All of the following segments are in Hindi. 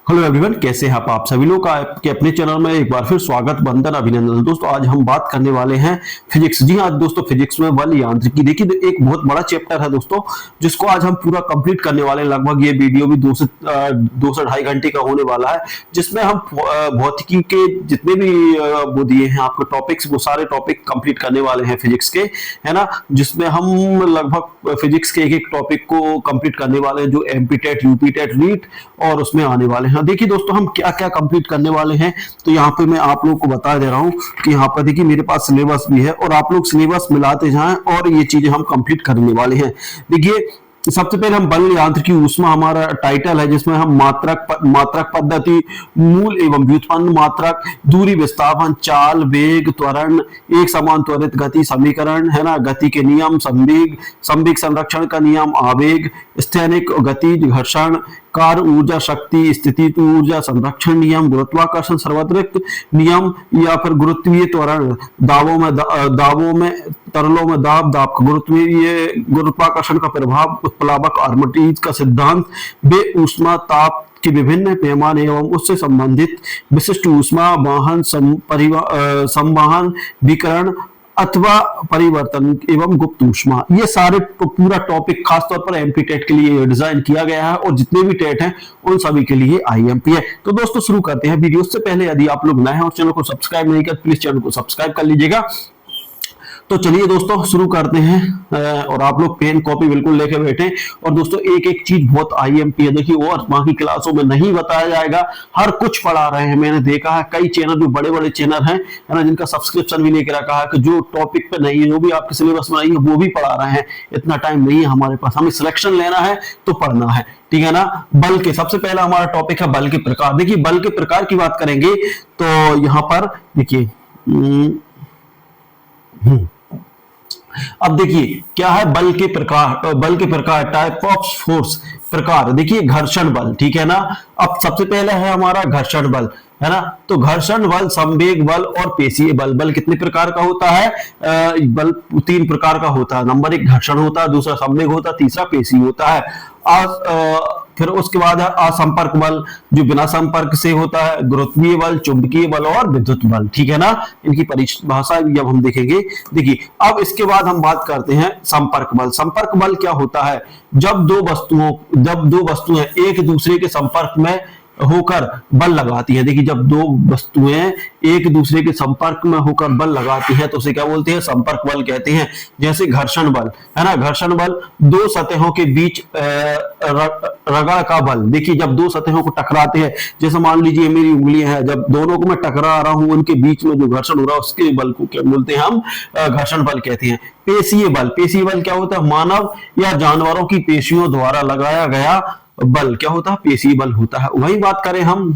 हेलो एवरीवन, कैसे हैं आप सभी लोग का आपके अपने चैनल में एक बार फिर स्वागत, वंदन, अभिनंदन। दोस्तों आज हम बात करने वाले हैं फिजिक्स। जी हाँ दोस्तों, फिजिक्स में बल यांत्रिकी। देखिए एक बहुत बड़ा चैप्टर है दोस्तों, जिसको आज हम पूरा कंप्लीट करने वाले हैं। लगभग ये वीडियो भी 2 से 2.5 घंटे का होने वाला है, जिसमें हम भौतिकी के जितने भी वो दिए हैं आपको टॉपिक्स, वो सारे टॉपिक कंप्लीट करने वाले हैं फिजिक्स के, है ना। जिसमें हम लगभग फिजिक्स के एक एक टॉपिक को कंप्लीट करने वाले हैं, जो MP TET, UP TET, NEET और उसमें आने वाले हैं। देखिए दोस्तों, हम क्या क्या कंप्लीट करने वाले हैं, तो यहाँ पे मैं आप लोगों को बता दे रहा हूँ कि यहाँ पर देखिए मेरे पास सिलेबस भी है, और आप लोग सिलेबस मिलाते जाएं और ये चीजें हम कंप्लीट करने वाले हैं। देखिए सबसे पहले हम बल यांत्रिकी ऊष्मा हमारा टाइटल है, जिसमें हम मात्रक पद्धति, मूल एवं व्युत्पन्न मात्रक, दूरी विस्थापन, चाल, वेग, त्वरण, एक समान त्वरित गति समीकरण, है ना, गति के नियम, संवेग संरक्षण का नियम, आवेग, स्थैतिक गति, घर्षण, कार्य ऊर्जा, शक्ति, स्थिति ऊर्जा, संरक्षण नियम, गुरुत्वाकर्षण सर्वत्रिक नियम, या फिर गुरुत्वीय त्वरण, दावों में तरलों में दाब का गुरुत्वाकर्षण का प्रभाव, उत्प्लावक आर्किमिडीज का सिद्धांत, बे ऊष्मा ताप के विभिन्न पैमाने एवं उससे संबंधित विशिष्ट ऊष्मा वाहन, संवहन, विकिरण अथवा परिवर्तन एवं गुप्त ऊष्मा। ये सारे पूरा टॉपिक खासतौर पर एमपी टेट के लिए डिजाइन किया गया है, और जितने भी टेट हैं उन सभी के लिए आईएमपी है। तो दोस्तों शुरू करते हैं वीडियो। से पहले यदि आप लोग नए हैं और चैनल को सब्सक्राइब नहीं कर, प्लीज चैनल को सब्सक्राइब कर लीजिएगा। तो चलिए दोस्तों शुरू करते हैं, और आप लोग पेन कॉपी बिल्कुल लेके बैठे। और दोस्तों एक एक चीज बहुत आईएमपी है, देखिए और बाकी क्लासों में नहीं बताया जाएगा, हर कुछ पढ़ा रहे हैं। मैंने देखा है कई चैनल जो बड़े बड़े चैनल हैं, है ना, जिनका सब्सक्रिप्शन भी लेके रखा है, कि जो टॉपिक पे नहीं है, जो भी आपके सिलेबस में नहीं है, वो भी पढ़ा रहे हैं। इतना टाइम नहीं है हमारे पास, हमें सिलेक्शन लेना है तो पढ़ना है, ठीक है ना। बल के सबसे पहला हमारा टॉपिक है बल के प्रकार। देखिए बल के प्रकार की बात करेंगे तो यहाँ पर देखिए अब देखिए क्या है बल के प्रकार टाइप ऑफ फोर्स प्रकार। देखिए घर्षण बल, ठीक है ना। अब सबसे पहले है हमारा घर्षण बल, है ना। तो घर्षण बल, संवेग बल और पेशीय बल। बल कितने प्रकार का होता है? बल 3 प्रकार का होता है। नंबर 1 घर्षण होता है, दूसरा संवेग होता है, तीसरा पेशीय होता है। फिर उसके बाद है असंपर्क बल, जो बिना संपर्क से होता है, गुरुत्वीय बल, चुंबकीय बल और विद्युत बल, ठीक है ना। इनकी परिभाषा जब हम देखेंगे। देखिए अब इसके बाद हम बात करते हैं संपर्क बल। संपर्क बल क्या होता है? जब दो वस्तुएं एक दूसरे के संपर्क में होकर बल लगाती है। देखिए जब दो वस्तुएं एक दूसरे के संपर्क में होकर बल लगाती हैं तो उसे क्या बोलते हैं? संपर्क बल कहते हैं। जैसे घर्षण बल, है ना। घर्षण बल दो सतहों के बीच रगड़ का बल। देखिए जब दो सतहों को टकराते हैं, जैसे मान लीजिए मेरी उंगलियां हैं, जब दोनों को मैं टकरा रहा हूं, उनके बीच में जो घर्षण हो रहा है उसके बल को क्या बोलते हैं? हम घर्षण बल कहते हैं। पेशीय बल क्या होता है? मानव या जानवरों की पेशियों द्वारा लगाया गया बल क्या होता है? पेशीय बल होता है। वही बात करें हम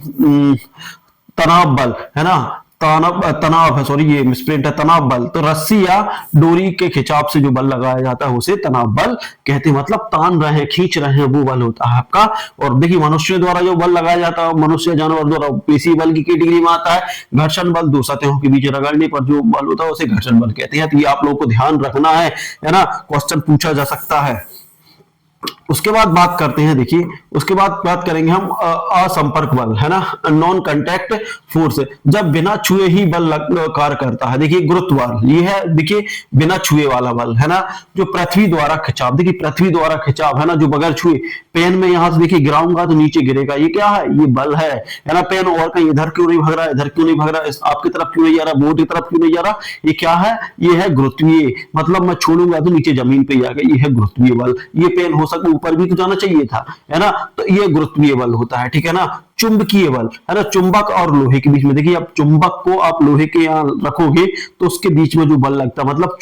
तनाव बल, है ना। तनाव है, सॉरी ये मिसप्रिंट है, तनाव बल। तो रस्सी या डोरी के खिंचाव से जो बल लगाया जाता है उसे तनाव बल कहते हैं। मतलब तान रहे हैं, खींच रहे हैं, वो बल होता है आपका। और देखिए मनुष्य द्वारा जो बल लगाया जाता है, मनुष्य जानवर द्वारा, पेशीय बल की कैटेगरी में आता है। घर्षण बल दो सतहों के बीच रगड़ने पर जो बल होता है उसे घर्षण बल कहते हैं। तो ये आप लोगों को ध्यान रखना है ना, क्वेश्चन पूछा जा सकता है। उसके बाद बात करते हैं, देखिए उसके बाद बात करेंगे हम असंपर्क बल, है ना, नॉन कांटेक्ट फोर्स। जब बिना छुए ही बल कार्य करता है। देखिए गुरुत्व बल ये है, देखिए बिना छुए वाला बल, है ना। जो पृथ्वी द्वारा खिंचाव, देखिए पृथ्वी द्वारा खिंचाव, है ना, जो बगैर छुए। पेन में यहां से देखिए गिराऊंगा तो नीचे गिरेगा, ये क्या है? ये बल है ना। पेन और कहीं इधर क्यों नहीं भाग रहा, इधर क्यों नहीं भाग रहा, आपकी तरफ क्यों नहीं जा रहा, बोर्ड की तरफ क्यों नहीं जा रहा, ये क्या है? ये है गुरुत्वीय। मतलब मैं छोड़ूंगा तो नीचे जमीन पे जाएगा, ये है गुरुत्वीय बल। ये पेन हो सकता ऊपर भी तो जाना चाहिए था, है ना। तो ये गुरुत्वीय बल होता है, ठीक है ना। चुंबकीय बल, है ना, चुंबक और लोहे के बीच में। देखिए अब चुंबक को आप लोहे के यहाँ रखोगे तो उसके बीच में जो बल लगता है, मतलब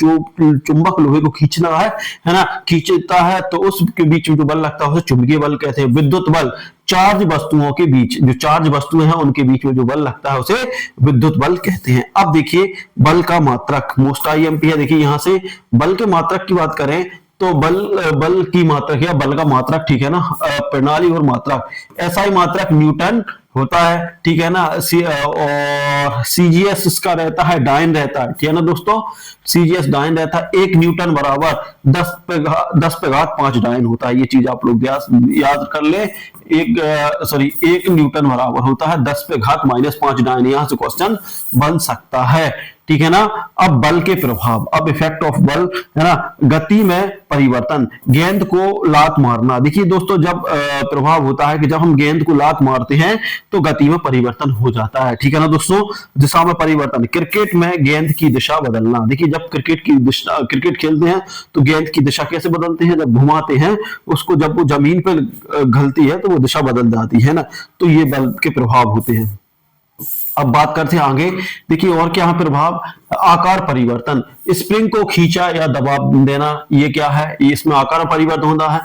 चुंबक लोहे को खींचना है ना, खींचता है, तो उसके बीच में जो बल लगता है उसे चुंबकीय बल कहते हैं। विद्युत बल, चार्ज वस्तुओं के बीच, जो चार्ज वस्तुएं हैं उनके बीच में जो बल लगता है उसे विद्युत बल कहते हैं। अब देखिए बल का मात्रक, मोस्ट आईएमपी है। देखिए यहां से बल के मात्रक की बात करें तो बल की मात्रक या बल का मात्रक, ठीक है ना, प्रणाली और मात्रक। एसआई मात्रक न्यूटन होता है, ठीक है ना। और सीजीएस इसका रहता है डाइन रहता है, ठीक है ना दोस्तों। सीजीएस डाइन रहता है, 1 न्यूटन बराबर 10 पे घात 5 डाइन होता है। ये चीज आप लोग याद कर ले। 1 न्यूटन बराबर होता है 10 पे घात -5 डाइन। यहां से क्वेश्चन बन सकता है, ठीक है ना। अब बल के प्रभाव, अब इफेक्ट ऑफ बल, है ना। गति में परिवर्तन, गेंद को लात मारना। देखिए दोस्तों, जब प्रभाव होता है कि जब हम गेंद को लात मारते हैं तो गति में परिवर्तन हो जाता है, ठीक है ना दोस्तों। दिशा में परिवर्तन, क्रिकेट में गेंद की दिशा बदलना। देखिए जब क्रिकेट खेलते हैं तो गेंद की दिशा कैसे बदलते हैं, जब घुमाते हैं उसको, जब वो जमीन पर घलती है तो वो दिशा बदल जाती है ना। तो ये बल के प्रभाव होते हैं। अब बात करते हैं आगे। देखिए और क्या है प्रभाव, आकार परिवर्तन, स्प्रिंग को खींचा या दबाव देना। ये क्या है, इसमें आकार परिवर्तन होता है।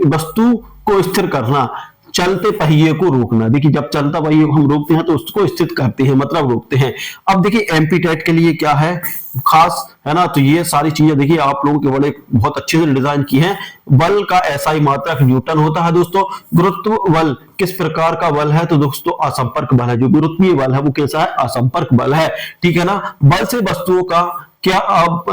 वस्तु को स्थिर करना, चलते पहिए को रोकना। देखिए जब चलता पहिए को हम रोकते हैं तो उसको स्थित करते हैं, मतलब रोकते हैं। अब देखिए एमपीटेट के लिए क्या है खास, है ना। तो ये सारी चीजें देखिए आप लोगों के बड़े बहुत अच्छे से डिजाइन की हैं। बल का एसआई मात्रक न्यूटन होता है दोस्तों। गुरुत्व बल किस प्रकार का बल है, तो दोस्तों असंपर्क बल है। जो गुरुत्वीय बल है वो कैसा है, असंपर्क बल है, ठीक है ना। बल से वस्तुओं का क्या अब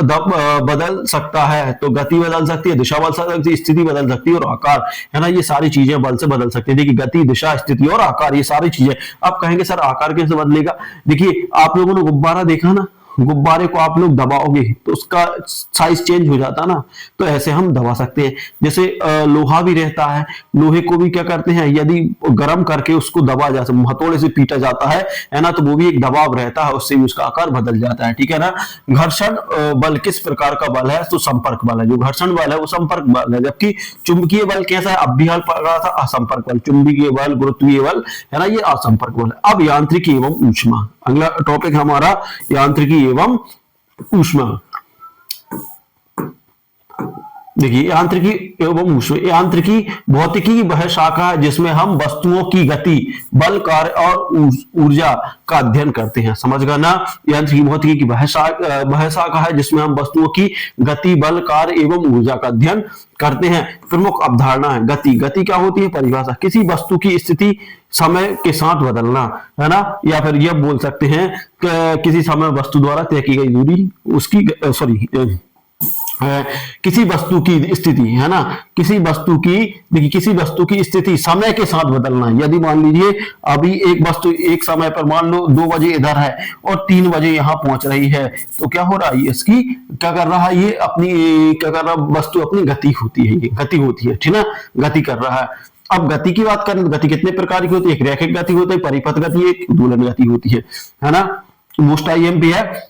बदल सकता है, तो गति बदल सकती है, दिशा बदल सकती है, स्थिति बदल सकती है और आकार, है ना। ये सारी चीजें बल से बदल सकती है। देखिए गति, दिशा, स्थिति और आकार, ये सारी चीजें। आप कहेंगे सर आकार कैसे बदलेगा। देखिए आप लोगों ने गुब्बारा देखा ना, गुब्बारे को आप लोग दबाओगे तो उसका साइज चेंज हो जाता ना। तो ऐसे हम दबा सकते हैं। जैसे लोहा भी रहता है, लोहे को भी क्या करते हैं, यदि गर्म करके उसको दबा जा, हथौड़े से पीटा जाता है ना, तो वो भी एक दबाव रहता है, उससे भी उसका आकार बदल जाता है, ठीक है ना। घर्षण बल किस प्रकार का बल है, तो संपर्क बल है। जो घर्षण बल है वो संपर्क बल है। जबकि चुंबकीय बल कैसा है, अब भी हाल पड़ रहा था, असंपर्क बल। चुंबकीय बल, गुरुत्वीय बल, है ना, ये असंपर्क बल है। अब यांत्रिकी एवं ऊष्मा, अगला टॉपिक हमारा यांत्रिकी एवं ऊष्मा। देखिए यांत्रिकी एवं ऊष्मा, यांत्रिकी भौतिकी की वह शाखा है जिसमें हम वस्तुओं की गति, बल, कार्य और ऊर्जा का अध्ययन करते हैं। समझ गए ना। यांत्रिकी भौतिकी की वह शाखा है जिसमें हम वस्तुओं की गति, बल, कार्य एवं ऊर्जा का अध्ययन करते हैं। प्रमुख अवधारणा है गति। गति क्या होती है, परिभाषा, किसी वस्तु की स्थिति समय के साथ बदलना, है ना। या फिर यह बोल सकते हैं कि किसी समय वस्तु द्वारा तय की गई दूरी, उसकी किसी वस्तु की स्थिति, है ना, किसी वस्तु की, देखिए किसी वस्तु की स्थिति समय के साथ बदलना है। यदि मान लीजिए अभी एक वस्तु एक समय पर मान लो 2 बजे इधर है और 3 बजे यहां पहुंच रही है, तो क्या हो रहा है, इसकी क्या कर रहा है, ये अपनी क्या कर रहा है, वस्तु अपनी गति होती है, ये गति होती है, ठीक है, गति कर रहा है। अब गति की बात करें तो गति कितने प्रकार की होती है, एक रैखिक गति होती है, परिपथ गति, एक दोलन गति होती है ना। मोस्ट आईएमपी है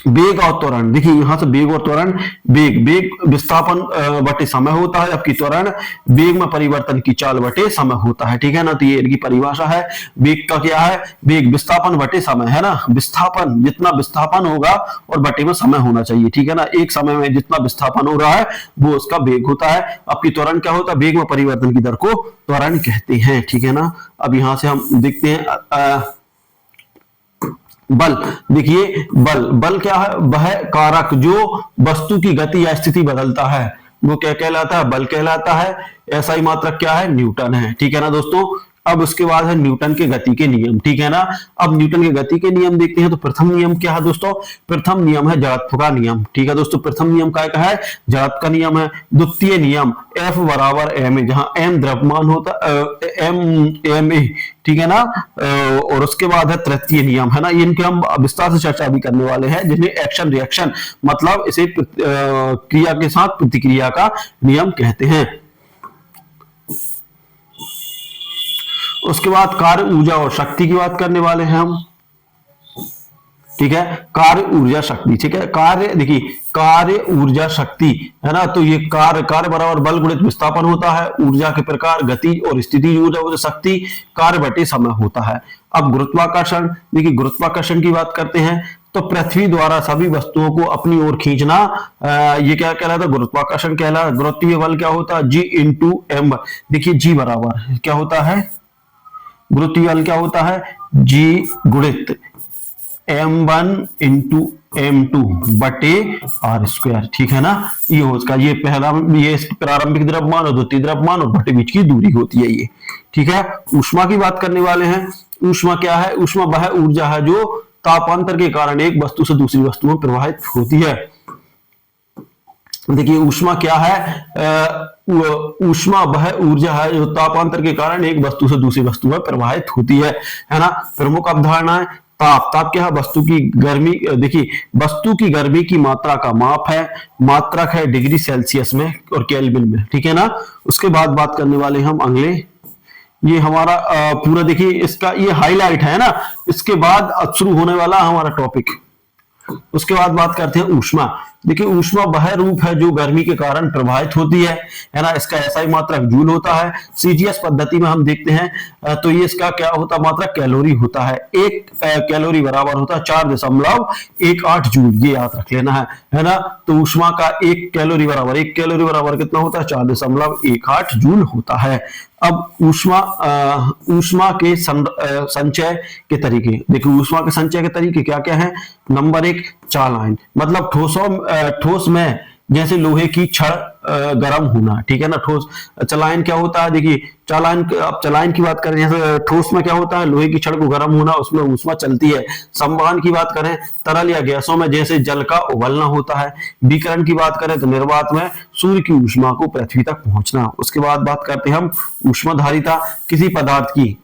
वेग और त्वरण। देखिए यहां से वेग और त्वरण, वेग विस्थापन बटे समय होता है, जबकि त्वरण वेग में परिवर्तन की चाल बटे समय होता है, ठीक है ना। तो ये इनकी परिभाषा है। वेग का क्या है, वेग विस्थापन बटे समय, है ना। विस्थापन, जितना विस्थापन होगा और बटे में समय होना चाहिए, ठीक है ना। एक समय में जितना विस्थापन हो रहा है वो उसका वेग होता है। आपकी त्वरण क्या होता है, वेग में परिवर्तन की दर को त्वरण कहते हैं, ठीक है ना। अब यहां से हम देखते हैं बल। देखिए बल क्या है, वह कारक जो वस्तु की गति या स्थिति बदलता है वो क्या कहलाता है, बल कहलाता है। ऐसा ही मात्रक क्या है, न्यूटन है, ठीक है ना दोस्तों। अब उसके बाद है न्यूटन के गति के नियम, ठीक है ना। अब न्यूटन के गति के नियम देखते हैं तो प्रथम नियम क्या है दोस्तों, प्रथम नियम है जड़त्व का नियम, ठीक है दोस्तों। प्रथम नियम क्या है, जड़त्व का नियम है। द्वितीय नियम F बराबर m ए, जहां m द्रव्यमान होता m ए, ठीक है ना। और उसके बाद है तृतीय नियम, है ना। इनके हम विस्तार से चर्चा भी करने वाले हैं, जिन्हें एक्शन रिएक्शन, मतलब इसे क्रिया के साथ प्रतिक्रिया का नियम कहते हैं। उसके बाद कार्य, ऊर्जा और शक्ति की बात करने वाले हैं हम, ठीक है। कार्य, ऊर्जा, शक्ति, ठीक है। कार्य, देखिए कार्य, ऊर्जा, शक्ति, है ना। तो ये कार्य बराबर बल गुणित विस्थापन होता है। ऊर्जा के प्रकार गति और स्थिति ऊर्जा और शक्ति कार्य बटे समय होता है। अब गुरुत्वाकर्षण, देखिए गुरुत्वाकर्षण की बात करते हैं तो पृथ्वी द्वारा सभी वस्तुओं को अपनी ओर खींचना, ये क्या कहलाता है, गुरुत्वाकर्षण कहलाता है। गुरुत्वीय बल क्या होता है, G इंटू एम। देखिए G बराबर क्या होता है, गुरुत्वीय बल क्या होता है, G गुणित m1 इंटू m2 बटे आर स्क्वायर, ठीक है ना। ये उसका ये पहला ये प्रारंभिक द्रव्यमान और द्वितीय द्रव्यमान और बटे बीच की दूरी होती है ये, ठीक है। ऊष्मा की बात करने वाले हैं। ऊष्मा क्या है? ऊष्मा वह ऊर्जा है जो तापांतर के कारण एक वस्तु से दूसरी वस्तु में प्रवाहित होती है। देखिए ऊष्मा क्या है? ऊष्मा वह ऊर्जा है जो तापांतर के कारण एक वस्तु से दूसरी वस्तु में प्रवाहित होती है ना। प्रमुख अवधारणाएं। ताप, ताप क्या है? वस्तु की गर्मी, देखिए वस्तु की गर्मी की मात्रा का माप है, मात्रक है डिग्री सेल्सियस में और केल्विन में, ठीक है ना। उसके बाद बात करने वाले हम अगले, ये हमारा पूरा देखिए इसका ये हाईलाइट है ना, इसके बाद अब शुरू होने वाला हमारा टॉपिक। उसके बाद बात करते हैं ऊष्मा। देखिए ऊष्मा वह रूप है जो गर्मी के कारण प्रभावित होती है ना। इसका SI मात्रक जूल होता है। CGS पद्धति में हम देखते हैं तो ये इसका क्या होता है? मात्रक कैलोरी होता है। एक कैलोरी बराबर होता है 4.18 जूल, ये याद रख लेना है ना। तो ऊष्मा का एक कैलोरी बराबर कितना होता है? 4.18 जूल होता है। अब ऊष्मा के संचय के तरीके। देखिए ऊष्मा के संचय के तरीके क्या क्या है? नंबर 1 चालन, मतलब ठोस में जैसे लोहे की छड़ गर्म होना, ठीक है ना। ठोस चलायन क्या होता है? देखिए चलायन की बात करें, जैसे ठोस में क्या होता है? लोहे की छड़ को गर्म होना, उसमें ऊष्मा चलती है। संवहन की बात करें, तरल या गैसों में जैसे जल का उबलना होता है। विकिरण की बात करें तो निर्वात में सूर्य की ऊष्मा को पृथ्वी तक पहुंचना। उसके बाद बात करते हैं हम ऊष्माधारिता। किसी पदार्थ की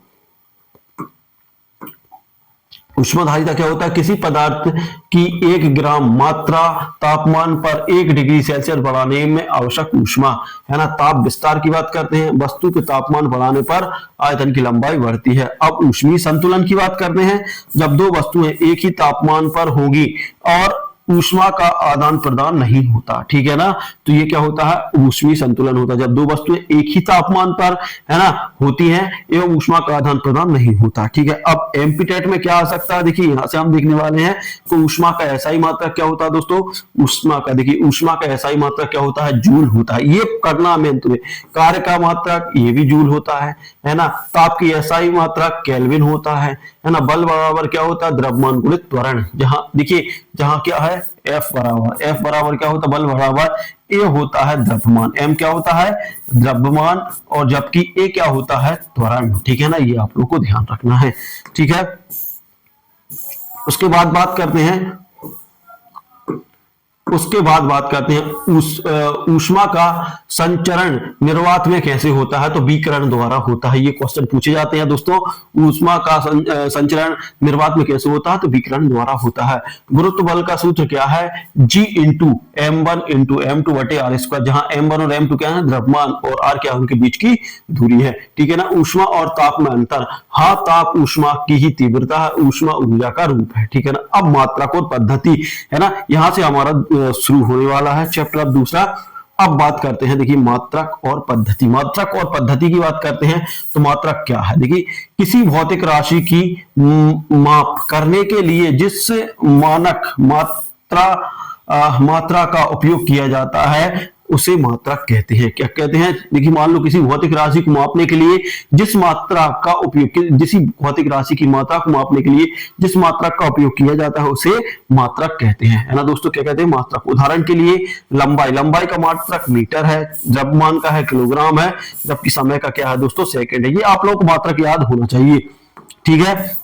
ऊष्माधारिता क्या होता है? किसी पदार्थ की 1 ग्राम मात्रा तापमान पर 1 डिग्री सेल्सियस बढ़ाने में आवश्यक ऊष्मा, है ना। ताप विस्तार की बात करते हैं, वस्तु के तापमान बढ़ाने पर आयतन की लंबाई बढ़ती है। अब ऊष्मीय संतुलन की बात करते हैं, जब दो वस्तुएं एक ही तापमान पर होगी और ऊष्मा का आदान प्रदान नहीं होता, ठीक है ना। तो ये क्या होता है? ऊष्मीय संतुलन होता है जब दो वस्तुएं एक ही तापमान पर, है ना, होती हैं एवं ऊष्मा का आदान प्रदान नहीं होता, ठीक है। अब एमपीटेट में क्या आ सकता है? देखिए यहां से हम देखने वाले हैं तो ऊष्मा का SI मात्रक क्या होता है दोस्तों? ऊष्मा का देखिए ऊष्मा का SI मात्रक क्या होता है? जूल होता है। ये करना में तुम्हें। कार्य का मात्रक ये भी जूल होता है ना। ताप की SI मात्रक केल्विन होता है ना। बल बराबर क्या होता है? द्रव्यमान गुणित त्वरण। जहां देखिए जहां क्या है? F बराबर क्या होता है? बल बराबर A होता है द्रव्यमान, M क्या होता है? द्रव्यमान, और जबकि A क्या होता है? त्वरण, ठीक है ना। ये आप लोग को ध्यान रखना है, ठीक है। उसके बाद बात करते हैं ऊष्मा का संचरण निर्वात में कैसे होता है? तो विकिरण द्वारा होता है। ये क्वेश्चन पूछे जाते हैं दोस्तों। ऊष्मा का संचरण निर्वात में कैसे होता है? तो विकिरण द्वारा होता है। गुरुत्व बल का सूत्र क्या है? G into M1 into M2 बटे आर स्क्वायर, जहां M1 और M2 क्या है? द्रव्यमान, और R क्या है? उनके बीच की दूरी है, ठीक है ना। ऊष्मा और ताप में अंतर। हाँ, ताप ऊष्मा की ही तीव्रता है, ऊष्मा ऊर्जा का रूप है, ठीक है ना। अब मात्रक और पद्धति, है ना, यहां से हमारा शुरू होने वाला है चैप्टर अब दूसरा। अब बात करते हैं, देखिए मात्रक और पद्धति। मात्रक और पद्धति की बात करते हैं तो मात्रक क्या है? देखिए किसी भौतिक राशि की माप करने के लिए जिस मानक मात्रा का उपयोग किया जाता है उसे मात्रक कहते हैं। क्या कहते हैं? देखिए मान लो किसी भौतिक राशि को मापने के लिए जिस मात्रा का उपयोग, किसी भौतिक राशि की मात्रा को मापने के लिए जिस मात्रक का उपयोग किया जाता है उसे मात्रक कहते हैं, है ना दोस्तों। क्या कहते हैं? मात्रक। उदाहरण के लिए लंबाई का मात्रक मीटर है, द्रव्यमान का है किलोग्राम है, जबकि समय का क्या है दोस्तों? सेकंड है। ये आप लोगों को मात्रक याद होना चाहिए, ठीक है।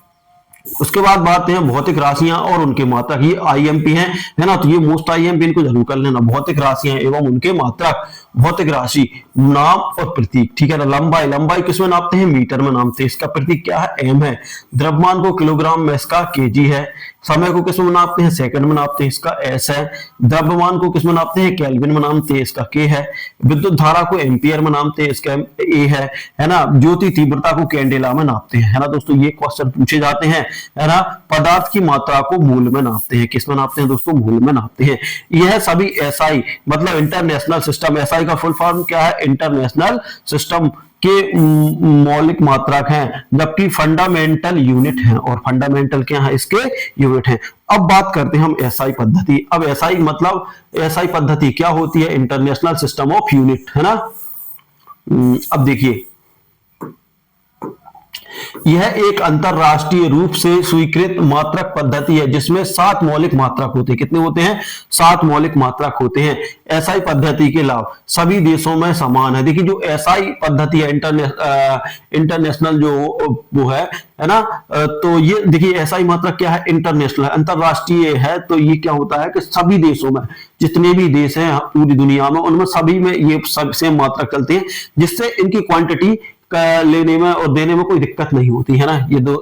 उसके बाद बात है भौतिक राशियां और उनके मात्रक। ये IMP है ना। तो ये मोस्ट IMP इनको जरूर कर लेना। भौतिक राशियां एवं उनके मात्रक। भौतिक राशि, नाम और प्रतीक, ठीक है ना। लंबाई किसमें नापते हैं? मीटर में नापते हैं, इसका प्रतीक क्या है? M है। द्रव्यमान को किलोग्राम में, इसका kg है। समय को किसमें नापते हैं? सेकंड में नापते हैं, इसका S है। द्रव्यमान को किसमें नापते हैं? केल्विन में नापते हैं, इसका K है। विद्युत धारा को एम्पियर में नापते हैं, इसका A है ना। ज्योति तीव्रता को कैंडेला में नापते हैं, है ना दोस्तों। ये क्वेश्चन पूछे जाते हैं, है ना। पदार्थ की मात्रा को मूल में नापते हैं, किस में नापते हैं दोस्तों? मूल में नापते हैं। यह सभी SI मतलब इंटरनेशनल सिस्टम, SI का फुल फॉर्म क्या है? इंटरनेशनल सिस्टम के मौलिक मात्रक हैं, जबकि फंडामेंटल यूनिट हैं। और फंडामेंटल क्या है? इसके यूनिट हैं। अब बात करते हैं हम SI पद्धति। अब SI मतलब SI पद्धति क्या होती है? इंटरनेशनल सिस्टम ऑफ यूनिट, है ना। अब देखिए यह एक अंतरराष्ट्रीय रूप से स्वीकृत मात्रक पद्धति है जिसमें 7 मौलिक मात्रक होते हैं। कितने होते हैं? 7 मौलिक मात्रक होते हैं। एसआई पद्धति के लाभ सभी देशों में समान है। देखिए जो एसआई पद्धति है, इंटरनेशनल जो वो है ना, तो ये देखिए एसआई मात्रक क्या है? इंटरनेशनल है, अंतरराष्ट्रीय है। तो ये क्या होता है कि सभी देशों में, जितने भी देश हैं पूरी दुनिया में, उनमें सभी में ये सब सेम मात्रक चलते हैं, जिससे इनकी क्वांटिटी लेने में और देने में कोई दिक्कत नहीं होती है ना। ये दो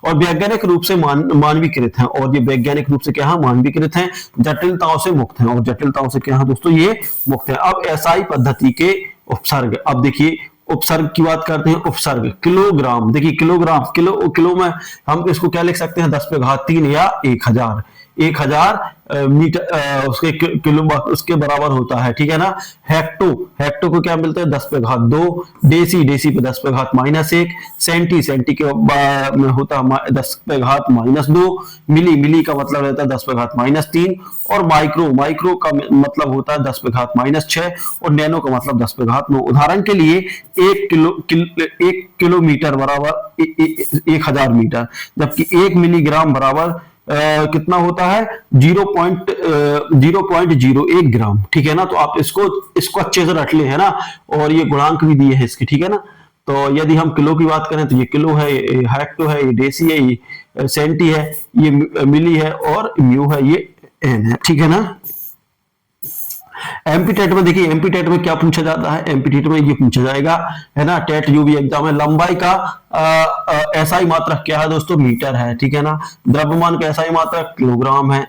और वैज्ञानिक रूप से मानवीकृत हैं, और ये वैज्ञानिक रूप से क्या है? मानवीकृत हैं, जटिलताओं से मुक्त हैं, और जटिलताओं से क्या है दोस्तों? ये मुक्त है। अब एसआई पद्धति के उपसर्ग, अब देखिए उपसर्ग की बात करते हैं। उपसर्ग किलोग्राम, देखिए किलोग्राम, किलो में हम इसको क्या लिख सकते हैं? 10 पे घात 3 या 1000, 1000 मीटर उसके किलो उसके बराबर होता है, ठीक है ना। हेक्टो, हेक्टो को क्या मिलता है? 10 पे घात 2, डेसी, डेसी पे 10 पे घात -1, सेंटी, सेंटी के में होता है 10 पे घात -2, मिली, मिली का मतलब रहता है 10 पे घात -3, और माइक्रो, माइक्रो का मतलब होता है 10 पे घात -6, और नैनो का मतलब 10 पे घात 9। उदाहरण के लिए 1 किलोमीटर बराबर 1000 मीटर, जबकि 1 मिलीग्राम बराबर कितना होता है? 0.01 ग्राम, ठीक है ना। तो आप इसको अच्छे से रख ले, है ना, और ये गुणांक भी दिए हैं इसके, ठीक है ना। तो यदि हम किलो की बात करें तो ये किलो है, ये हेक्टो है, ये डेसी है, ये सेंटी है, ये मिली है, और म्यू है, ये एन है, ठीक है ना। एमपी टेट में देखिए, एमपी टेट में क्या पूछा जाता है? एमपी टेट में ये पूछा जाएगा, है ना, टेट जो भी एग्जाम है, लंबाई का एसआई मात्रक क्या है दोस्तों? मीटर है, ठीक है ना। द्रव्यमान का एसआई मात्रक किलोग्राम है।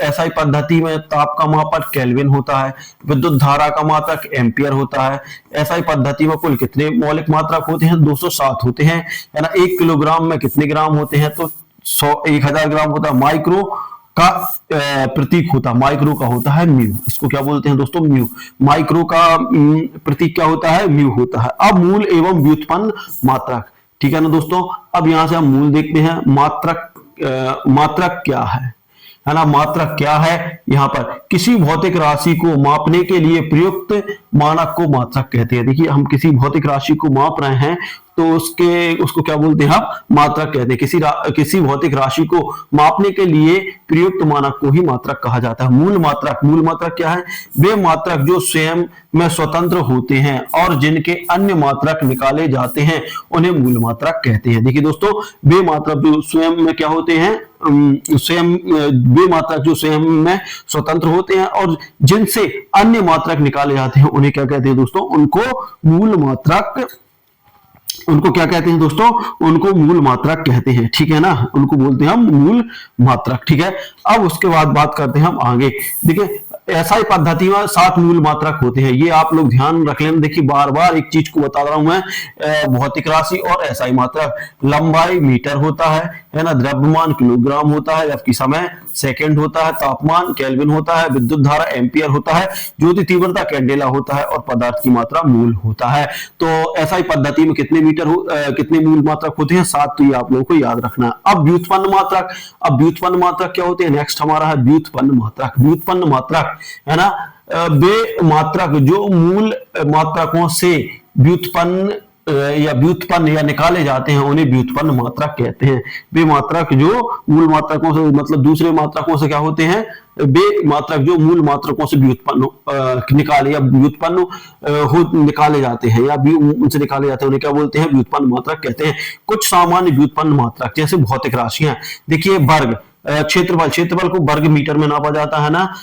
एसआई पद्धति में ताप का मापक केल्विन होता है। विद्युत धारा का मात्रक एम्पियर होता है। एसआई पद्धति में कुल कितने मौलिक मात्रक होते हैं? 207 होते हैं, है ना। 1 किलोग्राम में कितने ग्राम होते हैं? तो 1000 ग्राम होता है। माइक्रो का प्रतीक होता है, माइक्रो का होता है म्यू, इसको क्या बोलते हैं दोस्तों? म्यू। माइक्रो का प्रतीक क्या होता है? म्यू होता है। अब मूल एवं व्युत्पन्न मात्रक, ठीक है ना दोस्तों। अब यहां से हम मूल देखते हैं। मात्रक, मात्रक क्या है ना। मात्रक क्या है? यहां पर किसी भौतिक राशि को मापने के लिए प्रयुक्त मानक को मात्रक कहते हैं। देखिए हम किसी भौतिक राशि को माप रहे हैं तो उसको क्या बोलते हैं? आप मात्रक कहते हैं। किसी भौतिक राशि को मापने के लिए प्रयुक्त मानक को ही मात्रक कहा जाता है। मूल मात्रक, मूल मात्रक क्या है? वे मात्रक जो स्वयं में स्वतंत्र होते हैं और जिनके अन्य मात्रक निकाले जाते हैं उन्हें मूल मात्रक कहते हैं। देखिए दोस्तों, वे मात्रक जो स्वयं में क्या होते हैं? वे मात्रक जो स्वयं में स्वतंत्र होते हैं और जिनसे अन्य मात्रक निकाले जाते हैं उन्हें क्या कहते हैं दोस्तों? उनको मूल मात्रक, उनको क्या कहते हैं दोस्तों? उनको मूल मात्रक कहते हैं, ठीक है ना। उनको बोलते हैं हम मूल मात्रक, ठीक है। अब उसके बाद बात करते हैं हम आगे। देखिए एसआई पद्धति में 7 मूल मात्रक होते हैं, ये आप लोग ध्यान रख लेना। देखिए बार बार एक चीज को बता रहा हूं मैं, भौतिक राशि और एसआई मात्रक। लंबाई मीटर होता है ना। द्रव्यमान किलोग्राम होता है, जबकि समय सेकंड होता है। तापमान केल्विन होता है। विद्युत धारा एम्पियर होता है। ज्योति तीव्रता कैंडेला होता है, और पदार्थ की मात्रा मूल होता है। तो एसआई पद्धति में कितने मूल मात्रक होते हैं? 7। तो ये आप लोगों को याद रखना है। अब व्युत्पन्न मात्रक, अब व्युत्पन्न मात्रक क्या होते हैं? नेक्स्ट हमारा है व्युत्पन्न मात्रक। व्युत्पन्न मात्रक, है ना, वे मात्रक जो मूल मात्रकों से व्युत्पन्न या निकाले जाते हैं उन्हें व्युत्पन्न मात्रक कहते हैं। वे मात्रक जो मूल मात्रकों से, मतलब दूसरे मात्रकों से क्या होते हैं? वे मात्रक जो मूल मात्रकों से व्युत्पन्न निकाले या व्युत्पन्न निकाले जाते हैं या उनसे निकाले जाते हैं उन्हें क्या बोलते हैं? व्युत्पन्न मात्रक कहते हैं। कुछ सामान्य व्युत्पन्न मात्रक जैसे भौतिक राशियां, देखिए वर्ग, क्षेत्रफल, क्षेत्रफल को वर्ग मीटर में नापा जाता है ना।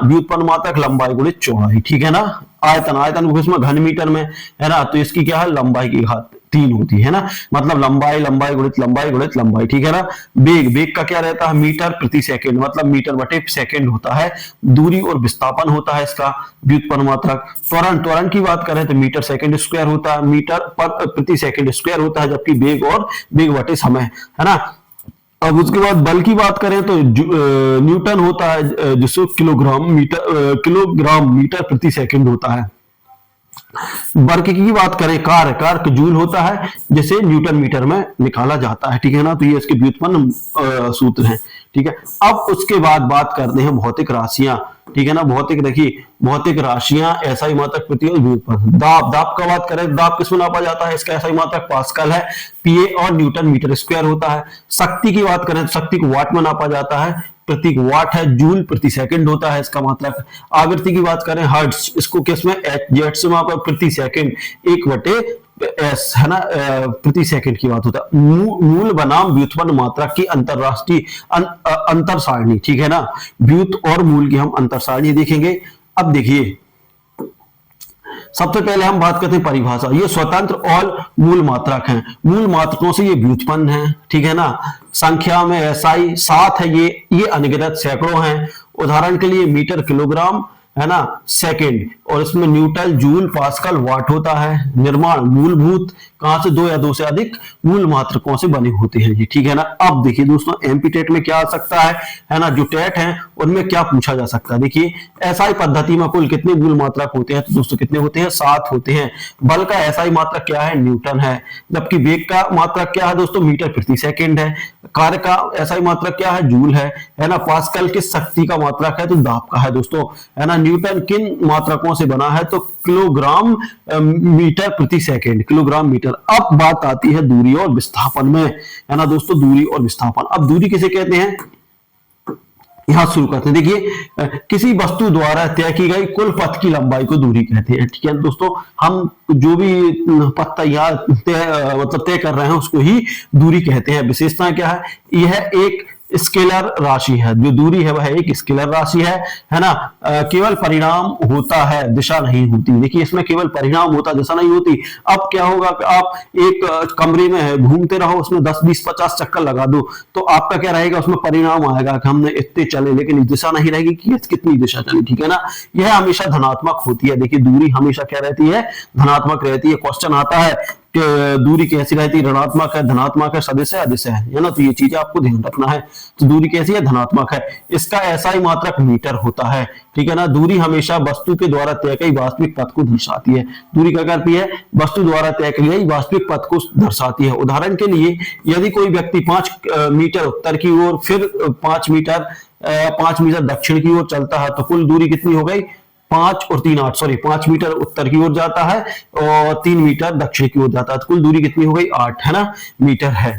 व्युत्पन्न मात्रक लंबाई गुणित चौड़ाई, ठीक है ना। आयतन, आयतन को इसमें घन मीटर में, है ना। तो इसकी क्या है? लंबाई की घात 3 होती है ना, मतलब लंबाई, लंबाई गुणित लंबाई गुणित लंबाई, ठीक है ना। वेग, वेग का क्या रहता है? मीटर प्रति सेकंड, मतलब मीटर बटे सेकंड होता है। दूरी और विस्थापन होता है इसका व्युत्पन्न मात्रक। त्वरण, त्वरण की बात करें तो मीटर सेकंड स्क्वायर होता है, मीटर प्रति सेकंड स्क्वायर होता है, जबकि वेग और वेग बटे समय, है ना। अब उसके बाद बल की बात करें तो न्यूटन होता है, जिसको किलोग्राम मीटर प्रति सेकंड होता है। वर्ग की बात करें, कार्य, कार्य जूल होता है, जिसे न्यूटन मीटर में निकाला जाता है, ठीक है ना। तो ये इसके व्युत्पन्न सूत्र हैं, ठीक है। अब उसके बाद बात करते हैं भौतिक राशियां, ठीक है ना। भौतिक, देखिए भौतिक राशियां SI मात्रक, प्रति और व्युत्पन्न। दाब, दाब का बात करें, दाब किसमें नापा जाता है, इसका SI मात्रक पास्कल है, PA और न्यूटन मीटर स्क्वायर होता है। शक्ति की बात करें तो शक्ति को वाट में नापा जाता है, प्रतीक वाट है, जूल प्रति सेकंड होता है इसका मात्रक। आवृत्ति की बात करें हर्ट्ज, इसको किसमें जेट से मापा, प्रति सेकंड 1/s है ना, प्रति सेकंड की बात होता है। मूल बनाम व्युत्पन्न मात्रक की अंतरराष्ट्रीय अंतर सारणी, ठीक है ना। व्युत और मूल की हम अंतर सारणी देखेंगे। अब देखिए सबसे पहले हम बात करते हैं परिभाषा। ये स्वतंत्र और मूल मात्रक हैं, मूल मात्रकों से ये व्युत्पन्न है, ठीक है ना। संख्या में SI 7 है, ये अनगिनत सैकड़ों हैं। उदाहरण के लिए मीटर, किलोग्राम है ना, सेकंड, और इसमें न्यूटन, जूल, पास्कल, वाट होता है। निर्माण मूलभूत, कहां से, दो या दो से अधिक मूल मात्रकों से बने होते हैं जी, ठीक है ना। अब देखिए दोस्तों एमपी टेट में क्या आ सकता है ना, जो टेट है उनमें क्या पूछा जा सकता है। देखिए SI पद्धति में कुल कितने मूल मात्रक होते हैं, तो दोस्तों कितने होते हैं, 7 होते हैं। बल का SI मात्रक क्या है, न्यूटन है। जबकि वेग का मात्रक क्या है दोस्तों, मीटर प्रति सेकंड है। कार्य का SI मात्रक क्या है, जूल है ना। पास्कल किस शक्ति का मात्रक है, तो दाब का है दोस्तों, है ना। न्यूटन किन मात्रकों से बना है, तो किलोग्राम मीटर प्रति सेकंड, किलोग्राम मीटर। अब बात आती है दूरी और विस्थापन में, है ना दोस्तों, दूरी और विस्थापन। अब दूरी किसे कहते हैं, यहां शुरू करते हैं। देखिए किसी वस्तु द्वारा तय की गई कुल पथ की लंबाई को दूरी कहते हैं, ठीक है दोस्तों। हम जो भी पथ तैयार मतलब तय कर रहे हैं उसको ही दूरी कहते हैं। विशेषता क्या है, यह एक स्केलर राशि है, जो दूरी है वह एक स्केलर राशि है ना। केवल परिणाम होता है, दिशा नहीं होती। देखिए इसमें केवल परिणाम होता, दिशा नहीं होती। अब क्या होगा कि आप एक कमरे में घूमते रहो, उसमें 10 20 50 चक्कर लगा दो, तो आपका क्या रहेगा, उसमें परिणाम आएगा कि हमने इतने चले, लेकिन दिशा नहीं रहेगी कि कितनी दिशा चली, ठीक है ना। यह हमेशा धनात्मक होती है। देखिए दूरी हमेशा क्या रहती है, धनात्मक रहती है। क्वेश्चन आता है कि दूरी कैसी रहती है, ऋणात्मक है, धनात्मक है, सदिश है, अदिश है ना। तो ये चीजें आपको ध्यान रखना है। तो दूरी कैसी है, धनात्मक है। इसका SI मात्रक मीटर होता है, ठीक है ना। दूरी हमेशा वस्तु के द्वारा तय की वास्तविक पथ को दर्शाती है। दूरी क्या करती है, वस्तु द्वारा तय की गई वास्तविक पथ को दर्शाती है। उदाहरण के लिए यदि कोई व्यक्ति 5 मीटर उत्तर की ओर, फिर 5 मीटर दक्षिण की ओर चलता है, तो कुल दूरी कितनी हो गई, 5 और 3 8, सॉरी 5 मीटर उत्तर की ओर जाता है और 3 मीटर दक्षिण की ओर जाता है, तो कुल दूरी कितनी हो गई, 8 है ना, मीटर है।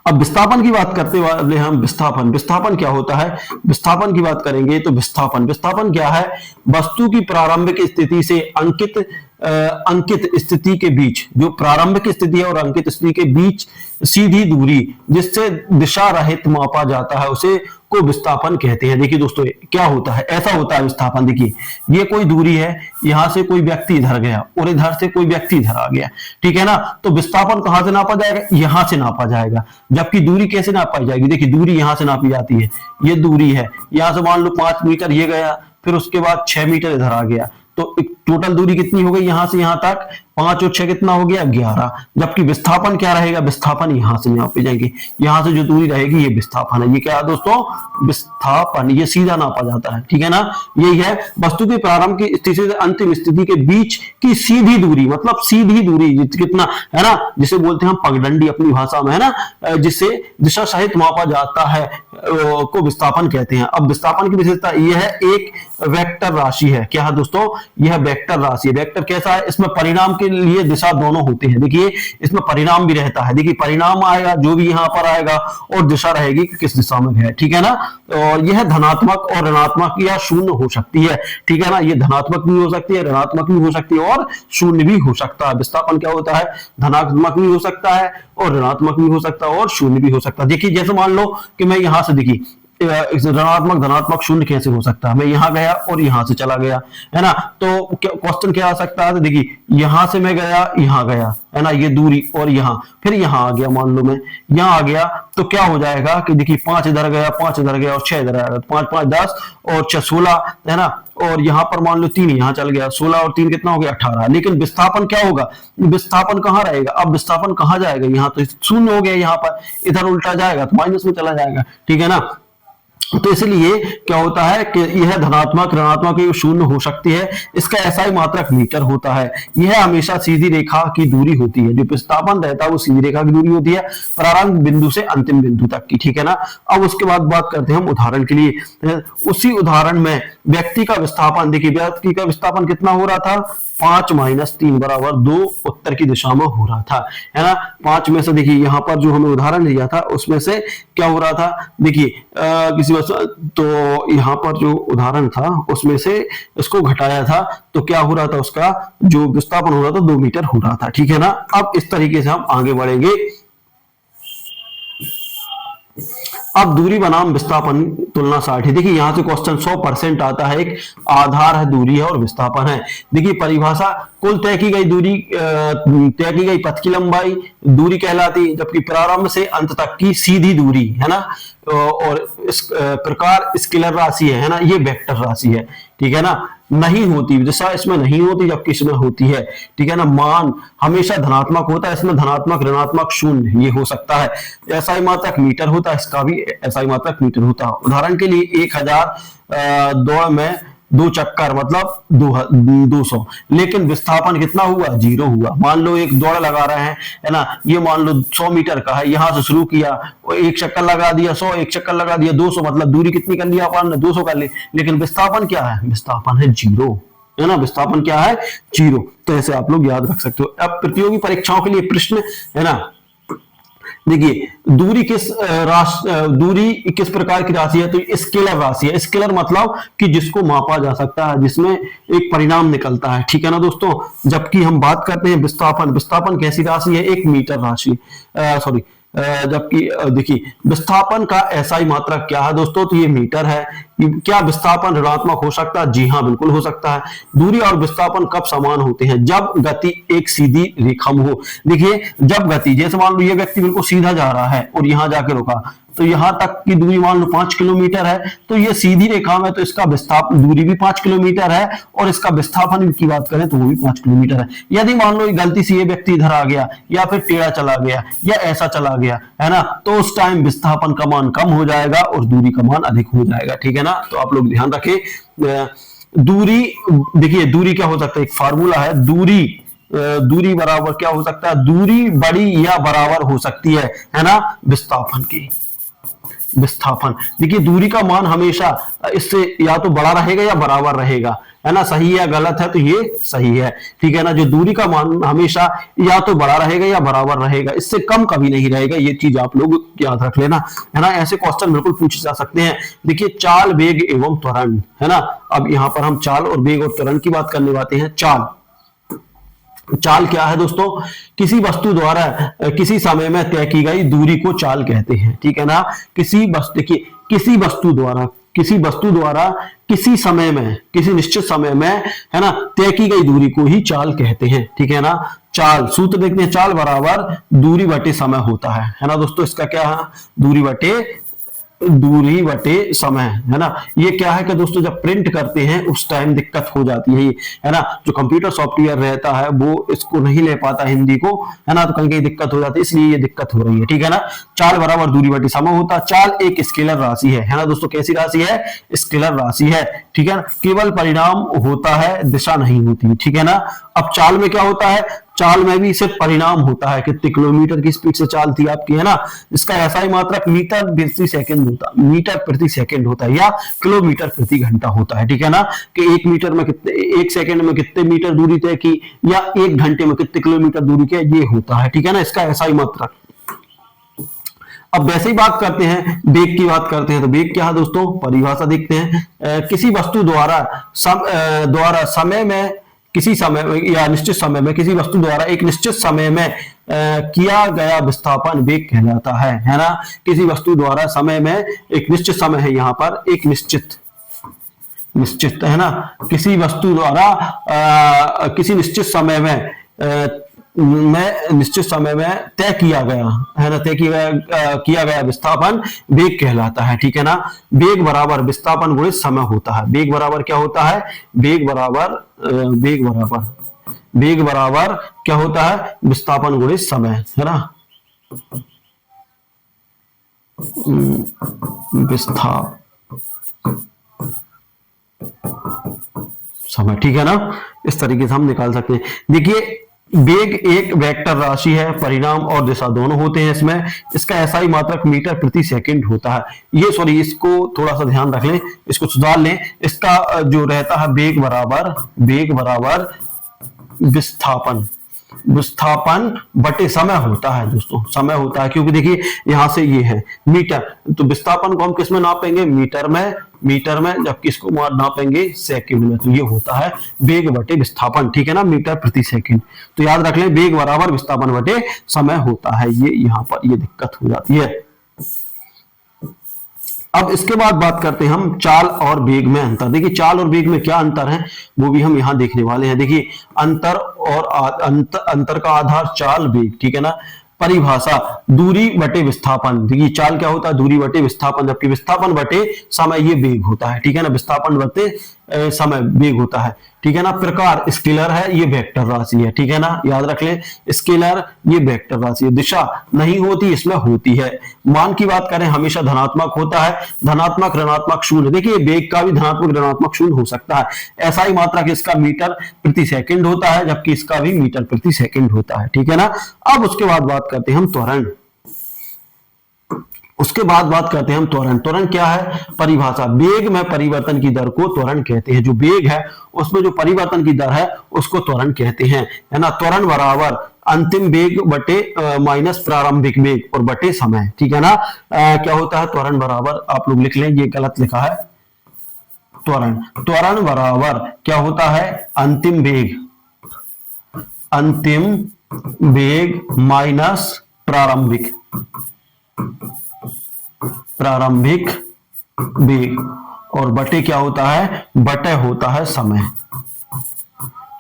अब विस्थापन की बात करते हुए हम विस्थापन क्या होता है, विस्थापन की बात करेंगे तो विस्थापन क्या है, वस्तु की प्रारंभिक स्थिति से अंकित स्थिति के बीच, जो प्रारंभिक स्थिति है और अंकित स्थिति के बीच सीधी दूरी जिससे दिशा रहित मापा जाता है, उसे को विस्थापन कहते हैं। देखिए दोस्तों क्या होता है, ऐसा होता है विस्थापन। देखिए ये कोई दूरी है, यहां से कोई व्यक्ति इधर गया और इधर से कोई व्यक्ति इधर आ गया, ठीक है ना। तो विस्थापन कहां से नापा जाएगा, यहां से नापा जाएगा। जबकि दूरी कैसे नापी जाएगी, देखिए दूरी यहां से नापी जाती है, ये दूरी है। यहां से मान लो 5 मीटर ये गया, फिर उसके बाद 6 मीटर इधर आ गया, तो टोटल दूरी कितनी हो गई, यहां से यहां तक 5 और 6 कितना हो गया, 11। जबकि विस्थापन क्या रहेगा, विस्थापन यहां से नापे जाएंगे, यहां से जो दूरी रहेगी ये विस्थापन है। ये क्या है दोस्तों, विस्थापन, ये सीधा नापा जाता है, ठीक है ना। यही है वस्तु के प्रारंभ की स्थिति से अंतिम स्थिति के बीच की सीधी दूरी, मतलब सीधी दूरी कितना है ना, जिसे बोलते हैं हम पगडंडी अपनी भाषा में, है ना, जिससे दिशा सहित मापा जाता है को विस्थापन कहते हैं। अब विस्थापन की विशेषता यह है, एक वेक्टर राशि है। क्या है दोस्तों, यह वेक्टर राशि है। वेक्टर कैसा है, इसमें परिणाम के लिए दिशा दोनों होते हैं। देखिए इसमें परिणाम भी रहता है, देखिए परिणाम आएगा जो भी यहां पर आएगा और दिशा रहेगी कि किस दिशा में है, ठीक है ना। और यह धनात्मक और ऋणात्मक या शून्य हो सकती है, ठीक है ना। यह धनात्मक भी हो सकती है, ऋणात्मक भी हो सकती है और शून्य भी हो सकता है। विस्थापन क्या होता है, धनात्मक भी हो सकता है और ऋणात्मक भी हो सकता है और शून्य भी हो सकता है। देखिए जैसे मान लो कि मैं यहां से, देखिए ऋणात्मक धनात्मक शून्य कैसे हो सकता है, मैं यहां गया और यहां से चला गया, है ना। तो क्वेश्चन क्या आ सकता है, तो देखिए यहां से मैं गया, यहां गया, है ना, ये दूरी, और यहां फिर यहां आ गया, मान लो मैं यहां आ गया, तो क्या हो जाएगा कि देखिए 5 इधर गया, 5 इधर गया और 6 इधर आया, 5 5 10 और 6 16, है ना। और यहां पर मान लो 3 यहां चल गया, 16 और 3 कितना हो गया, 18। लेकिन विस्थापन क्या होगा, विस्थापन कहां रहेगा, अब विस्थापन कहां जाएगा, यहां तो शून्य हो गया, यहां पर इधर उल्टा जाएगा तो माइनस में चला जाएगा, ठीक है ना। तो इसलिए क्या होता है कि यह धनात्मक ऋणात्मक शून्य हो सकती है। इसका एसआई मात्रक मीटर होता है। यह हमेशा सीधी रेखा की दूरी होती है। जो विस्थापन रहता है वो सीधी रेखा की दूरी होती है, प्रारंभ बिंदु से अंतिम बिंदु तक की, ठीक है ना। अब उसके बाद बात करते हैं हम उदाहरण के लिए। उसी उदाहरण में व्यक्ति का विस्थापन, देखिए व्यक्ति का विस्थापन कितना हो रहा था, 5-3 बराबर 2 उत्तर की दिशा में हो रहा था, है ना। 5 में से देखिए यहाँ पर जो हमें उदाहरण दिया था उसमें से क्या हो रहा था, देखिए किसी वस्तु, तो यहाँ पर जो उदाहरण था उसमें से इसको घटाया था तो क्या हो रहा था, उसका जो विस्थापन हो रहा था 2 मीटर हो रहा था, ठीक है ना। अब इस तरीके से हम आगे बढ़ेंगे। अब दूरी बनाम विस्थापन तुलना 60 है। देखिए यहां से क्वेश्चन 100% आता है। एक आधार है, दूरी है और विस्थापन है। देखिए परिभाषा, कुल तय की गई दूरी, तय की गई पथ की लंबाई दूरी कहलाती, जबकि प्रारंभ से अंत तक की सीधी दूरी, है ना। और इस प्रकार स्केलर राशि है ना, ये वेक्टर राशि है, ठीक है ना। नहीं होती, जैसा इसमें नहीं होती जबकि इसमें होती है, ठीक है ना। मान हमेशा धनात्मक होता है, इसमें धनात्मक ऋणात्मक शून्य ये हो सकता है। एसआई मात्रक मीटर होता है, इसका भी एसआई मात्रक मीटर होता है। उदाहरण के लिए 1000 दौड़ में 2 चक्कर मतलब 200, लेकिन विस्थापन कितना हुआ, 0 हुआ। मान लो एक दौड़ लगा रहे हैं, है ना, ये मान लो 100 मीटर का है, यहां से शुरू किया और एक चक्कर लगा दिया 100, एक चक्कर लगा दिया 200, मतलब दूरी कितनी कर लिया अपन ने, 200 कर ली, लेकिन विस्थापन क्या है, विस्थापन है 0, है ना। विस्थापन क्या है, 0। तो ऐसे आप लोग याद रख सकते हो। अब प्रतियोगी परीक्षाओं के लिए प्रश्न, है ना। देखिए दूरी किस प्रकार की राशि है, तो स्केलर राशि है। स्केलर मतलब कि जिसको मापा जा सकता है, जिसमें एक परिणाम निकलता है, ठीक है ना दोस्तों। जबकि हम बात करते हैं विस्थापन, विस्थापन कैसी राशि है, एक मीटर राशि, सॉरी, जबकि देखिए विस्थापन का एसआई मात्रक क्या है दोस्तों, तो ये मीटर है। क्या विस्थापन ऋणात्मक हो सकता है, जी हाँ बिल्कुल हो सकता है। दूरी और विस्थापन कब समान होते हैं, जब गति एक सीधी रेखा में हो। देखिए जब गति, जैसे मान लो ये व्यक्ति बिल्कुल सीधा जा रहा है और यहां जाके रुका, तो यहां तक की दूरी मान लो 5 किलोमीटर है, तो ये सीधी रेखा में, तो इसका विस्थापन दूरी भी 5 किलोमीटर है और इसका विस्थापन की बात करें तो वो भी 5 किलोमीटर है। यदि मान लो गलती से ये व्यक्ति इधर आ गया या फिर टेढ़ा चला गया या ऐसा चला गया, है ना, तो उस टाइम विस्थापन का मान कम हो जाएगा और दूरी का मान अधिक हो जाएगा, ठीक है ना। तो आप लोग ध्यान रखें। दूरी, देखिए दूरी क्या हो सकता है, एक फार्मूला है, दूरी बराबर क्या हो सकता है, दूरी बड़ी या बराबर हो सकती है ना, विस्थापन की। विस्थापन, देखिए दूरी का मान हमेशा इससे या तो बड़ा रहेगा या बराबर रहेगा, है ना। सही या गलत है, तो ये सही है, ठीक है ना। जो दूरी का मान हमेशा या तो बड़ा रहेगा या बराबर रहेगा, इससे कम कभी नहीं रहेगा, ये चीज आप लोग याद रख लेना, है ना। ऐसे क्वेश्चन बिल्कुल पूछे जा सकते हैं। देखिए चाल, वेग एवं त्वरण, है ना। अब यहां पर हम चाल और वेग और त्वरण की बात करने वाले हैं। चाल क्या है दोस्तों, किसी वस्तु द्वारा किसी समय में तय की गई दूरी को चाल कहते हैं, ठीक है ना। देखिए किसी वस्तु द्वारा किसी समय में, किसी निश्चित समय में, है ना, तय की गई दूरी को ही चाल कहते हैं, ठीक है ना। चाल सूत्र देखते हैं, चाल बराबर दूरी बटे समय होता है ना दोस्तों। इसका क्या है, दूरी बटे समय, है ना। ये क्या है कि दोस्तों जब प्रिंट करते हैं उस टाइम दिक्कत हो जाती है ना। जो कंप्यूटर सॉफ्टवेयर रहता है वो इसको नहीं ले पाता हिंदी को, है ना, तो कहीं कहीं दिक्कत हो जाती है, इसलिए ये दिक्कत हो रही है, ठीक है ना। चाल बराबर दूरी बटे समय होता है। चाल एक स्केलर राशि है ना दोस्तों। कैसी राशि है, स्केलर राशि है, ठीक है ना। केवल परिणाम होता है, दिशा नहीं होती, ठीक है ना। अब चाल में क्या होता है, चाल में भी सिर्फ परिणाम होता है, कितने किलोमीटर की स्पीड से चाल थी आपकी, है ना। इसका एसआई मात्रक मीटर प्रति सेकंड होता है या किलोमीटर प्रति घंटा होता है, ठीक है ना। कि 1 मीटर में कितने, 1 सेकंड में कितने मीटर दूरी तय की या 1 घंटे में कितने किलोमीटर दूरी की, ये होता है, ठीक है ना, इसका एसआई मात्रक। अब वैसे ही बात करते हैं, वेग की बात करते हैं, तो वेग क्या है दोस्तों, परिभाषा देखते हैं। किसी वस्तु द्वारा समय में, किसी समय या निश्चित समय में, किसी वस्तु द्वारा एक निश्चित समय में किया गया विस्थापन वेग कहलाता है ना। किसी वस्तु द्वारा समय में, एक निश्चित समय है यहाँ पर, एक निश्चित, है ना, किसी वस्तु द्वारा किसी निश्चित समय में निश्चित समय में तय किया गया, है ना, किया गया विस्थापन वेग कहलाता है, ठीक है ना। वेग बराबर विस्थापन गुणित समय होता है। वेग बराबर क्या होता है, वेग बराबर क्या होता है, विस्थापन गुणित समय, है ना। विस्थापन समय, ठीक है ना। इस तरीके से हम निकाल सकते हैं। देखिए वेग एक वेक्टर राशि है, परिणाम और दिशा दोनों होते हैं इसमें। इसका एसआई मात्रक मीटर प्रति सेकंड होता है। ये सॉरी, इसको थोड़ा सा ध्यान रख लें, इसको सुधार लें। इसका जो रहता है वेग बराबर विस्थापन, विस्थापन बटे समय होता है दोस्तों, समय होता है। क्योंकि देखिए यहां से ये है मीटर, तो विस्थापन को हम किस में नापेंगे, मीटर में, जबकि इसको नापेंगे सेकंड में। तो ये होता है वेग बटे विस्थापन, ठीक है ना, मीटर प्रति सेकंड। तो याद रख लें वेग बराबर विस्थापन बटे समय होता है। ये यहां पर ये दिक्कत हो जाती है। अब इसके बाद बात करते हैं हम चाल और वेग में अंतर। देखिए चाल और वेग में क्या अंतर है वो भी हम यहां देखने वाले हैं। देखिए अंतर का आधार चाल वेग, ठीक है ना। परिभाषा दूरी बटे विस्थापन। देखिए चाल क्या होता है, दूरी बटे विस्थापन, जबकि विस्थापन बटे समय ये वेग होता है, ठीक है ना। विस्थापन बटे समय वेग होता है, ठीक है ना। प्रकार स्केलर है, ये वेक्टर राशि है, ठीक है ना, याद रख लें। स्केलर ये वेक्टर राशि है। दिशा नहीं होती, इसमें होती है। मान की बात करें हमेशा धनात्मक होता है, धनात्मक ऋणात्मक शून्य। देखिए वेग का भी धनात्मक ऋणात्मक शून्य हो सकता है। ऐसा ही मात्रक इसका मीटर प्रति सेकंड होता है, जबकि इसका भी मीटर प्रति सेकंड होता है, ठीक है ना। अब उसके बाद बात करते हैं हम त्वरण। उसके बाद बात करते हैं हम त्वरण। त्वरण क्या है, परिभाषा वेग में परिवर्तन की दर को त्वरण कहते हैं। जो वेग है उसमें जो परिवर्तन की दर है उसको त्वरण कहते हैं, है ना। त्वरण बराबर अंतिम वेग बटे माइनस प्रारंभिक वेग और बटे समय, ठीक है ना। क्या होता है त्वरण बराबर, आप लोग लिख लें, ये गलत लिखा है। त्वरण बराबर क्या होता है, अंतिम वेग माइनस प्रारंभिक वेग और बटे क्या होता है, बटे होता है समय,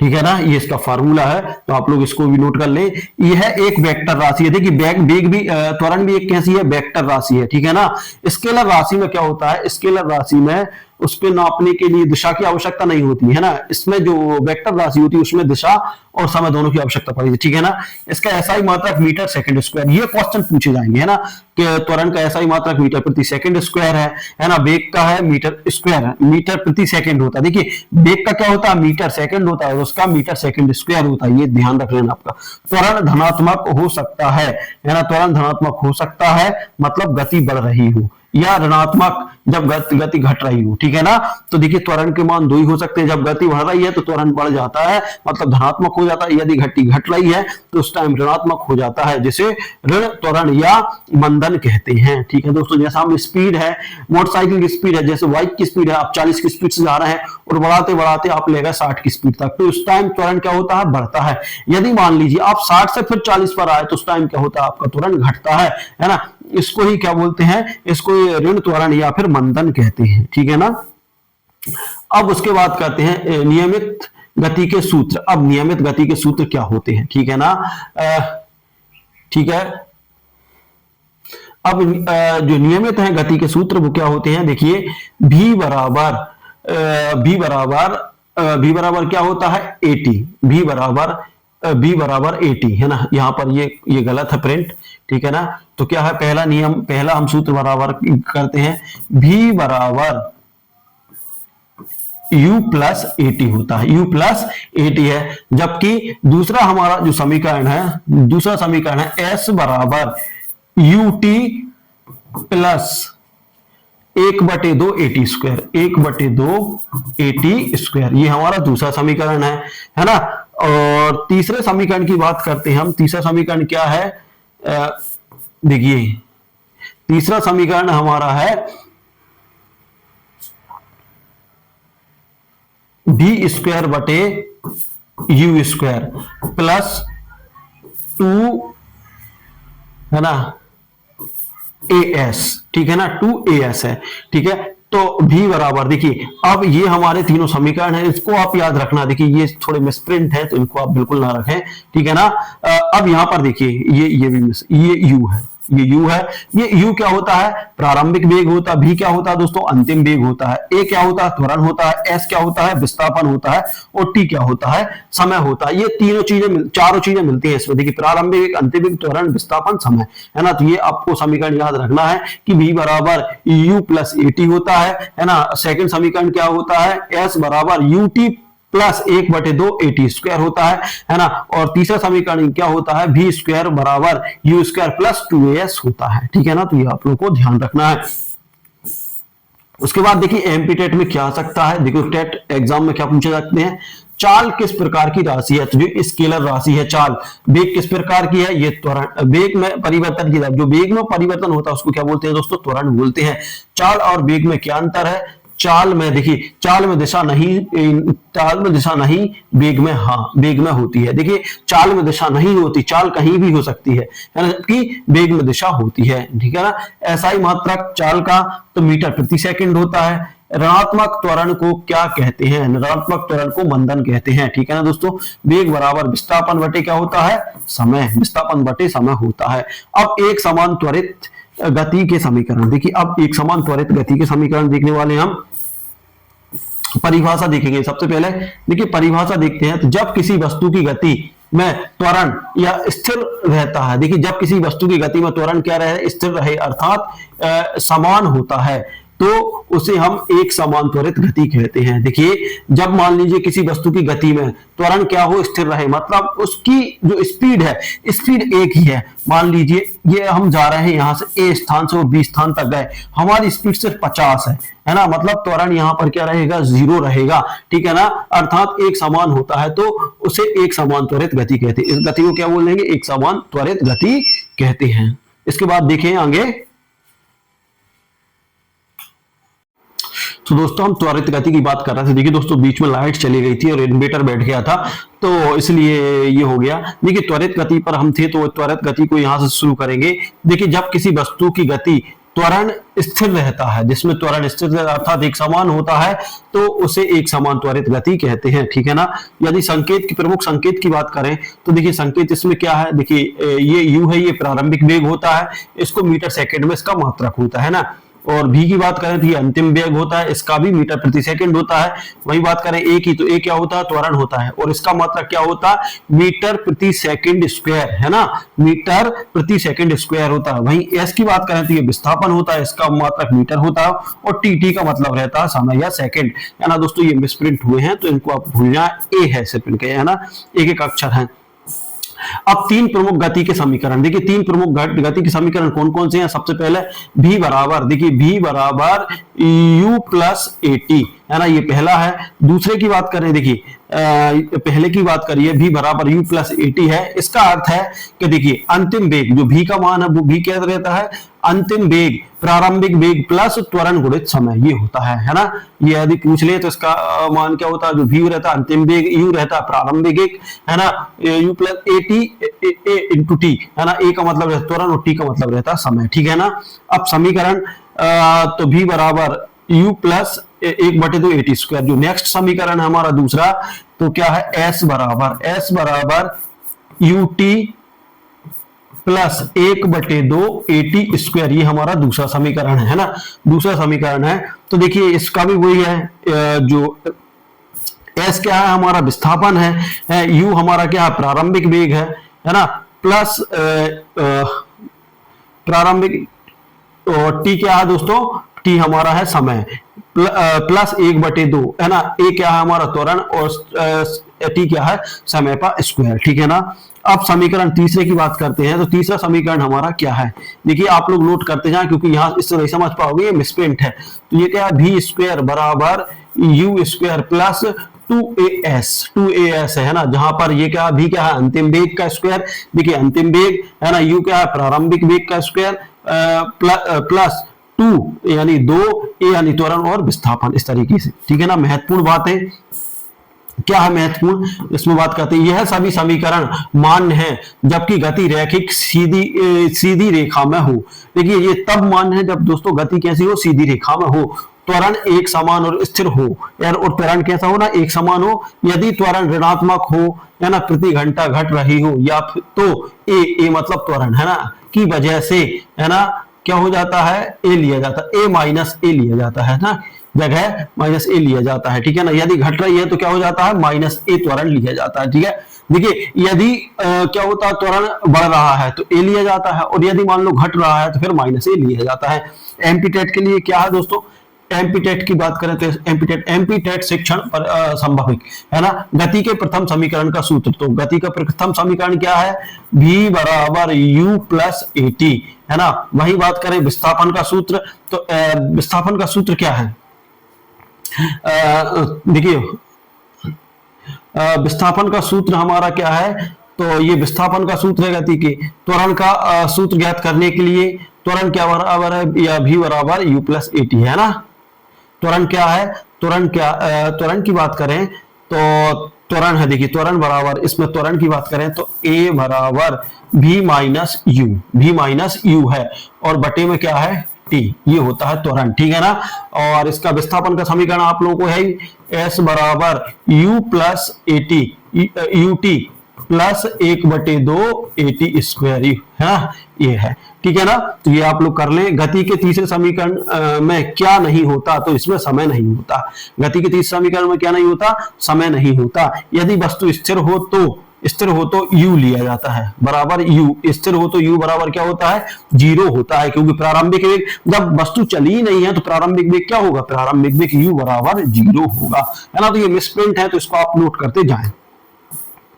ठीक है ना। ये इसका फार्मूला है, तो आप लोग इसको भी नोट कर ले। यह एक वेक्टर राशि है। देखिए वेग भी त्वरण भी एक कैसी है, वेक्टर राशि है, ठीक है ना। स्केलर राशि में क्या होता है, स्केलर राशि में उसको नापने के लिए दिशा की आवश्यकता नहीं होती है ना। इसमें जो वेक्टर राशि होती है उसमें दिशा और समय दोनों की आवश्यकता पड़ती है, ठीक है ना। इसका एसआई मात्रक मीटर सेकंड स्क्वायर, ये क्वेश्चन पूछे जाएंगे, है ना, कि त्वरण का एसआई मात्रक मीटर प्रति सेकंड स्क्वायर है ना। वेग का है मीटर स्क्वायर है, मीटर प्रति सेकंड होता है। देखिए वेग का क्या होता है, मीटर सेकंड होता है, उसका मीटर सेकंड स्क्वायर होता है, ये ध्यान रख लेना आपका। त्वरण धनात्मक हो सकता है ना, त्वरण धनात्मक हो सकता है मतलब गति बढ़ रही हो, या ऋणात्मक जब गति घट रही हो, ठीक है ना। तो देखिए त्वरण के मान दो ही हो सकते हैं, जब गति बढ़ रही है तो त्वरण बढ़ जाता है मतलब धनात्मक हो जाता है, यदि गति घट रही है तो उस टाइम ऋणात्मक हो जाता है, जिसे ऋण त्वरण या मंदन कहते हैं, ठीक है दोस्तों। जैसा हम स्पीड है, मोटरसाइकिल की स्पीड है, जैसे बाइक की स्पीड है, आप 40 की स्पीड से जा रहे हैं और बढ़ाते बढ़ाते आप ले गए 60 की स्पीड तक, तो उस टाइम त्वरण क्या होता है, बढ़ता है। यदि मान लीजिए आप 60 से फिर 40 पर आए तो उस टाइम क्या होता है, आपका त्वरण घटता है ना। इसको ही क्या बोलते हैं, इसको ऋण त्वरण या फिर मंदन कहते हैं, ठीक है ना। अब उसके बाद करते हैं नियमित गति के सूत्र। अब नियमित गति के सूत्र क्या होते हैं, ठीक है ना। ठीक है, अब जो नियमित है गति के सूत्र वो क्या होते हैं, देखिए v बराबर क्या होता है, AT। v बराबर AT, है ना। यहां पर ये गलत है प्रिंट, ठीक है ना। तो क्या है पहला हम सूत्र बराबर करते हैं, v बराबर u प्लस AT होता है, u प्लस AT है। जबकि दूसरा हमारा जो समीकरण है s बराबर UT plus 1/2 AT square, 1/2 AT square, ये हमारा दूसरा समीकरण है ना। और तीसरे समीकरण की बात करते हैं हम। तीसरा समीकरण क्या है, देखिए तीसरा समीकरण हमारा है v स्क्वायर बटे u स्क्वायर प्लस 2, है ना, AS, ठीक है ना, 2AS है, ठीक है। तो v बराबर, देखिए अब ये हमारे तीनों समीकरण है, इसको आप याद रखना। देखिए ये थोड़े मिसप्रिंट है तो इनको आप बिल्कुल ना रखें, ठीक है ना। अब यहां पर देखिए ये भी ये u है, ये u है। ये u क्या होता है, प्रारंभिक वेग होता है, v क्या होता है दोस्तों, अंतिम वेग होता है, a क्या होता है, त्वरण होता है, s क्या होता है, विस्थापन होता है, और t क्या होता है, समय होता है। ये तीनों चीजें, चारों चीजें मिलती है इसमें। देखिए प्रारंभिक वेग, अंतिम वेग, त्वरण, विस्थापन, समय, है ना। तो ये आपको समीकरण याद रखना है कि v बराबर u प्लस at होता है ना। सेकंड समीकरण क्या होता है, s बराबर ut प्लस 1/2 AT स्क्वायर होता है ना। और तीसरा समीकरण क्या होता है, v स्क्वायर बराबर u स्क्वायर प्लस 2as होता है, ठीक है ना। तो ये आप लोगों को ध्यान रखना है। उसके बाद देखिए एमपी टेट में क्या आ सकता है, देखो टेट एग्जाम में क्या पूछे जाते हैं, चाल किस प्रकार की राशि है, तो जो स्केलर राशि है चाल, वेग किस प्रकार की है, ये त्वरण, वेग में परिवर्तन की, जो वेग में परिवर्तन होता है उसको क्या बोलते हैं दोस्तों, त्वरण बोलते हैं। चाल और वेग में क्या अंतर है, चाल में देखिए, चाल में दिशा नहीं, वेग में हाँ, वेग में होती है। देखिए चाल में दिशा नहीं होती, चाल कहीं भी हो सकती है ना, जबकि वेग में दिशा होती है, ठीक है ना। एसआई मात्रक चाल का तो मीटर प्रति सेकंड होता है। ऋणात्मक त्वरण को क्या कहते हैं, ऋणात्मक त्वरण को मंदन कहते हैं, ठीक है ना दोस्तों। वेग बराबर विस्थापन बटे क्या होता है, समय, विस्थापन बटे समय होता है। अब एक समान त्वरित गति के समीकरण, देखिए अब एक समान त्वरित गति के समीकरण देखने वाले हम, परिभाषा देखेंगे। सबसे पहले देखिए परिभाषा देखते हैं, तो जब किसी वस्तु की गति में त्वरण या स्थिर रहता है, देखिए जब किसी वस्तु की गति में त्वरण क्या रहे, स्थिर रहे, अर्थात समान होता है, तो उसे हम एक समान त्वरित गति कहते हैं। देखिए जब मान लीजिए किसी वस्तु की गति में त्वरण क्या हो, स्थिर रहे, मतलब उसकी जो स्पीड है, स्पीड एक ही है। मान लीजिए ये हम जा रहे हैं यहां से ए स्थान से वो बी स्थान तक गए, हमारी स्पीड सिर्फ 50 है ना, मतलब त्वरण यहां पर क्या रहेगा, 0 रहेगा, ठीक है ना, अर्थात एक समान होता है, तो उसे एक समान त्वरित गति कहते हैं। इस गति को क्या बोलेंगे, एक समान त्वरित गति कहते हैं। इसके बाद देखें आगे, तो दोस्तों हम त्वरित गति की बात कर रहे थे। देखिए दोस्तों बीच में लाइट चली गई थी और इन्वर्टर बैठ गया था, तो इसलिए ये हो गया। देखिए त्वरित गति पर हम थे, तो त्वरित गति को यहां से शुरू करेंगे। देखिए जब किसी वस्तु की गति त्वरण स्थिर रहता है, जिसमें त्वरण स्थिर अर्थात एक समान होता है, तो उसे एक समान त्वरित गति कहते हैं, ठीक है ना। यदि संकेत की, प्रमुख संकेत की बात करें, तो देखिए संकेत इसमें क्या है, देखिए ये u है, ये प्रारंभिक वेग होता है, इसको मीटर सेकंड में इसका मात्रक होता है ना। और v की बात करें तो ये अंतिम वेग होता है, इसका भी मीटर प्रति सेकंड होता है। वही बात करें a की, तो a क्या होता है, त्वरण होता है, और इसका मात्रक क्या होता है, मीटर प्रति सेकंड स्क्वायर, है ना, मीटर प्रति सेकंड स्क्वायर होता है। वहीं s की बात करें तो ये विस्थापन होता है, इसका मात्रक मीटर होता है, और t का मतलब रहता है समय या सेकंड, है ना दोस्तों। ये मिसप्रिंट हुए हैं तो इनको आप भूलना, a है सिर्फ इनके, है ना, एक एक अक्षर है। अब तीन प्रमुख गति के समीकरण, देखिए तीन प्रमुख गति के समीकरण कौन कौन से हैं। सबसे पहले v बराबर, देखिए v बराबर u प्लस at, है ना, ये पहला है। दूसरे की बात करें, देखिए पहले की बात करिए, v बराबर u प्लस at है। इसका अर्थ है कि देखिए अंतिम वेग, जो v का मान है वो v क्या रहता है, अंतिम वेग, प्रारंभिक वेग प्लस त्वरण गुणित समय, ये होता है ना। ये यदि पूछ ले तो इसका मान क्या होता है, जो v रहता है अंतिम वेग, u रहता है प्रारंभिक वेग, है ना, u plus at into t, है ना, a का मतलब है त्वरण और t का मतलब रहता है समय, ठीक है ना। अब समीकरण तो v बराबर u प्लस 1/2 AT स्क्वायर। जो नेक्स्ट समीकरण है हमारा दूसरा, तो क्या है, s बराबर ut प्लस 1/2 AT स्क्वायर, ये हमारा दूसरा समीकरण है ना, दूसरा समीकरण है। तो देखिए इसका भी वही है, जो s क्या है हमारा विस्थापन है, u हमारा क्या है प्रारंभिक वेग है ना, प्लस प्रारंभिक, और t क्या है दोस्तों, t हमारा है समय, प्लस 1/2, है ना, a क्या है हमारा त्वरण, और t क्या है समय का स्क्वायर, ठीक है ना। अब समीकरण तीसरे की बात करते हैं, तो तीसरा समीकरण हमारा क्या है, देखिए आप लोग नोट करते जाएं, क्योंकि यहां इससे नहीं समझ पाओगे, ये मिसप्रिंट है। तो ये क्या है, v स्क्वायर बराबर u स्क्वायर प्लस 2as है ना, जहां पर ये क्या, v क्या है अंतिम वेग का स्क्वायर, देखिए अंतिम वेग, है ना, u क्या है प्रारंभिक वेग का स्क्वायर, प्लस 2 यानी 2, a यानी त्वरण और विस्थापन, इस तरीके से, ठीक है ना। महत्वपूर्ण बात है, क्या है महत्वपूर्ण, इसमें बात करते हैं, यह सभी समीकरण मान्य है जबकि गति रैखिक सीधी रेखा में हो। देखिए ये तब मान्य है जब दोस्तों गति कैसी हो, सीधी रेखा में हो। त्वरण एक समान और स्थिर हो, यार और त्वरण कैसा हो ना, एक समान हो, यदि त्वरण ऋणात्मक हो है ना, प्रति घंटा घट रही हो, या फिर तो ए मतलब त्वरण है ना की वजह से है ना क्या हो जाता है, ए लिया जाता है, ए माइनस ए लिया जाता है ना, जगह माइनस ए लिया जाता है, ठीक है ना। यदि घट रही है तो क्या हो जाता है, माइनस ए त्वरण लिया जाता है, ठीक है। देखिए यदि क्या होता है, त्वरण बढ़ रहा है तो ए लिया जाता है, और यदि मान लो घट रहा है तो फिर माइनस ए लिया जाता है। एमपीटेट के लिए क्या है दोस्तों, एमपीटेट की बात करें तो एमपीटेट शिक्षण पर संभाविक है ना। गति के प्रथम समीकरण का सूत्र, तो गति का प्रथम समीकरण क्या है, v बराबर u प्लस ए टी है ना। वही बात करें विस्थापन का सूत्र, तो विस्थापन का सूत्र क्या है, देखिए विस्थापन का सूत्र हमारा क्या है, तो ये विस्थापन का सूत्र है गति के। त्वरण का सूत्र ज्ञात करने के लिए त्वरण क्या बराबर है, या v बराबर u प्लस ए टी है ना। त्वरण क्या है, त्वरण की बात करें तो त्वरण है, देखिए त्वरण बराबर, इसमें त्वरण की बात करें तो a बराबर v माइनस यू है, और बटे में क्या है t, ये होता है त्वरण, ठीक है ना। और इसका विस्थापन का समीकरण आप लोगों को है s बराबर u plus A T, U T plus 1/2 A T square है ना, ये है, ठीक है ना। तो ये आप लोग कर लें। गति के तीसरे समीकरण में क्या नहीं होता, तो इसमें समय नहीं होता। गति के तीसरे समीकरण में क्या नहीं होता, समय नहीं होता। यदि वस्तु स्थिर हो तो u लिया जाता है, बराबर u, स्थिर हो तो u बराबर क्या होता है, 0 होता है, क्योंकि प्रारंभिक वेग, जब वस्तु चली ही नहीं है तो प्रारंभिक वेग क्या होगा, प्रारंभिक वेग u बराबर 0 होगा, है ना। तो ये मिसप्रिंट है, तो इसको आप नोट करते जाएं,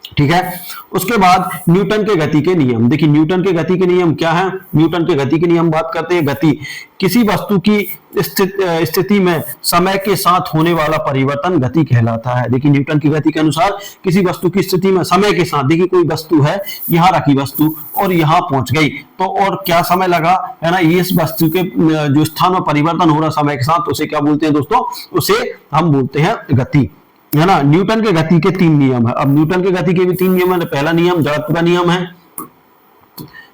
ठीक है। उसके बाद न्यूटन के गति के नियम, देखिए न्यूटन के गति के नियम क्या है, न्यूटन के गति के नियम बात करते हैं। गति किसी वस्तु की स्थिति में समय के साथ होने वाला परिवर्तन गति कहलाता है। देखिए न्यूटन की गति के अनुसार किसी वस्तु की स्थिति में समय के साथ, देखिए कोई वस्तु है, यहाँ रखी वस्तु और यहाँ पहुंच गई, तो और क्या समय लगा है ना, ये इस वस्तु के जो स्थान में परिवर्तन हो रहा समय के साथ, तो उसे क्या बोलते हैं दोस्तों, उसे हम बोलते हैं गति, है ना। न्यूटन के गति के 3 नियम है। अब न्यूटन के गति के भी 3 नियम है। पहला नियम जड़त्व का नियम है।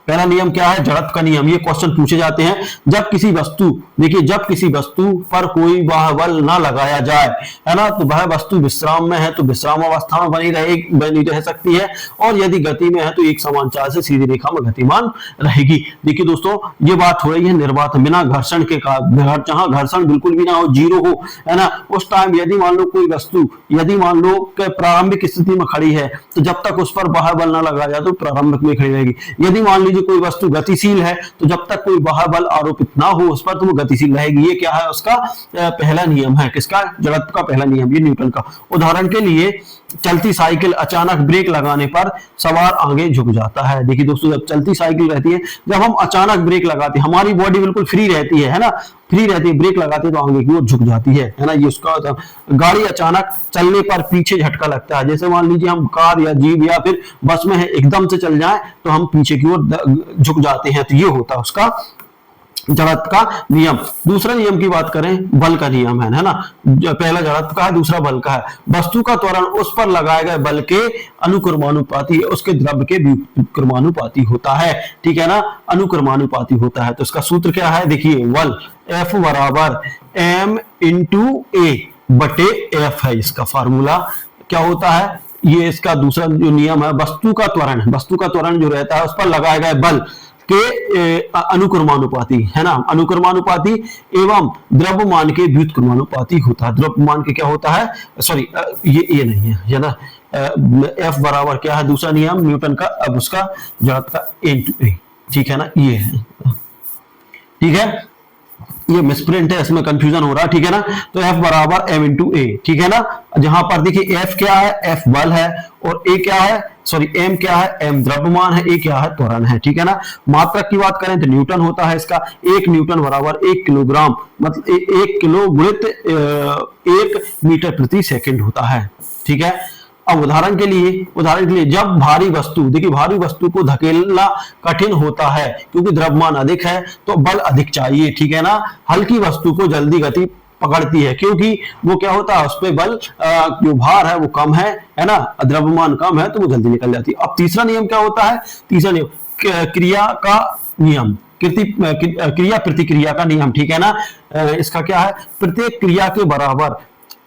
पहला नियम क्या है, जड़त्व का नियम। ये क्वेश्चन पूछे जाते हैं जब किसी वस्तु, देखिए जब किसी वस्तु पर कोई बाह्य बल ना लगाया जाए, है ना, तो वह वस्तु विश्राम में है तो विश्राम अवस्था में बनी रह सकती है, और यदि गति में है तो एक समान चाल से सीधी रेखा में गतिमान रहेगी। देखिए दोस्तों ये बात हो रही है निर्वात बिना घर्षण के, जहां घर्षण बिल्कुल भी ना हो, 0 हो, है ना, उस टाइम यदि मान लो कोई वस्तु, यदि मान लो प्रारंभिक स्थिति में खड़ी है तो जब तक उस पर बाह्य बल ना लगाया जाए तो प्रारंभिक में खड़ी रहेगी। यदि मान लीजिए कोई वस्तु गतिशील है तो जब तक कोई बाह्य बल आरोपित ना हो उस पर तो वो गतिशील रहेगी। ये क्या है, उसका पहला नियम है, किसका, जड़त्व का पहला नियम, ये न्यूटन का। उदाहरण के लिए चलती साइकिल अचानक ब्रेक लगाने पर सवार आगे झुक जाता है। देखिए दोस्तों जब चलती साइकिल रहती है, जब हम अचानक ब्रेक लगाते हैं, हमारी बॉडी बिल्कुल फ्री रहती है ना, फ्री रहती है, ब्रेक लगाते हैं तो आगे की ओर झुक जाती है ना, ये उसका। गाड़ी अचानक चलने पर पीछे झटका लगता है, जैसे मान लीजिए हम कार या जीप या फिर बस में है, एकदम से चल जाए तो हम पीछे की ओर झुक जाते हैं, तो ये होता है उसका जड़त्व का नियम। दूसरा नियम की बात करें, बल का नियम है ना, पहला जड़त्व का है, दूसरा बल का है। वस्तु का त्वरण उस पर लगाए गए बल के अनुक्रमानुपाती, उसके द्रव्य के व्युत्क्रमानुपाती होता है, ठीक है ना, अनुक्रमानुपाती होता है। तो इसका सूत्र क्या है, देखिए बल F बराबर m इंटू ए बटे F है, इसका फार्मूला क्या होता है, ये इसका दूसरा जो नियम है, वस्तु का त्वरण जो रहता है उस पर लगाए गए बल के अनुक्रमानुपाती, है ना, अनुक्रमानुपाती एवं द्रव्यमान के व्युत्क्रमानुपाती होता है। द्रव्यमान के क्या होता है, सॉरी ये नहीं है ना, F बराबर क्या है, दूसरा नियम न्यूटन का, अब उसका जड़त्व का इंटू ए, ठीक है ना, ये है, ठीक है, ये मिसप्रिंट है, इसमें कंफ्यूजन हो रहा है, ठीक है ना। तो F बराबर m इंटू ए, ठीक है ना, जहां पर देखिए F क्या है, F बल है, और A क्या है, सॉरी M क्या है, M द्रव्यमान है, A क्या है, त्वरण है, ठीक है ना। मात्रक की बात करें तो न्यूटन होता है इसका, 1 न्यूटन बराबर 1 किलोग्राम, मतलब 1 किलो गुणित 1 मीटर प्रति सेकंड होता है, ठीक है। अब उदाहरण के लिए जब भारी वस्तु, देखिए भारी वस्तु को धकेलना कठिन होता है क्योंकि द्रव्यमान अधिक है तो बल अधिक चाहिए, ठीक है ना। हल्की वस्तु को जल्दी गति पकड़ती है क्योंकि वो क्या होता है, उस पे बल जो भार है वो कम है ना, द्रव्यमान कम है तो वो जल्दी निकल जाती है। अब तीसरा नियम क्या होता है, तीसरा नियम क्रिया का नियम, क्रिया प्रतिक्रिया का नियम, ठीक है ना। इसका क्या है, प्रत्येक क्रिया के बराबर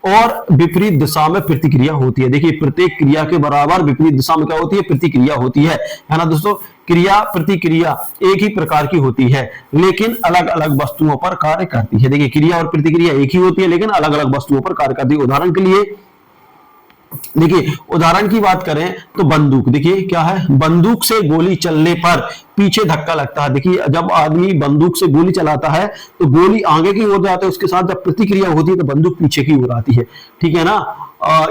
और विपरीत दिशा में प्रतिक्रिया होती है। देखिए प्रत्येक क्रिया के बराबर विपरीत दिशा में क्या होती है, प्रतिक्रिया होती है ना दोस्तों। क्रिया प्रतिक्रिया एक ही प्रकार की होती है लेकिन अलग अलग वस्तुओं पर कार्य करती है। देखिए क्रिया और प्रतिक्रिया एक ही होती है लेकिन अलग अलग वस्तुओं पर कार्य करती है। उदाहरण के लिए देखिए, उदाहरण की बात करें तो बंदूक, देखिए क्या है, बंदूक से गोली चलने पर पीछे धक्का लगता है। देखिए जब आदमी बंदूक से गोली चलाता है तो गोली आगे की ओर जाती है, उसके साथ जब प्रतिक्रिया होती है तो बंदूक पीछे की ओर आती है, ठीक है ना।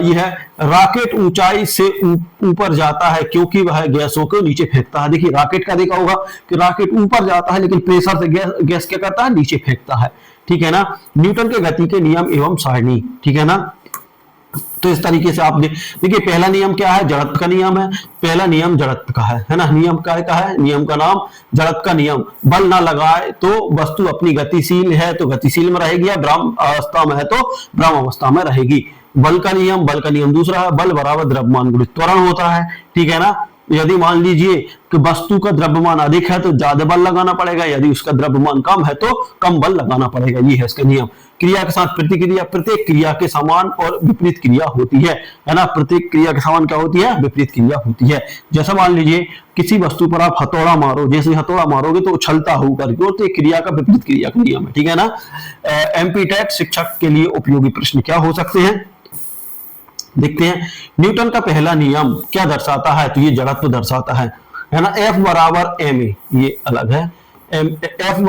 यह है रॉकेट ऊंचाई से ऊपर जाता है क्योंकि वह गैसों को नीचे फेंकता है। देखिए रॉकेट का देखा होगा कि रॉकेट ऊपर जाता है लेकिन प्रेशर से गैस क्या करता है, नीचे फेंकता है, ठीक है ना। न्यूटन के गति के नियम एवं सारणी, ठीक है ना। तो इस तरीके से आप देखिए पहला नियम क्या है, जड़त्व का नियम है। पहला नियम जड़त्व का है ना। नियम क्या है, नियम का नाम जड़त्व का नियम। बल ना लगाए तो वस्तु अपनी गतिशील है तो गतिशील में रहेगी, या ब्रह्म अवस्था में है तो ब्रह्म अवस्था में रहेगी। बल का नियम दूसरा है, बल बराबर द्रव्यमान गुणित त्वरण होता है, ठीक है ना। यदि मान लीजिए कि वस्तु का द्रव्यमान अधिक है तो ज्यादा बल लगाना पड़ेगा, यदि उसका द्रव्यमान कम है तो कम बल लगाना पड़ेगा, ये है इसका नियम। क्रिया के साथ प्रतिक्रिया, प्रत्येक क्रिया के समान और विपरीत क्रिया होती है ना। प्रत्येक क्रिया के समान क्या होती है, विपरीत क्रिया होती है। जैसा मान लीजिए किसी वस्तु पर आप हथौड़ा मारो, जैसे हथौड़ा मारोगे तो उछलता होकर के, तो क्रिया का विपरीत क्रिया का नियम है, ठीक है ना। एमपी शिक्षक के लिए उपयोगी प्रश्न क्या हो सकते हैं, देखते हैं। न्यूटन का पहला नियम क्या दर्शाता है, तो ये जड़त्व दर्शाता है ना। F बराबर एम ए, ये अलग है। F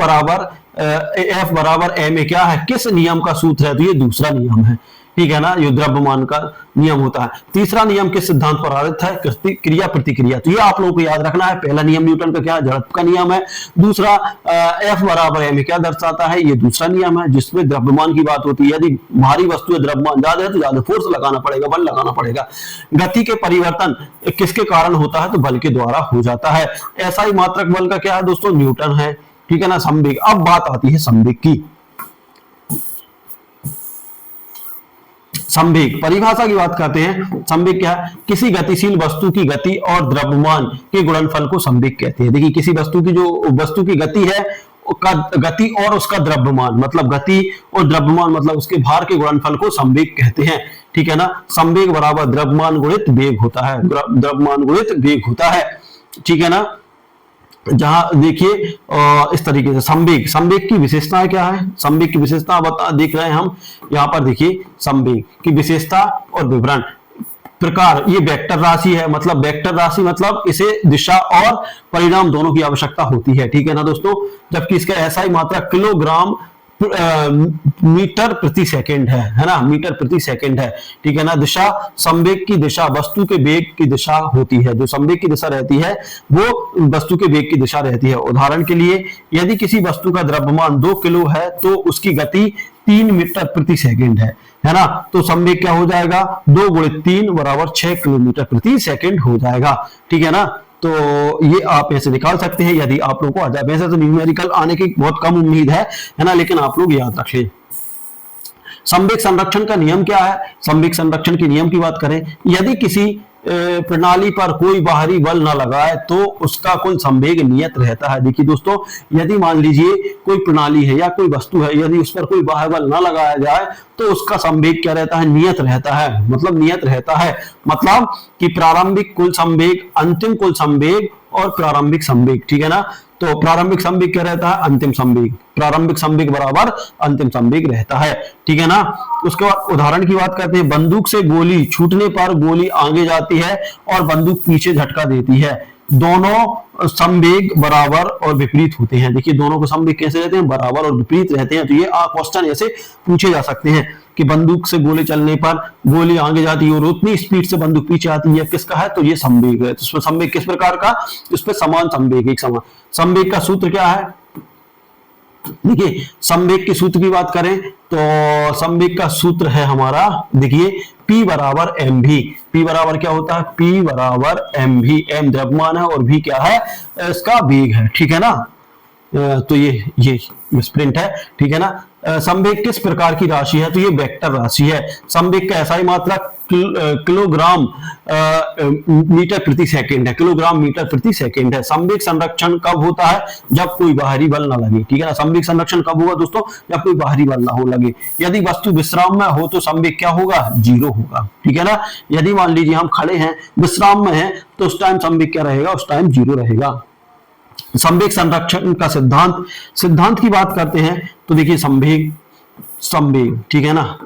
बराबर एम ए क्या है, किस नियम का सूत्र है, तो ये दूसरा नियम है, ठीक है ना। ये द्रव्यमान का नियम होता है। तीसरा नियम किस सिद्धांत पर आधारित है, क्रिया प्रतिक्रिया। तो ये आप लोगों को याद रखना है। पहला नियम न्यूटन का क्या, जड़त्व का नियम है। दूसरा F बराबर एम क्या दर्शाता है, ये दूसरा नियम है जिसमें द्रव्यमान की बात होती है। यदि भारी वस्तु है, द्रव्यमान ज्यादा है तो ज्यादा फोर्स लगाना पड़ेगा, बल लगाना पड़ेगा। गति के परिवर्तन किसके कारण होता है, तो बल के द्वारा हो जाता है। SI मात्रक बल का क्या है दोस्तों, न्यूटन है, ठीक है ना। संवेग, अब बात आती है संवेग की। संवेग परिभाषा की बात करते हैं। संवेग क्या है, किसी गतिशील वस्तु की गति और द्रव्यमान के गुणनफल को संवेग कहते हैं। देखिए किसी वस्तु की जो वस्तु की गति है, गति और उसका द्रव्यमान, मतलब गति और द्रव्यमान मतलब उसके भार के गुणनफल को संवेग कहते हैं, ठीक है ना। संवेग बराबर द्रव्यमान गुणित वेग होता है, द्रव्यमान गुणित वेग होता है, ठीक है ना। जहां देखिए इस तरीके से संवेग की विशेषताएं क्या है, संवेग की विशेषता बता देख रहे हैं हम यहाँ पर। देखिए संवेग की विशेषता और विवरण प्रकार, ये वेक्टर राशि है, मतलब वेक्टर राशि मतलब इसे दिशा और परिणाम दोनों की आवश्यकता होती है, ठीक है ना दोस्तों। जबकि इसका SI मात्रा किलोग्राम मीटर प्रति सेकंड है ना, मीटर प्रति सेकंड है, ठीक है ना। दिशा, संवेग की दिशा वस्तु के वेग की दिशा होती है, जो संवेग की दिशा रहती है वो वस्तु के वेग की दिशा रहती है। उदाहरण के लिए यदि किसी वस्तु का द्रव्यमान 2 किलो है तो उसकी गति 3 मीटर प्रति सेकंड है ना। तो संवेग क्या हो जाएगा, 2 गुणित 3 बराबर 6 किलोमीटर प्रति सेकंड हो जाएगा, ठीक है ना। तो ये आप ऐसे निकाल सकते हैं यदि आप लोगों को आ जाए। वैसे तो न्यूमेरिकल आने की बहुत कम उम्मीद है ना, लेकिन आप लोग याद रखें। संवेग संरक्षण का नियम क्या है, संवेग संरक्षण के नियम की बात करें, यदि किसी प्रणाली पर कोई बाहरी बल न लगाए तो उसका कुल संवेग नियत रहता है। देखिए दोस्तों, यदि मान लीजिए कोई प्रणाली है या कोई वस्तु है, यदि उस पर कोई बाहरी बल न लगाया जाए तो उसका संवेग क्या रहता है, नियत रहता है, मतलब नियत रहता है, मतलब कि प्रारंभिक कुल संवेग, अंतिम कुल संवेग और प्रारंभिक संवेग, ठीक है ना। तो प्रारंभिक संवेग क्या रहता है, अंतिम संवेग, प्रारंभिक संवेग बराबर अंतिम संवेग रहता है, ठीक है ना। उसके बाद उदाहरण की बात करते हैं। बंदूक से गोली छूटने पर गोली आगे जाती है और बंदूक पीछे झटका देती है, दोनों संवेग बराबर और विपरीत होते हैं। देखिए दोनों के संवेग कैसे रहते हैं, बराबर और विपरीत रहते हैं। तो ये क्वेश्चन ऐसे पूछे जा सकते हैं कि बंदूक से गोली चलने पर गोली आगे जाती है और उतनी स्पीड से बंदूक पीछे आती है, किसका है, तो ये संवेग है। तो उसमें संवेग किस प्रकार का, इस पे समान संवेग, एक समान। संवेग का सूत्र क्या है, देखिए संवेग के सूत्र की बात करें तो संवेग का सूत्र है हमारा, देखिए P बराबर mv। P बराबर क्या होता है, P बराबर mv, m द्रव्यमान है और v क्या है, इसका वेग है, ठीक है ना। तो ये स्प्रिंट है, ठीक है ना। संवेग किस प्रकार की राशि है, तो ये वेक्टर राशि है। संवेग का एसआई मात्रक किलोग्राम मीटर प्रति सेकंड है, किलोग्राम मीटर प्रति सेकंड है। संवेग संरक्षण कब होता है, जब कोई बाहरी बल ना लगे, ठीक है ना। संवेग संरक्षण कब होगा दोस्तों, जब कोई बाहरी बल ना हो लगे। यदि वस्तु विश्राम में हो तो संवेग क्या होगा, जीरो होगा, ठीक है ना। यदि मान लीजिए हम खड़े हैं, विश्राम में हैं, तो उस टाइम संवेग क्या रहेगा, उस टाइम जीरो रहेगा। संवेग संरक्षण का सिद्धांत, सिद्धांत की बात करते हैं तो देखिए संवेग, संवेग, ठीक है ना।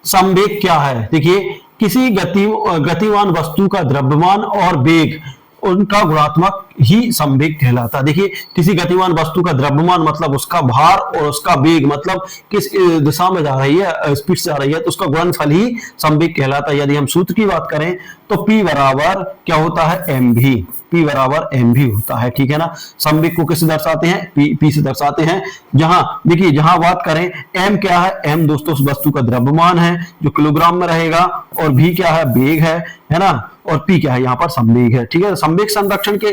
संवेग क्या है, देखिए किसी गतिमान वस्तु का द्रव्यमान और वेग, उनका गुणात्मक ही संवेग कहलाता है। देखिए किसी गतिमान वस्तु का द्रव्यमान मतलब उसका भार, और उसका वेग मतलब किस दिशा में जा रही है, स्पीड से जा रही है, तो उसका गुणनफल ही संवेग कहलाता है। यदि हम सूत्र की बात करें तो P बराबर क्या होता है, mv, P बराबर mv होता है, ठीक है ना। संवेग को किससे दर्शाते हैं, P से दर्शाते हैं। जहां देखिए, जहां बात करें m क्या है, m दोस्तों उस वस्तु का द्रव्यमान है जो किलोग्राम में रहेगा, और v क्या है, वेग है ना, और P क्या है, यहाँ पर संवेग है, ठीक है। संवेग संरक्षण के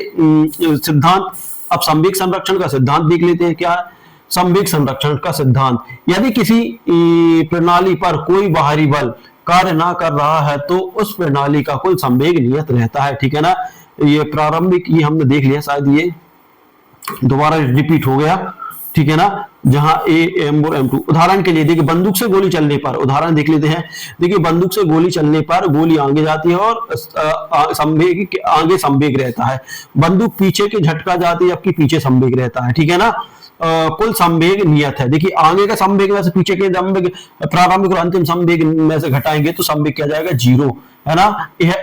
सिद्धांत, अब संवेग संरक्षण का सिद्धांत देख लेते हैं। क्या है संवेग संरक्षण का सिद्धांत, यदि किसी प्रणाली पर कोई बाहरी बल कार्य ना कर रहा है तो उस प्रणाली का कुल संवेग नियत रहता है, ठीक है ना। ये प्रारंभिक ये हमने देख लिया, शायद ये दोबारा रिपीट हो गया, ठीक है ना। जहां ए एम और M2, उदाहरण के लिए देखिए बंदूक से गोली चलने पर, उदाहरण देख लेते हैं। देखिए बंदूक से गोली चलने पर गोली आगे जाती है और संवेग आगे संवेग रहता है, बंदूक पीछे के झटका जाती है जबकि पीछे संवेग रहता है, ठीक है ना। कुल संवेग नियत है। देखिए आगे का संवेग में से पीछे के संवेग, प्रारंभिक और अंतिम संवेग में से घटाएंगे तो संवेग क्या जाएगा, जीरो, है ना। यह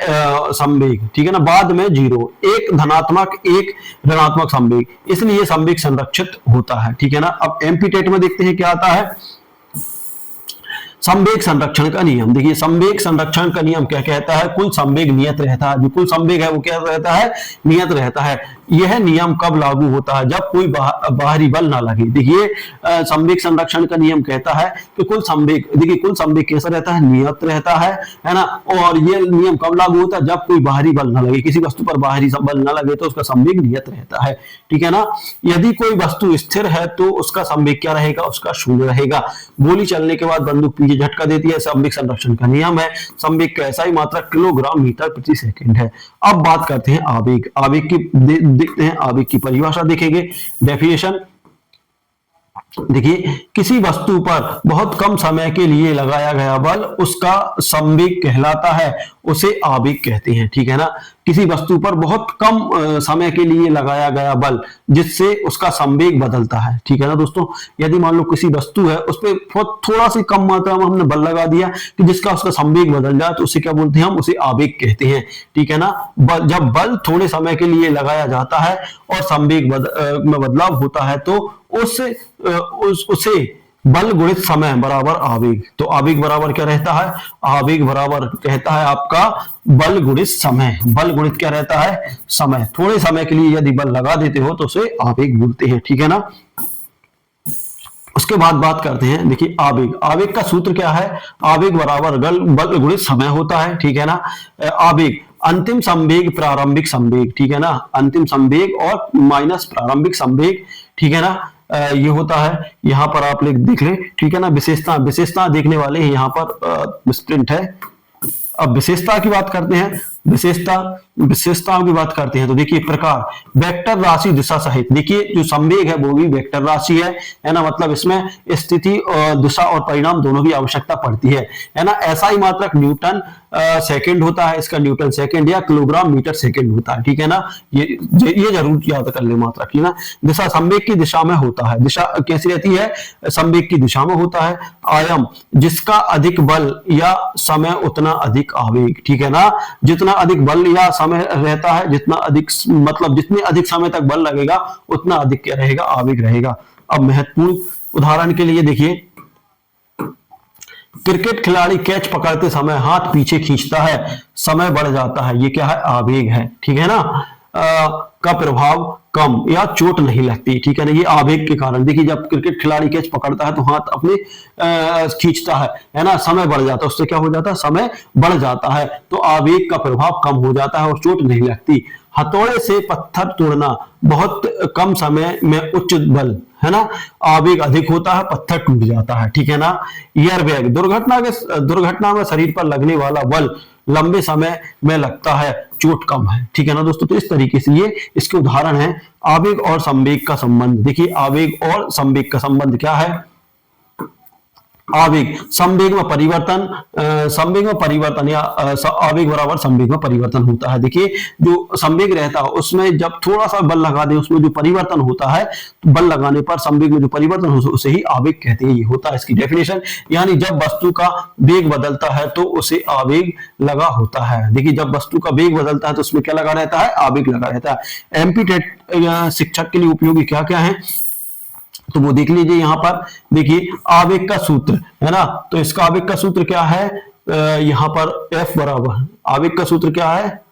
संवेग, ठीक है ना, बाद में जीरो, एक धनात्मक एक ऋणात्मक संवेग, इसलिए संवेग संरक्षित होता है, ठीक है ना। अब एमपी टेट में देखते हैं क्या आता है, संवेग संरक्षण का नियम। देखिए संवेग संरक्षण का नियम क्या कहता है, कुल संवेग नियत रहता है, जो कुल संवेग है वो क्या रहता है, नियत रहता है। यह नियम कब लागू होता है, जब कोई बाहरी बल ना लगे। देखिए संवेग संरक्षण का नियम कहता है कि कुल संवेग, देखिए कुल संवेग कैसा रहता है, नियत रहता है ना। और यह नियम कब लागू होता है, जब कोई बाहरी बल ना लगे, किसी वस्तु पर बाहरी बल ना लगे तो उसका संवेग नियत रहता है, ठीक है ना। यदि कोई वस्तु स्थिर है तो उसका संवेग क्या रहेगा, उसका शून्य रहेगा। गोली चलने के बाद बंदूक पीछे झटका देती है, संवेग संरक्षण का नियम है। संवेग का एसआई मात्रक किलोग्राम मीटर प्रति सेकंड है। अब बात करते हैं आवेग, आवेग की देखते हैं, आवेग की परिभाषा देखेंगे, डेफिनेशन। देखिए किसी वस्तु पर बहुत कम समय के लिए लगाया गया बल उसका संवेग कहलाता है, उसे आवेग कहते हैं, ठीक है ना। किसी वस्तु पर बहुत कम समय के लिए लगाया गया बल जिससे उसका संवेग बदलता है, ठीक है ना दोस्तों। यदि मान लो किसी वस्तु है, उस पर थोड़ा सी कम मात्रा में हमने बल लगा दिया कि जिसका उसका संवेग बदल जाए तो उसे क्या बोलते हैं, हम उसे आवेग कहते हैं, ठीक है ना। जब बल थोड़े समय के लिए लगाया जाता है और संवेग में बदलाव होता है तो उसे बल गुणित समय बराबर आवेग। तो आवेग बराबर क्या रहता है, आवेग बराबर कहता है आपका बल गुणित समय। बल गुणित क्या रहता है, समय। थोड़े समय के लिए यदि बल लगा देते हो तो उसे आवेग बोलते हैं, ठीक है ना। उसके बाद बात करते हैं, देखिए आवेग, आवेग का सूत्र क्या है, आवेग बराबर बल गुणित समय होता है, ठीक है ना। आवेग अंतिम संवेग प्रारंभिक संवेग, ठीक है ना, अंतिम संवेग और माइनस प्रारंभिक संवेग, ठीक है ना। ये होता है, यहां पर आप देख ले, ठीक है ना। विशेषता, विशेषता देखने वाले हैं यहाँ पर स्प्रिंट है। अब विशेषता की बात करते हैं, विशेषताओं की बात करते हैं तो देखिए प्रकार, वेक्टर राशि दिशा सहित। देखिए जो संवेग है वो भी वेक्टर राशि है ना, मतलब इसमें स्थिति और दिशा और परिणाम दोनों की आवश्यकता पड़ती है ना। ऐसा ही मात्रक न्यूटन सेकंड होता है, इसका न्यूटन सेकंड या किलोग्राम मीटर सेकंड होता है, ठीक है ना। ये जरूर याद कर ले मात्रक, है ना। दिशा संवेग की दिशा में होता है, दिशा कैसी रहती है, संवेग की दिशा में होता है। आयाम, जिसका अधिक बल या समय उतना अधिक आवेग, ठीक है ना। जितना अधिक बल या समय रहता है, जितना अधिक मतलब जितने अधिक समय तक बल लगेगा उतना अधिक क्या रहेगा, आवेग रहेगा। अब महत्वपूर्ण उदाहरण के लिए देखिए, क्रिकेट खिलाड़ी कैच पकड़ते समय हाथ पीछे खींचता है, समय बढ़ जाता है, ये क्या है, आवेग है, ठीक है ना। का प्रभाव कम या चोट नहीं लगती, ठीक है ना, ये आवेग के कारण। देखिए जब क्रिकेट खिलाड़ी कैच पकड़ता है तो हाथ अपने खींचता है ना, समय बढ़ जाता है, उससे क्या हो जाता है, समय बढ़ जाता है, तो आवेग का प्रभाव कम हो जाता है और चोट नहीं लगती। हथौड़े से पत्थर तोड़ना बहुत कम समय में उच्च बल, है ना। आवेग अधिक होता है, पत्थर टूट जाता है, ठीक है ना। एयर बैग, दुर्घटना में शरीर पर लगने वाला बल लंबे समय में लगता है, चोट कम है, ठीक है ना दोस्तों। तो इस तरीके से ये इसके उदाहरण है। आवेग और संवेग का संबंध देखिए, आवेग और संवेग का संबंध क्या है। आवेग संवेग में परिवर्तन, संवेग में परिवर्तन या आवेग बराबर संवेग में परिवर्तन होता है। देखिए जो संवेग रहता है उसमें जब थोड़ा सा बल लगा दे उसमें जो परिवर्तन होता है, तो बल लगाने पर संवेग में जो परिवर्तन हो उसे ही आवेग कहते हैं। ये होता है इसकी डेफिनेशन, यानी जब वस्तु का वेग बदलता है तो उसे आवेग लगा होता है। देखिए जब वस्तु का वेग बदलता है तो उसमें क्या लगा रहता है, आवेग लगा रहता है। एमपी टेट शिक्षक के लिए उपयोगी क्या क्या है, तो वो देख लीजिए। यहां पर देखिए आवेग का सूत्र है ना, तो इसका आवेग का सूत्र क्या है, यहां पर F बराबर, आवेग का सूत्र क्या है,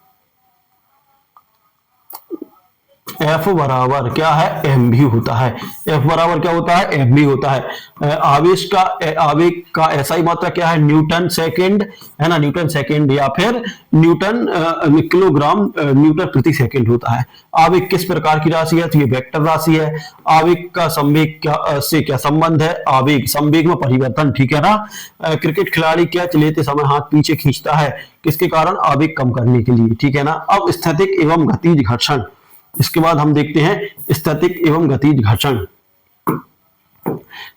F बराबर क्या है, एम भी होता है। F बराबर क्या होता है, एम भी होता है। आवेग का SI मात्रा क्या है, न्यूटन सेकंड, है ना, न्यूटन सेकंड या फिर न्यूटन किलोग्राम न्यूटन प्रति सेकंड होता है। आवेग किस प्रकार की राशि है, तो ये वेक्टर राशि है। आवेग का संवेग से क्या संबंध है, आवेग संवेग में परिवर्तन, ठीक है ना। क्रिकेट खिलाड़ी कैच लेते समय हाथ पीछे खींचता है, किसके कारण, आवेग कम करने के लिए, ठीक है ना। अब स्थैतिक एवं गतिज घर्षण, इसके बाद हम देखते हैं स्थैतिक एवं गतिज घर्षण।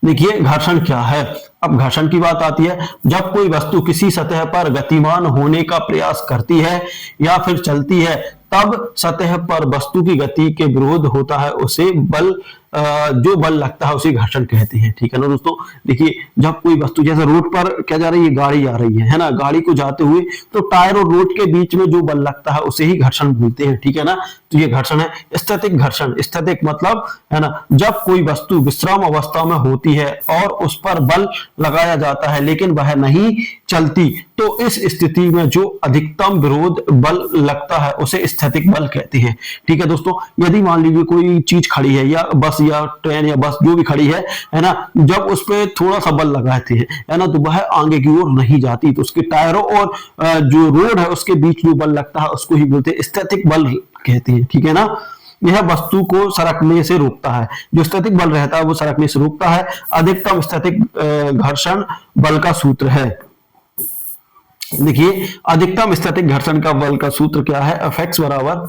देखिए घर्षण क्या है, अब घर्षण की बात आती है, जब कोई वस्तु किसी सतह पर गतिमान होने का प्रयास करती है या फिर चलती है, तब सतह पर वस्तु की गति के विरोध होता है, उसे बल, जो बल लगता है उसे घर्षण कहते हैं, ठीक है ना दोस्तों। देखिए जब कोई वस्तु, जैसे रोड पर क्या जा रही है, गाड़ी जा रही है ना, गाड़ी को जाते हुए तो टायर और रोड के बीच में जो बल लगता है उसे ही घर्षण बोलते हैं, ठीक है ना। तो ये घर्षण है। स्थैतिक घर्षण, स्थैतिक मतलब है ना, जब कोई वस्तु विश्राम अवस्था में होती है और उस पर बल लगाया जाता है लेकिन वह नहीं चलती, तो इस स्थिति में जो अधिकतम विरोध बल लगता है उसे स्थैतिक बल कहते हैं, ठीक है दोस्तों। यदि मान लीजिए कोई चीज खड़ी है या बस या ट्रेन या बस जो भी खड़ी है ना, जब उस पर थोड़ा सा बल लगाते हैं, है ना, तो वह आगे की ओर नहीं जाती, तो उसके टायरों और जो रोड है उसके बीच जो बल लगता है उसको ही बोलते हैं स्थैतिक बल कहते हैं, ठीक है ना। यह वस्तु को सरकने से रोकता है, जो स्थैतिक बल रहता है वो सरकने से रोकता है। अधिकतम स्थैतिक घर्षण बल का सूत्र है। देखिए अधिकतम स्थैतिक घर्षण का बल का सूत्र क्या है, Fx बराबर,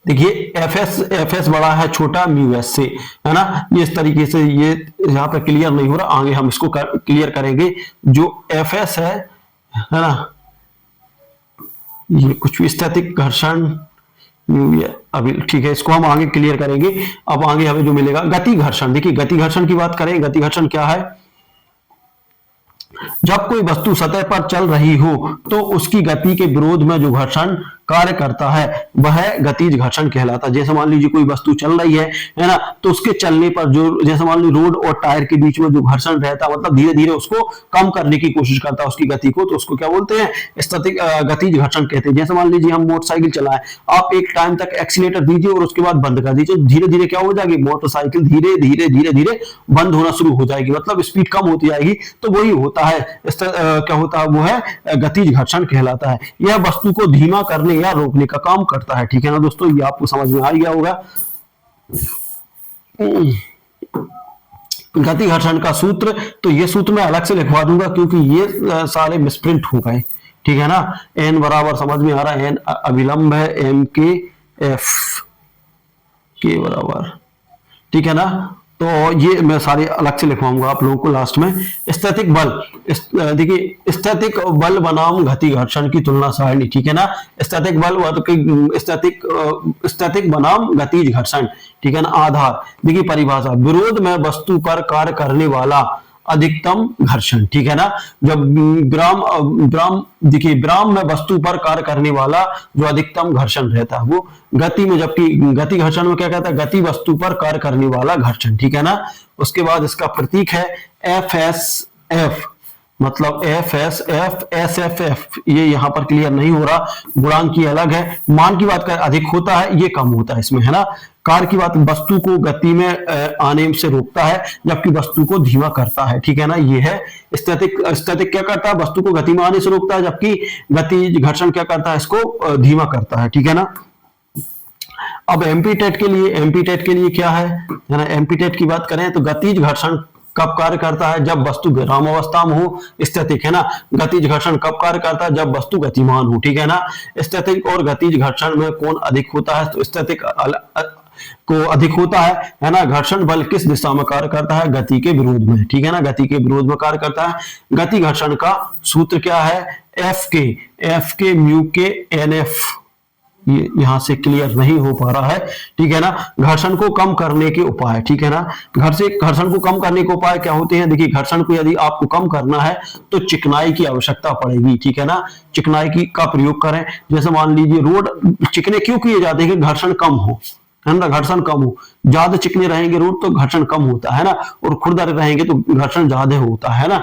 देखिए Fs बड़ा है छोटा μs से, है ना। ये इस तरीके से, ये यहाँ पे क्लियर नहीं हो रहा, आगे हम इसको क्लियर करेंगे। जो Fs है ना, ये कुछ भी स्थैतिक घर्षण अभी ठीक है, इसको हम आगे क्लियर करेंगे। अब आगे हमें जो मिलेगा गति घर्षण। देखिए गति घर्षण की बात करें, गति घर्षण क्या है, जब कोई वस्तु सतह पर चल रही हो तो उसकी गति के विरोध में जो घर्षण कार्य करता है वह गतिज घर्षण कहलाता है। जैसे मान लीजिए कोई वस्तु चल रही है ना, तो उसके चलने पर जो, जैसे मान लीजिए रोड और टायर के बीच में जो घर्षण रहता है, मतलब धीरे धीरे उसको कम करने की कोशिश करता है उसकी गति को, तो उसको क्या बोलते हैं, स्थैतिक गतिज घर्षण कहते हैं। जैसे मान लीजिए हम मोटरसाइकिल चलाएं, आप एक टाइम तक एक्सीलेटर दीजिए और उसके बाद बंद कर दीजिए, धीरे धीरे क्या हो जाएगी, मोटरसाइकिल धीरे धीरे धीरे धीरे बंद होना शुरू हो जाएगी, मतलब स्पीड कम होती जाएगी। तो वही होता है, क्या होता है, वो है गतिज घर्षण कहलाता है। यह वस्तु को धीमा करने या रोकने का काम करता है, ठीक है ना दोस्तों। ये आपको समझ में आ गया होगा। गति घर्षण का सूत्र, तो ये सूत्र मैं अलग से लिखवा दूंगा क्योंकि ये सारे मिसप्रिंट हो गए, ठीक है ना। एन बराबर समझ में आ रहा है, एन अभिलंब है, एम के एफ के बराबर, ठीक है ना। तो ये मैं सारे अलग से लिखवाऊंगा आप लोगों को लास्ट में। स्थैतिक बल, देखिए स्थैतिक बल बनाम गति घर्षण की तुलना सारणी, ठीक है ना। स्थैतिक बल स्थैतिक बनाम गतिज घर्षण, ठीक है ना। आधार, देखिए परिभाषा, विरोध में वस्तु पर कार्य करने वाला अधिकतम घर्षण, ठीक है ना। जब देखिए विराम में वस्तु पर कार्य करने वाला जो अधिकतम घर्षण रहता है वो गति में, जबकि गति घर्षण में क्या कहता है, गति वस्तु पर कार्य करने वाला घर्षण, ठीक है ना। उसके बाद इसका प्रतीक है FSF, मतलब एफ ये यहाँ पर क्लियर नहीं हो रहा, गुणांक की अलग है। मान की बात करें अधिक होता है, ये कम होता है इसमें, है ना। कार की बात वस्तु को गति में आने से रोकता है, जबकि वस्तु को धीमा करता है, ठीक है ना। ये है स्टैटिक। स्टैटिक क्या करता है, वस्तु को गति में आने से रोकता है, जबकि गति घर्षण क्या करता है, इसको धीमा करता है, ठीक है ना। अब एमपीटेट के लिए क्या है ना, एमपीटेट की बात करें तो गतिज घर्षण कब कार्य करता है, जब वस्तु विरामावस्था में हो। स्टैटिक है ना, गतिज घर्षण कब कार्य करता है, जब वस्तु गतिमान हो, ठीक है ना। स्टैटिक और गतिज घर्षण में कौन अधिक होता है, तो स्टैटिक को अधिक होता है ना। घर्षण बल किस दिशा में कार्य करता है, गति के विरोध में, ठीक है ना, गति के विरोध में कार्य करता है। गति घर्षण का सूत्र क्या है, एफ के म्यू के एन एफ। ये यहां से क्लियर नहीं हो पा रहा है, ठीक है ना। घर्षण को कम करने के उपाय, ठीक है ना। घर्षण को कम करने के उपाय क्या होते हैं, देखिए घर्षण को यदि आपको कम करना है तो चिकनाई की आवश्यकता पड़ेगी, ठीक है ना। चिकनाई की का प्रयोग करें, जैसे मान लीजिए रोड चिकने क्यों किए जाते हैं कि घर्षण कम हो, है ना, घर्षण कम हो। ज्यादा चिकने रहेंगे रोड तो घर्षण कम होता है ना, और खुरदरे रहेंगे तो घर्षण ज्यादा होता है ना,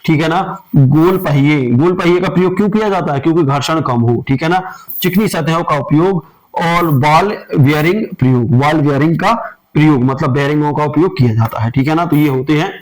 ठीक है ना। गोल पहिए का प्रयोग क्यों किया जाता है, क्योंकि घर्षण कम हो, ठीक है ना। चिकनी सतहों का उपयोग और बॉल बेयरिंग का प्रयोग, मतलब बेयरिंगों का उपयोग किया जाता है, ठीक है ना। तो ये होते हैं।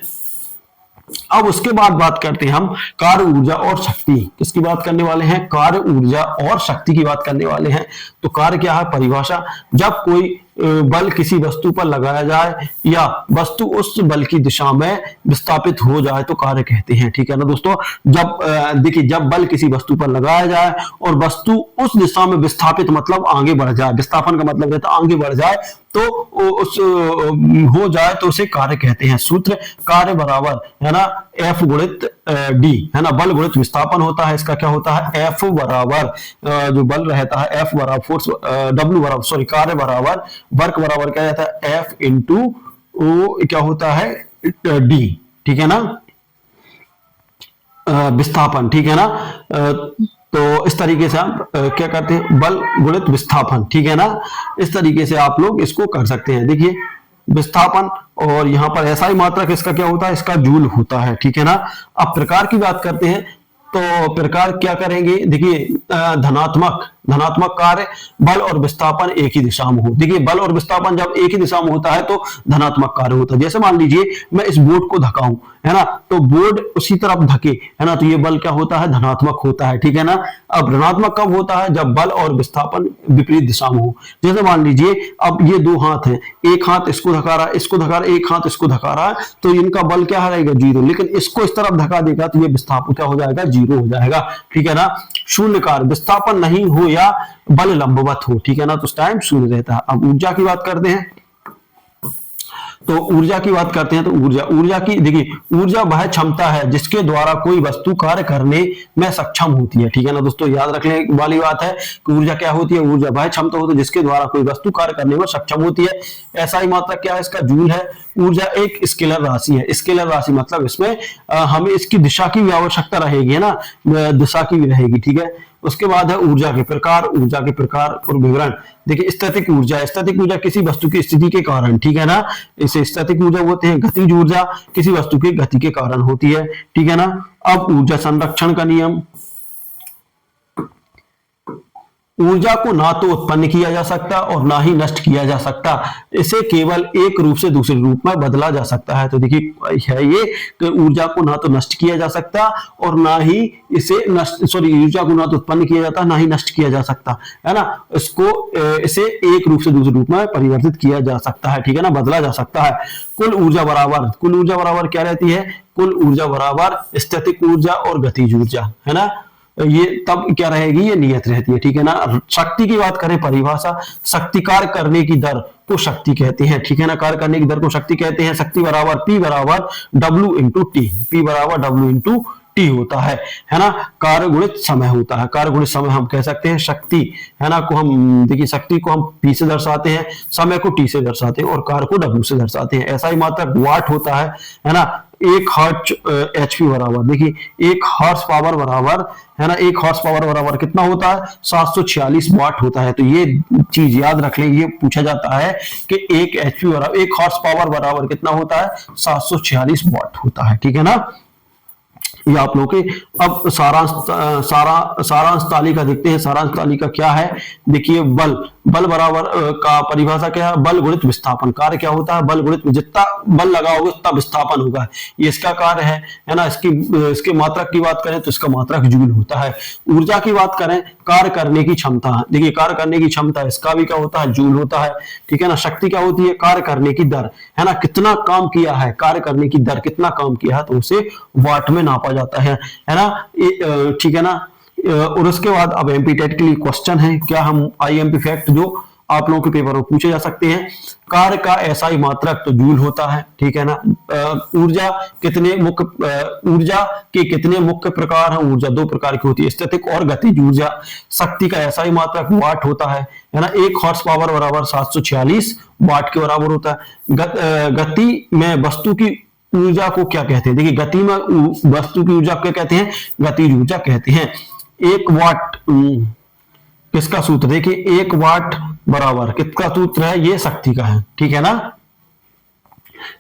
अब उसके बाद बात करते हैं हम कार्य ऊर्जा और शक्ति। किसकी बात करने वाले हैं, कार्य ऊर्जा और शक्ति की बात करने वाले हैं। तो कार्य क्या है, परिभाषा, जब कोई बल किसी वस्तु पर लगाया जाए या वस्तु उस बल की दिशा में विस्थापित हो जाए तो कार्य कहते हैं, ठीक है ना दोस्तों। जब देखिए जब बल किसी वस्तु पर लगाया जाए और वस्तु उस दिशा में विस्थापित मतलब आगे बढ़ जाए, विस्थापन का मतलब रहता है आगे बढ़ जाए, तो उस हो जाए तो उसे कार्य कहते हैं। सूत्र कार्य बराबर है ना एफ गुणित डी, है ना, बल गुणित विस्थापन होता है। इसका क्या होता है, एफ बराबर जो बल रहता है, एफ बराबर फोर्स, डब्ल्यू बराबर सॉरी कार्य बराबर वर्क बराबर क्या रहता है, एफ इंटू ओ क्या होता है डी, ठीक है ना, विस्थापन, ठीक है ना। तो इस तरीके से आप क्या करते हैं, बल गुणित विस्थापन, ठीक है ना। इस तरीके से आप लोग इसको कर सकते हैं। देखिए विस्थापन और यहां पर एसआई मात्रक इसका क्या होता है, इसका जूल होता है, ठीक है ना। अब प्रकार की बात करते हैं, तो प्रकार क्या करेंगे, देखिए धनात्मक कार्य बल और विस्थापन एक ही दिशा में हो। देखिए बल और विस्थापन जब एक ही दिशा में होता है तो धनात्मक कार्य होता है। जैसे मान लीजिए मैं इस बोर्ड को धकाऊं, है ना, तो बोर्ड उसी तरफ धके, है ना, तो ये बल क्या होता है, धनात्मक होता है, ठीक है ना। अब ऋणात्मक कब होता है, जब बल और विस्थापन विपरीत दिशा में हो। जैसे मान लीजिए अब ये दो हाथ हैं, एक हाथ इसको धका रहा है, इसको धका रहा है, एक हाथ इसको धका रहा है, तो इनका बल क्या रहेगा, जीरो। लेकिन इसको इस तरफ धका देगा तो ये विस्थापन क्या हो जाएगा, जीरो हो जाएगा, ठीक है ना। शून्य कार्य, विस्थापन नहीं हो या बल लंबवत हो, ठीक है ना, तो उस टाइम शून्य रहता है। अब ऊर्जा की बात करते हैं, तो ऊर्जा की बात करते हैं, तो ऊर्जा की देखिए ऊर्जा वह क्षमता है जिसके द्वारा कोई वस्तु कार्य करने में सक्षम होती है, ठीक है ना दोस्तों। याद रखने वाली बात है कि ऊर्जा क्या होती है, ऊर्जा वह क्षमता होती है जिसके द्वारा कोई वस्तु कार्य करने में सक्षम होती है। एसआई मात्रक क्या है, इसका जूल है। ऊर्जा एक स्केलर राशि है। स्केलर राशि मतलब इसमें हमें इसकी दिशा की भी आवश्यकता रहेगी, है ना, दिशा की भी रहेगी, ठीक है। उसके बाद है ऊर्जा के प्रकार और विवरण। देखिए स्टैटिक ऊर्जा किसी वस्तु की स्थिति के कारण, ठीक है ना, इसे स्टैटिक ऊर्जा बोलते हैं। गतिज ऊर्जा किसी वस्तु की गति के कारण होती है, ठीक है ना। अब ऊर्जा संरक्षण का नियम, ऊर्जा को ना तो उत्पन्न किया जा सकता और ना ही नष्ट किया जा सकता, इसे केवल एक रूप से दूसरे रूप में बदला जा सकता है। तो देखिए है ये कि ऊर्जा को ना तो नष्ट किया जा सकता और ना ही ऊर्जा को ना तो उत्पन्न किया जाता ना ही नष्ट किया जा सकता, है ना। इसे एक रूप से दूसरे रूप में परिवर्तित किया जा सकता है, ठीक है ना, बदला जा सकता है। कुल ऊर्जा बराबर क्या रहती है, कुल ऊर्जा बराबर स्टैटिक ऊर्जा और गतिज ऊर्जा, है ना। ये तब क्या रहेगी, ये नियत रहती है, ठीक है ना। शक्ति की बात करें, परिभाषा, शक्ति कार्य करने की दर को शक्ति कहते हैं, ठीक है ना, कार्य करने की दर को शक्ति कहते हैं। शक्ति बराबर P बराबर W इंटू टी, P बराबर W इंटू टी होता है ना। कार्य गुणित समय होता है, कार्य गुणित समय हम कह सकते हैं। शक्ति है ना को हम देखिए शक्ति को हम P से दर्शाते हैं, समय को T से दर्शाते हैं और कार्य को W से दर्शाते हैं। ऐसा ही मात्रक वाट होता है ना। एक हर्ट्ज HP बराबर, देखिए एक हॉर्स पावर बराबर, है ना, एक हॉर्स पावर बराबर कितना होता है, 746 वाट होता है। तो ये चीज याद रख लें, ये पूछा जाता है कि एक HP बराबर, एक हॉर्स पावर बराबर कितना होता है, 746 वाट होता है, ठीक है ना। ये आप लोग के अब सारांश तालिका देखते हैं। सारांश तालिका क्या है, देखिए बल बल बराबर का परिभाषा क्या है, बल गुणित विस्थापन। कार्य क्या होता है, बल गुणित, जितना बल लगाओगे उतना विस्थापन होगा, ये इसका कार्य है ना। इसकी मात्रक की बात करें तो इसका मात्रक जूल होता है। ऊर्जा की बात करें, कार्य करने की क्षमता, देखिए कार्य करने की क्षमता, इसका भी क्या होता है, जूल होता है, ठीक है ना। शक्ति क्या होती है, कार्य करने की दर, है ना, कितना काम किया है, कार्य करने की दर, कितना काम किया है, तो उसे वाट में नापा जाता है ना, ठीक है ना। और उसके बाद अब एमपी टेट के लिए क्वेश्चन है, क्या हम आईएमपी फैक्ट जो आप लोगों के पेपर में पूछे जा सकते हैं। कार्य का एसआई मात्रक तो जूल होता है, ठीक है ना। ऊर्जा के कितने मुख्य प्रकार हैं, ऊर्जा दो प्रकार की होती है, स्टैटिक और गतिज ऊर्जा। शक्ति का एसआई मात्रक वाट होता है ना। 1 हॉर्स पावर बराबर 746 वाट के बराबर होता है। गति में वस्तु की ऊर्जा को क्या कहते हैं, देखिए गति में वस्तु की ऊर्जा क्या कहते हैं, गतिज ऊर्जा कहते हैं। 1 वाट किसका सूत्र, देखिए 1 वाट बराबर किसका सूत्र है, ये शक्ति का है, ठीक है ना।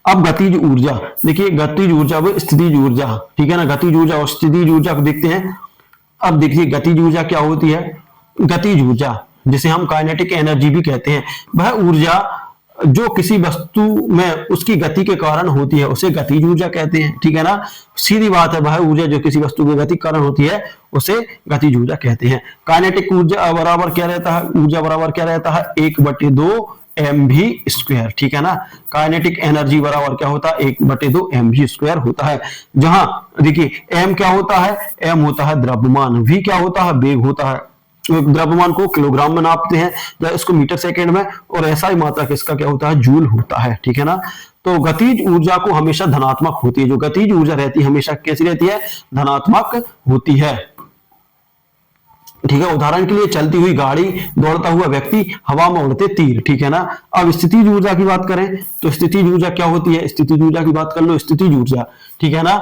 अब गतिज ऊर्जा, देखिए गतिज ऊर्जा व स्थितिज ऊर्जा, ठीक है ना। गतिज ऊर्जा और स्थितिज ऊर्जा को देखते हैं। अब देखिए गतिज ऊर्जा क्या होती है, गतिज ऊर्जा जिसे हम काइनेटिक एनर्जी भी कहते हैं, वह ऊर्जा जो किसी वस्तु में उसकी गति के कारण होती है उसे गतिज ऊर्जा कहते हैं, ठीक है ना। सीधी बात है, वह ऊर्जा जो किसी वस्तु की गति के कारण होती है उसे गतिज ऊर्जा कहते हैं। काइनेटिक ऊर्जा बराबर क्या रहता है, ऊर्जा बराबर क्या रहता है, 1/2 mv², ठीक है ना। काइनेटिक एनर्जी बराबर क्या होता है, 1/2 mv² होता है। जहां देखिए m क्या होता है, m होता है द्रव्यमान, v क्या होता है, वेग होता है। द्रव्यमान को किलोग्राम में नापते हैं या इसको मीटर सेकेंड में, और एसआई मात्रक इसका क्या होता है, जूल होता है, ठीक है ना। तो गतिज ऊर्जा को हमेशा धनात्मक होती है, जो गतिज ऊर्जा रहती है हमेशा कैसी रहती है, धनात्मक होती है, ठीक है। उदाहरण के लिए चलती हुई गाड़ी, दौड़ता हुआ व्यक्ति, हवा में उड़ते तीर, ठीक है ना। अब स्थितिज ऊर्जा की बात करें तो स्थितिज ऊर्जा क्या होती है, स्थितिज ऊर्जा की बात कर लो, स्थितिज ऊर्जा, ठीक है ना।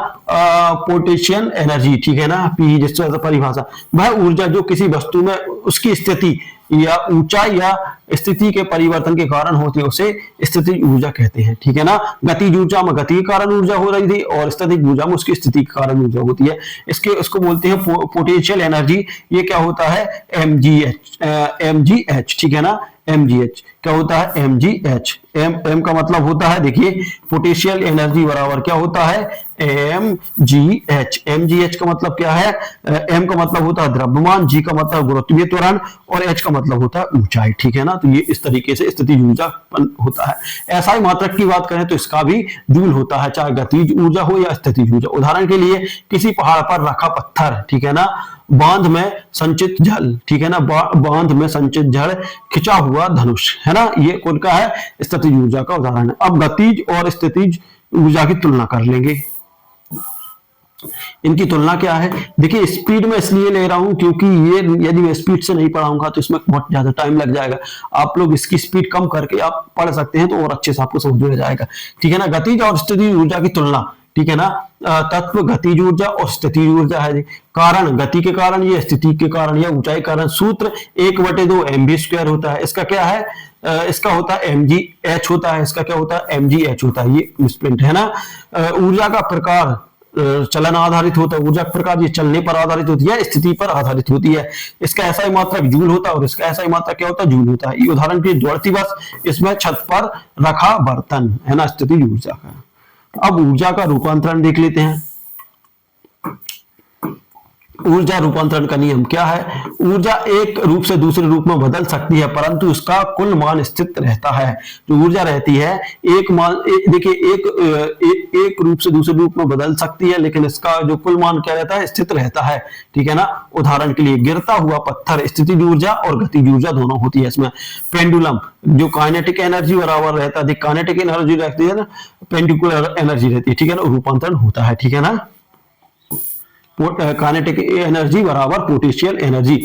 पोटेंशियल एनर्जी, ठीक है ना, पी जिससे परिभाषा, वह ऊर्जा जो किसी वस्तु में उसकी स्थिति या ऊंचाई या स्थिति के परिवर्तन के कारण होती है उसे स्थितिज ऊर्जा कहते हैं, ठीक है ना। गतिज ऊर्जा में गति के कारण ऊर्जा हो रही थी और स्थितिज ऊर्जा में उसकी स्थिति के कारण ऊर्जा होती है। इसको बोलते हैं पोटेंशियल एनर्जी। ये क्या होता है, mgh, ठीक है ना। mgh क्या होता है, mgh, m का मतलब होता है, देखिए पोटेंशियल एनर्जी बराबर क्या होता है, mgh का मतलब क्या है, m का मतलब होता है द्रव्यमान, g का मतलब गुरुत्वीय त्वरण और h का मतलब होता है ऊंचाई, ठीक है ना। तो ये इस तरीके से स्थितिज ऊर्जा होता है। एसआई मात्रक की बात करें तो इसका भी जूल होता है, चाहे गतिज ऊर्जा हो या स्थितिज ऊर्जा। उदाहरण के लिए किसी पहाड़ पर रखा पत्थर, ठीक है ना, बांध में संचित जल, ठीक है ना, बांध में संचित जल, खिंचा हुआ धनुष, है ना, ये कौन का है, स्थितिज ऊर्जा का उदाहरण है। अब गतिज और स्थितिज ऊर्जा की तुलना कर लेंगे। इनकी तुलना क्या है, देखिए स्पीड में इसलिए ले रहा हूं क्योंकि ये यदि मैं स्पीड से नहीं पढ़ाऊंगा तो इसमें बहुत ज्यादा टाइम लग जाएगा। आप लोग इसकी स्पीड कम करके आप पढ़ सकते हैं तो और अच्छे से आपको समझ में जाएगा, ठीक है ना। गतिज और स्थितिज ऊर्जा की तुलना, ठीक है ना। तत्व गतिज ऊर्जा और स्थितिज ऊर्जा है। कारण गति के कारण या स्थिति के कारण या ऊंचाई कारण, सूत्र 1/2 mv² होता है। इसका क्या है, इसका होता है mgh होता है, इसका क्या होता है, mgh होता है, ये मिसप्रिंट है ना। ऊर्जा का प्रकार चलन आधारित होता है, ऊर्जा प्रकार ये चलने पर आधारित होती है, स्थिति पर आधारित होती है। इसका ऐसा ही मात्रक जूल होता है और इसका ऐसा ही मात्रक क्या होता है, जूल होता है। ये उदाहरण के लिए दौड़ती बस, इसमें छत पर रखा बर्तन, है ना, स्थितिज ऊर्जा का। अब ऊर्जा का रूपांतरण देख लेते हैं। ऊर्जा रूपांतरण का नियम क्या है, ऊर्जा एक रूप से दूसरे रूप में बदल सकती है परंतु उसका कुल मान स्थिर रहता है। जो ऊर्जा रहती है एक मान, देखिए एक रूप से दूसरे रूप में बदल सकती है लेकिन इसका जो कुल मान क्या रहता है, स्थिर रहता है, ठीक है ना। उदाहरण के लिए गिरता हुआ पत्थर, स्थितिज ऊर्जा और गतिज ऊर्जा दोनों होती है इसमें। पेंडुलम जो काइनेटिक एनर्जी बराबर रहता है, काइनेटिक एनर्जी रहती है ना, पेंडिकुलर एनर्जी रहती है, ठीक है ना, रूपांतरण होता है, ठीक है ना। काइनेटिक एनर्जी बराबर पोटेंशियल एनर्जी।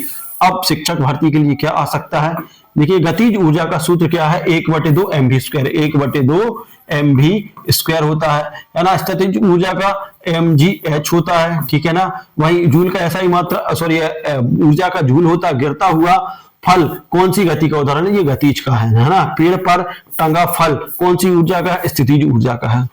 अब शिक्षक भर्ती के लिए क्या आ सकता है, देखिए गतिज ऊर्जा का सूत्र क्या है, 1/2 mv², 1/2 mv² होता है ना। स्थितिज ऊर्जा का mgh होता है, ठीक है ना। वही जूल का ऐसा ही मात्रा, सॉरी ऊर्जा का जूल होता है। गिरता हुआ फल कौन सी गति का उदाहरण है, ये गतिज का है ना। पेड़ पर टंगा फल कौन सी ऊर्जा का है, स्थितिज ऊर्जा का है।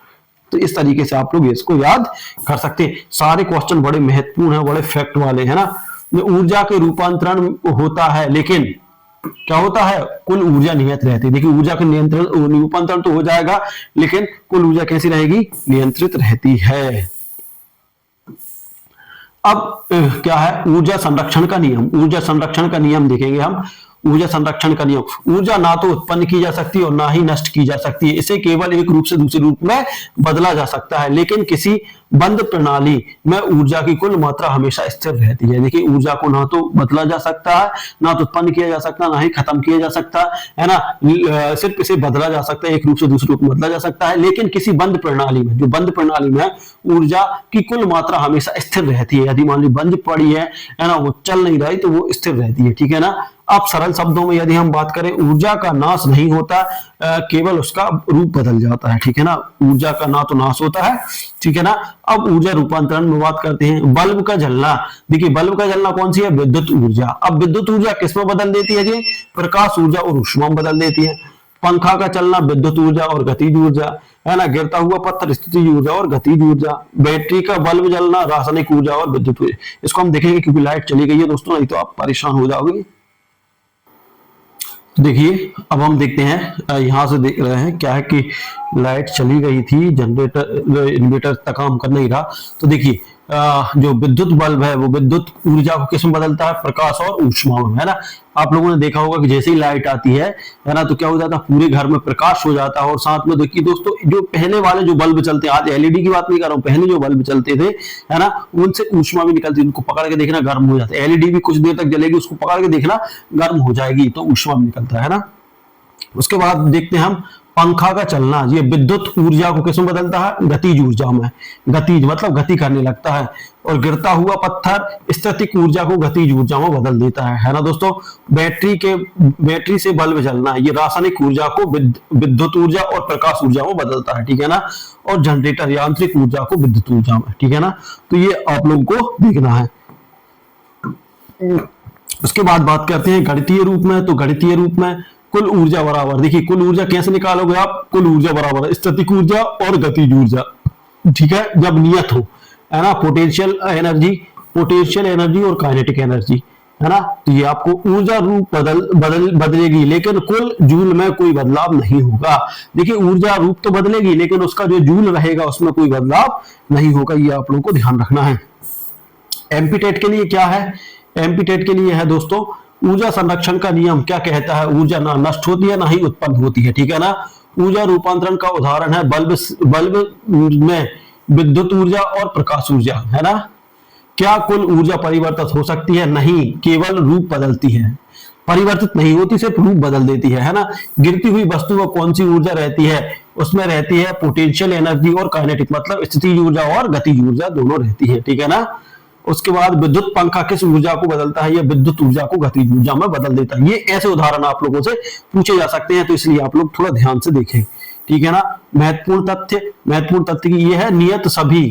तो इस तरीके से आप लोग इसको याद कर सकते हैं। सारे क्वेश्चन बड़े महत्वपूर्ण है, बड़े फैक्ट वाले है ना। ऊर्जा के रूपांतरण होता है, लेकिन क्या होता है, कुल ऊर्जा नियत रहती है। देखिए ऊर्जा के नियंत्रण रूपांतरण तो हो जाएगा, लेकिन कुल ऊर्जा कैसी रहेगी, नियंत्रित रहती है। अब क्या है ऊर्जा संरक्षण का नियम। ऊर्जा संरक्षण का नियम देखेंगे हम। ऊर्जा संरक्षण का नियम, ऊर्जा ना तो उत्पन्न की जा सकती है और ना ही नष्ट की जा सकती है। इसे केवल एक रूप से दूसरे रूप में बदला जा सकता है, लेकिन किसी बंद प्रणाली में ऊर्जा की कुल मात्रा हमेशा स्थिर रहती है। देखिए ऊर्जा को ना तो बदला जा सकता है, ना तो उत्पन्न किया जा सकता, ना ही खत्म किया जा सकता है ना। सिर्फ इसे बदला जा सकता है, एक रूप से दूसरे रूप में बदला जा सकता है, लेकिन किसी बंद प्रणाली में, जो बंद प्रणाली में ऊर्जा की कुल मात्रा हमेशा स्थिर रहती है। यदि मान ली बंद पड़ी है ना, वो चल नहीं रही, तो वो स्थिर रहती है, ठीक है ना। अब सरल शब्दों में यदि हम बात करें, ऊर्जा का नाश नहीं होता, केवल उसका रूप बदल जाता है, ठीक है ना। ऊर्जा का ना तो नाश होता है, ठीक है ना। अब ऊर्जा रूपांतरण में बात करते हैं। बल्ब का जलना, देखिए बल्ब का जलना कौन सी है, विद्युत ऊर्जा। अब विद्युत ऊर्जा किसमें बदल देती है जी, प्रकाश ऊर्जा और ऊष्मा में बदल देती है। पंखा का चलना विद्युत ऊर्जा और गतिज ऊर्जा, है ना। गिरता हुआ पत्थर स्थितिज ऊर्जा और गतिज ऊर्जा। बैटरी का बल्ब जलना रासायनिक ऊर्जा और विद्युत ऊर्जा। इसको हम देखेंगे, क्योंकि लाइट चली गई है दोस्तों, नहीं तो आप परेशान हो जाओगे। तो देखिए अब हम देखते हैं, यहां से देख रहे हैं क्या है कि लाइट चली गई थी, जनरेटर इन्वर्टर तक काम कर नहीं रहा। तो देखिए जो विद्युत बल्ब है वो विद्युत ऊर्जा को किसमें बदलता है, प्रकाश और ऊष्मा में, है ना। आप लोगों ने देखा होगा कि जैसे ही लाइट आती है ना, तो क्या हो जाता है, पूरे घर में प्रकाश हो जाता है। और साथ में देखिए दोस्तों, जो पहले वाले जो बल्ब चलते हैं, आज एलईडी की बात नहीं कर रहा हूँ, पहले जो बल्ब चलते थे, है ना, उनसे ऊष्मा भी निकलती है। उनको पकड़ के देखना गर्म हो जाता है। एलईडी भी कुछ देर तक जलेगी, उसको पकड़ के देखना गर्म हो जाएगी, तो ऊष्मा भी निकलता है ना। उसके बाद देखते हैं हम पंखा का चलना। ये विद्युत ऊर्जा को किसमें बदलता है, गतिज ऊर्जा में। गतिज मतलब गति करने लगता है। और गिरता हुआ पत्थर स्टैटिक ऊर्जा को गतिज ऊर्जा में बदल देता है ना दोस्तों। बैटरी से बल्ब जलना, ये रासायनिक ऊर्जा को विद्युत ऊर्जा और प्रकाश ऊर्जा में बदलता है, ठीक है ना। और जनरेटर यांत्रिक ऊर्जा को विद्युत ऊर्जा में, ठीक है ना। तो ये आप लोगों को देखना है। उसके बाद बात करते हैं गणितीय रूप में। तो गणितीय रूप में कुल ऊर्जा बराबर, देखिए कुल ऊर्जा कैसे निकालोगे आप, कुल ऊर्जा बराबर स्टैटिक ऊर्जा और गतिज ऊर्जा, ठीक है, जब नियत हो, है ना। पोटेंशियल एनर्जी और काइनेटिक एनर्जी, है ना। तो ये आपको ऊर्जा रूप बदलेगी, लेकिन कुल जूल में कोई बदलाव नहीं होगा। देखिए ऊर्जा रूप तो बदलेगी, लेकिन उसका जो जूल रहेगा उसमें कोई बदलाव नहीं होगा। ये आप लोगों को ध्यान रखना है। एमपीटेट के लिए क्या है, एमपीटेट के लिए है दोस्तों, ऊर्जा संरक्षण का नियम क्या कहता है, ऊर्जा ना नष्ट होती है ना ही उत्पन्न होती है, ठीक है ना। ऊर्जा रूपांतरण का उदाहरण है बल्ब में विद्युत ऊर्जा और प्रकाश ऊर्जा, है ना। क्या कुल ऊर्जा परिवर्तित हो सकती है, नहीं, केवल रूप बदलती है, परिवर्तित नहीं होती, सिर्फ रूप बदल देती है ना। गिरती हुई वस्तु में कौन सी ऊर्जा रहती है, उसमें रहती है पोटेंशियल एनर्जी और काइनेटिक, मतलब स्थितिज ऊर्जा और गतिज ऊर्जा दोनों रहती है, ठीक है ना। उसके बाद विद्युत पंखा किस ऊर्जा को बदलता है, यह विद्युत ऊर्जा को गतिज ऊर्जा में बदल देता है। ये ऐसे उदाहरण आप लोगों से पूछे जा सकते हैं, तो इसलिए आप लोग थोड़ा ध्यान से देखें, ठीक है ना। महत्वपूर्ण तथ्य की ये है, नियत सभी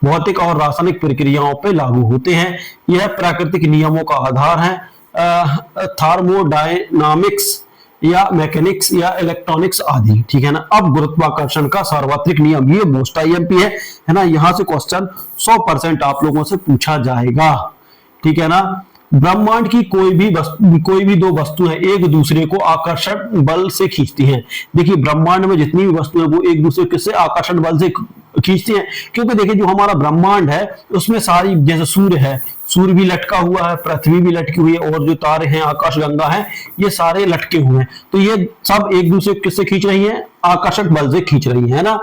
भौतिक और रासायनिक प्रक्रियाओं पे लागू होते हैं। यह प्राकृतिक नियमों का आधार है। थर्मोडायनामिक्स या मैकेनिक्स या इलेक्ट्रॉनिक्स आदि, ठीक है ना। अब गुरुत्वाकर्षण का सार्वत्रिक नियम, ये मोस्ट आईएमपी है ना। यहां से क्वेश्चन 100% आप लोगों से पूछा जाएगा, ठीक है ना। ब्रह्मांड की कोई भी दो वस्तुएं एक दूसरे को आकर्षण बल से खींचती हैं। देखिए ब्रह्मांड में जितनी भी वस्तुएं वो एक दूसरे किससे आकर्षण बल से खींचती हैं, क्योंकि देखिए जो हमारा ब्रह्मांड है उसमें सारी, जैसे सूर्य है, सूर्य भी लटका हुआ है, पृथ्वी भी लटकी हुई है, और जो तारे हैं, आकाशगंगा है, ये सारे लटके हुए हैं। तो ये सब एक दूसरे को किससे खींच रही हैं, आकर्षक बल से खींच रही है ना।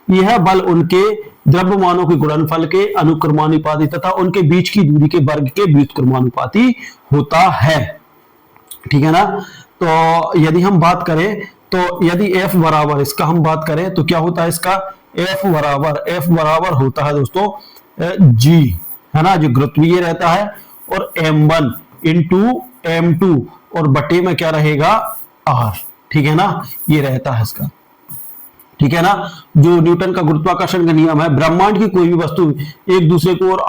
यह बल उनके द्रव्यमानों के गुणनफल के अनुक्रमानुपाती तथा उनके बीच की दूरी के वर्ग के व्युत्क्रमानुपाती होता है, ठीक है ना। तो यदि हम बात करें, तो यदि F बराबर, इसका हम बात करें तो क्या होता है, इसका F बराबर होता है दोस्तों G, है ना, जो गुरुत्वीय रहता है, और M1 इंटू M2 और बटे में क्या रहेगा R, ठीक है ना, ये रहता है इसका, ठीक है ना। जो न्यूटन का गुरुत्वाकर्षण का नियम है, ब्रह्मांड की कोई भी वस्तु एक दूसरे को और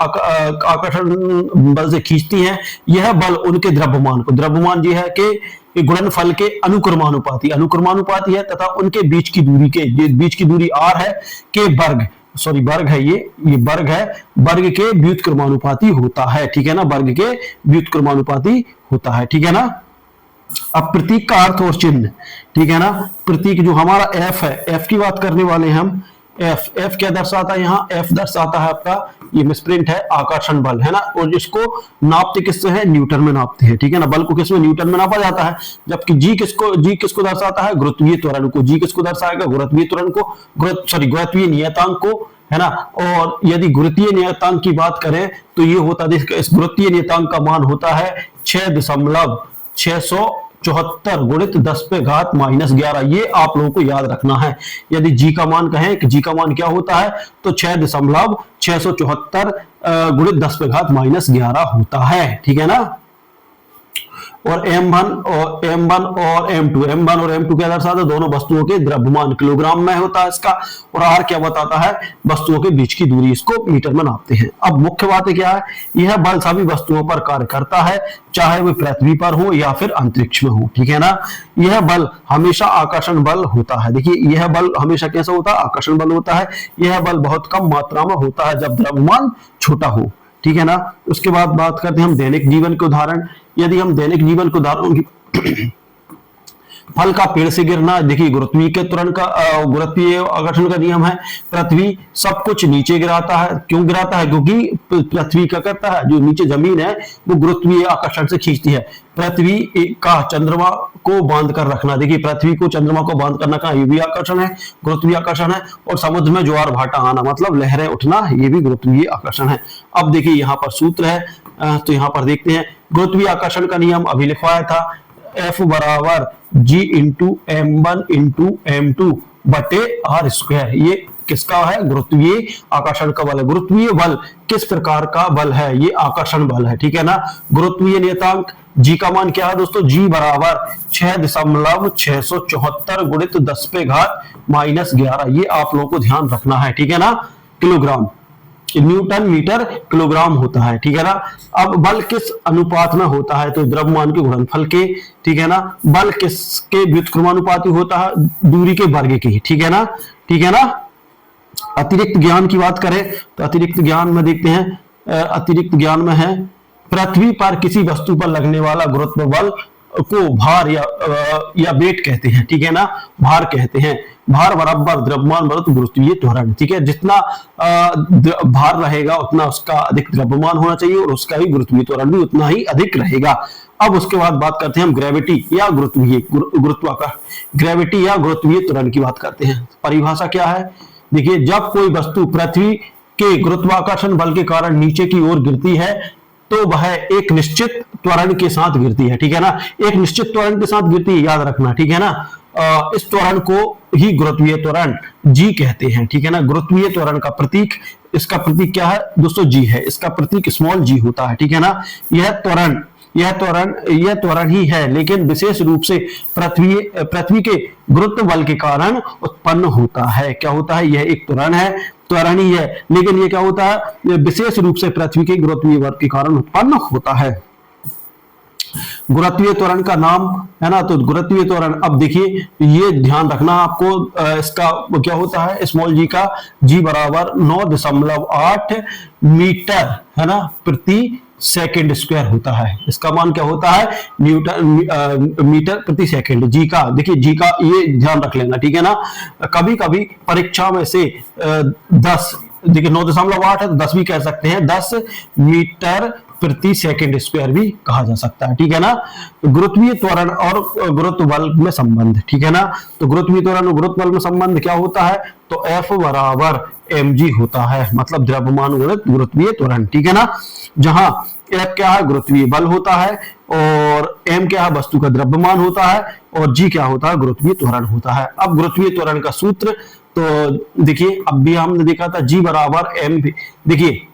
आकर्षण बल से खींचती है, यह बल उनके द्रव्यमान को, द्रव्यमान ये है कि ये गुणनफल के अनुक्रमानुपाती है तथा उनके बीच की दूरी r है के वर्ग, सॉरी वर्ग है, ये वर्ग है, वर्ग के व्युत्क्रमानुपाती होता है, ठीक है ना, वर्ग के व्युत्क्रमानुपाती होता है, ठीक है ना। अब प्रतीक का अर्थ और चिन्ह, ठीक है ना, प्रतीक जो हमारा f है, f की बात करने वाले हैं हम। f क्या दर्शाता है, यहाँ f दर्शाता है आपका, ये मिसप्रिंट है, आकर्षण बल, है ना, और जिसको नापते किससे है, न्यूटन में नापते हैं, ठीक है ना, बल को किसमें, न्यूटन में नापा जाता है। जबकि g किसको दर्शाता है, गुरुत्वीय त्वरण को। g किसको दर्शाएगा, गुरुत्वीय त्वरण को, गुरुत्वीय नियतांक को, है ना। और यदि गुरुत्वीय नियतांक की बात करें तो ये होता है, इस गुरुत्वीय नियतांक का मान होता है 6.674 गुणित 10 पे घात -11। ये आप लोगों को याद रखना है। यदि जी का मान कहें कि जी का मान क्या होता है, तो 6.674 गुणित 10 पे घात -11 होता है, ठीक है ना। और m1 और m2 क्या दर्शाता है, दोनों वस्तुओं के द्रव्यमान किलोग्राम में होता है इसका। और r क्या बताता है, वस्तुओं के बीच की दूरी, इसको मीटर में नापते हैं। अब मुख्य बात क्या है, यह बल सभी वस्तुओं पर कार्य करता है, चाहे वे पृथ्वी पर हो या फिर अंतरिक्ष में हो, ठीक है ना। यह बल हमेशा आकर्षण बल होता है। देखिए, यह बल हमेशा कैसा होता है, आकर्षण बल होता है। यह बल बहुत कम मात्रा में होता है जब द्रव्यमान छोटा हो, ठीक है ना। उसके बाद बात करते हैं हम दैनिक जीवन के उदाहरण। यदि हम दैनिक जीवन के उदाहरण की फल का पेड़ से गिरना, देखिए गुरुत्वीय के त्वरण का, गुरुत्वीय आकर्षण का नियम है, पृथ्वी सब कुछ नीचे गिराता है। क्यों गिराता है, क्योंकि पृथ्वी क्या करता है, जो नीचे जमीन है वो गुरुत्वीय आकर्षण से खींचती है। पृथ्वी का चंद्रमा को बांध कर रखना, देखिए पृथ्वी को चंद्रमा को बांध करना का ये भी आकर्षण है, गुरुत्वीय आकर्षण है। और समुद्र में ज्वार भाटा आना, मतलब लहरें उठना, ये भी गुरुत्वीय आकर्षण है। अब देखिए यहाँ पर सूत्र है, तो यहाँ पर देखते हैं, गुरुत्वीय आकर्षण का नियम अभी लिखवाया था, F बराबर G into M1 into M2 बटे R स्क्वायर। ये किसका है, गुरुत्वीय आकर्षण का बल है। गुरुत्वीय बल किस प्रकार का बल है, ये आकर्षण बल है, ठीक है ना। गुरुत्वीय नियतांक G का मान क्या है दोस्तों, G बराबर 6.674 गुणित 10 पे घात -11। ये आप लोगों को ध्यान रखना है, ठीक है ना। किलोग्राम, न्यूटन मीटर किलोग्राम होता है, ठीक है ना। अब बल किस अनुपात में होता है, तो द्रव्यमान के गुणनफल के, ठीक है ना। बल किसके व्युत्क्रमानुपाती होता है, दूरी के वर्ग के, ठीक है ना, ठीक है ना। अतिरिक्त ज्ञान की बात करें तो अतिरिक्त ज्ञान में देखते हैं, अतिरिक्त ज्ञान में है, पृथ्वी पर किसी वस्तु पर लगने वाला गुरुत्व बल को भार या वेट कहते हैं, ठीक है ना, भार कहते हैं। भार बराबर द्रव्यमान बराबर गुरुत्वीय त्वरण, ठीक है। जितना भार रहेगा उतना उसका अधिक द्रव्यमान होना चाहिए, और उसका ही गुरुत्वीय त्वरण भी उतना ही अधिक रहेगा। अब उसके बाद बात करते हैं हम ग्रेविटी या गुरुत्वाकर्षण, ग्रेविटी या गुरुत्वीय त्वरण की बात करते हैं। परिभाषा क्या है, देखिए, जब कोई वस्तु पृथ्वी के गुरुत्वाकर्षण बल के कारण नीचे की ओर गिरती है तो वह एक निश्चित त्वरण के साथ गिरती है, ठीक है ना। एक निश्चित त्वरण के साथ गिरती है, याद रखना, ठीक है ना। इस त्वरण को ही गुरुत्वीय त्वरण जी कहते हैं, ठीक है ना। गुरुत्वीय त्वरण का प्रतीक, इसका प्रतीक क्या है दोस्तों, जी है, इसका प्रतीक स्मॉल जी होता है, ठीक है ना। यह त्वरण ही है, लेकिन विशेष रूप से पृथ्वी के गुरुत्व बल के कारण उत्पन्न होता है। क्या होता है, यह एक त्वरण ही है, लेकिन ये क्या होता है, विशेष रूप से पृथ्वी के गुरुत्वीय बल के कारण उत्पन्न होता है। गुरुत्वीय त्वरण का नाम है ना, तो गुरुत्वीय त्वरण, अब देखिए ये ध्यान रखना आपको, इसका क्या होता है, स्मॉल जी का जी बराबर 9.8 मीटर, है ना, प्रति सेकंड स्क्वायर होता है। इसका मान क्या होता है, मीटर प्रति सेकंड। जी का, देखिए जी का ये ध्यान रख लेना, ठीक है ना। कभी कभी परीक्षा में से 10, देखिए 9.8 है तो 10 भी कह सकते हैं, 10 मीटर प्रति सेकंड स्क्वायर भी कहा जा सकता है, ठीक है ना। गुरुत्वीय त्वरण और गुरुत्व बल में संबंध, ठीक है ना। तो गुरुत्वीय त्वरण और गुरुत्व बल में संबंध क्या होता है, तो F बराबर mg होता है, मतलब द्रव्यमान गुणित गुरुत्वीय त्वरण, ठीक है ना। जहां F क्या है, गुरुत्वीय बल होता है, और m क्या है, वस्तु का द्रव्यमान होता है, और g क्या होता है, गुरुत्वीय त्वरण होता है। अब गुरुत्वीय त्वरण का सूत्र, तो देखिए अब भी हमने देखा था, g बराबर m, देखिए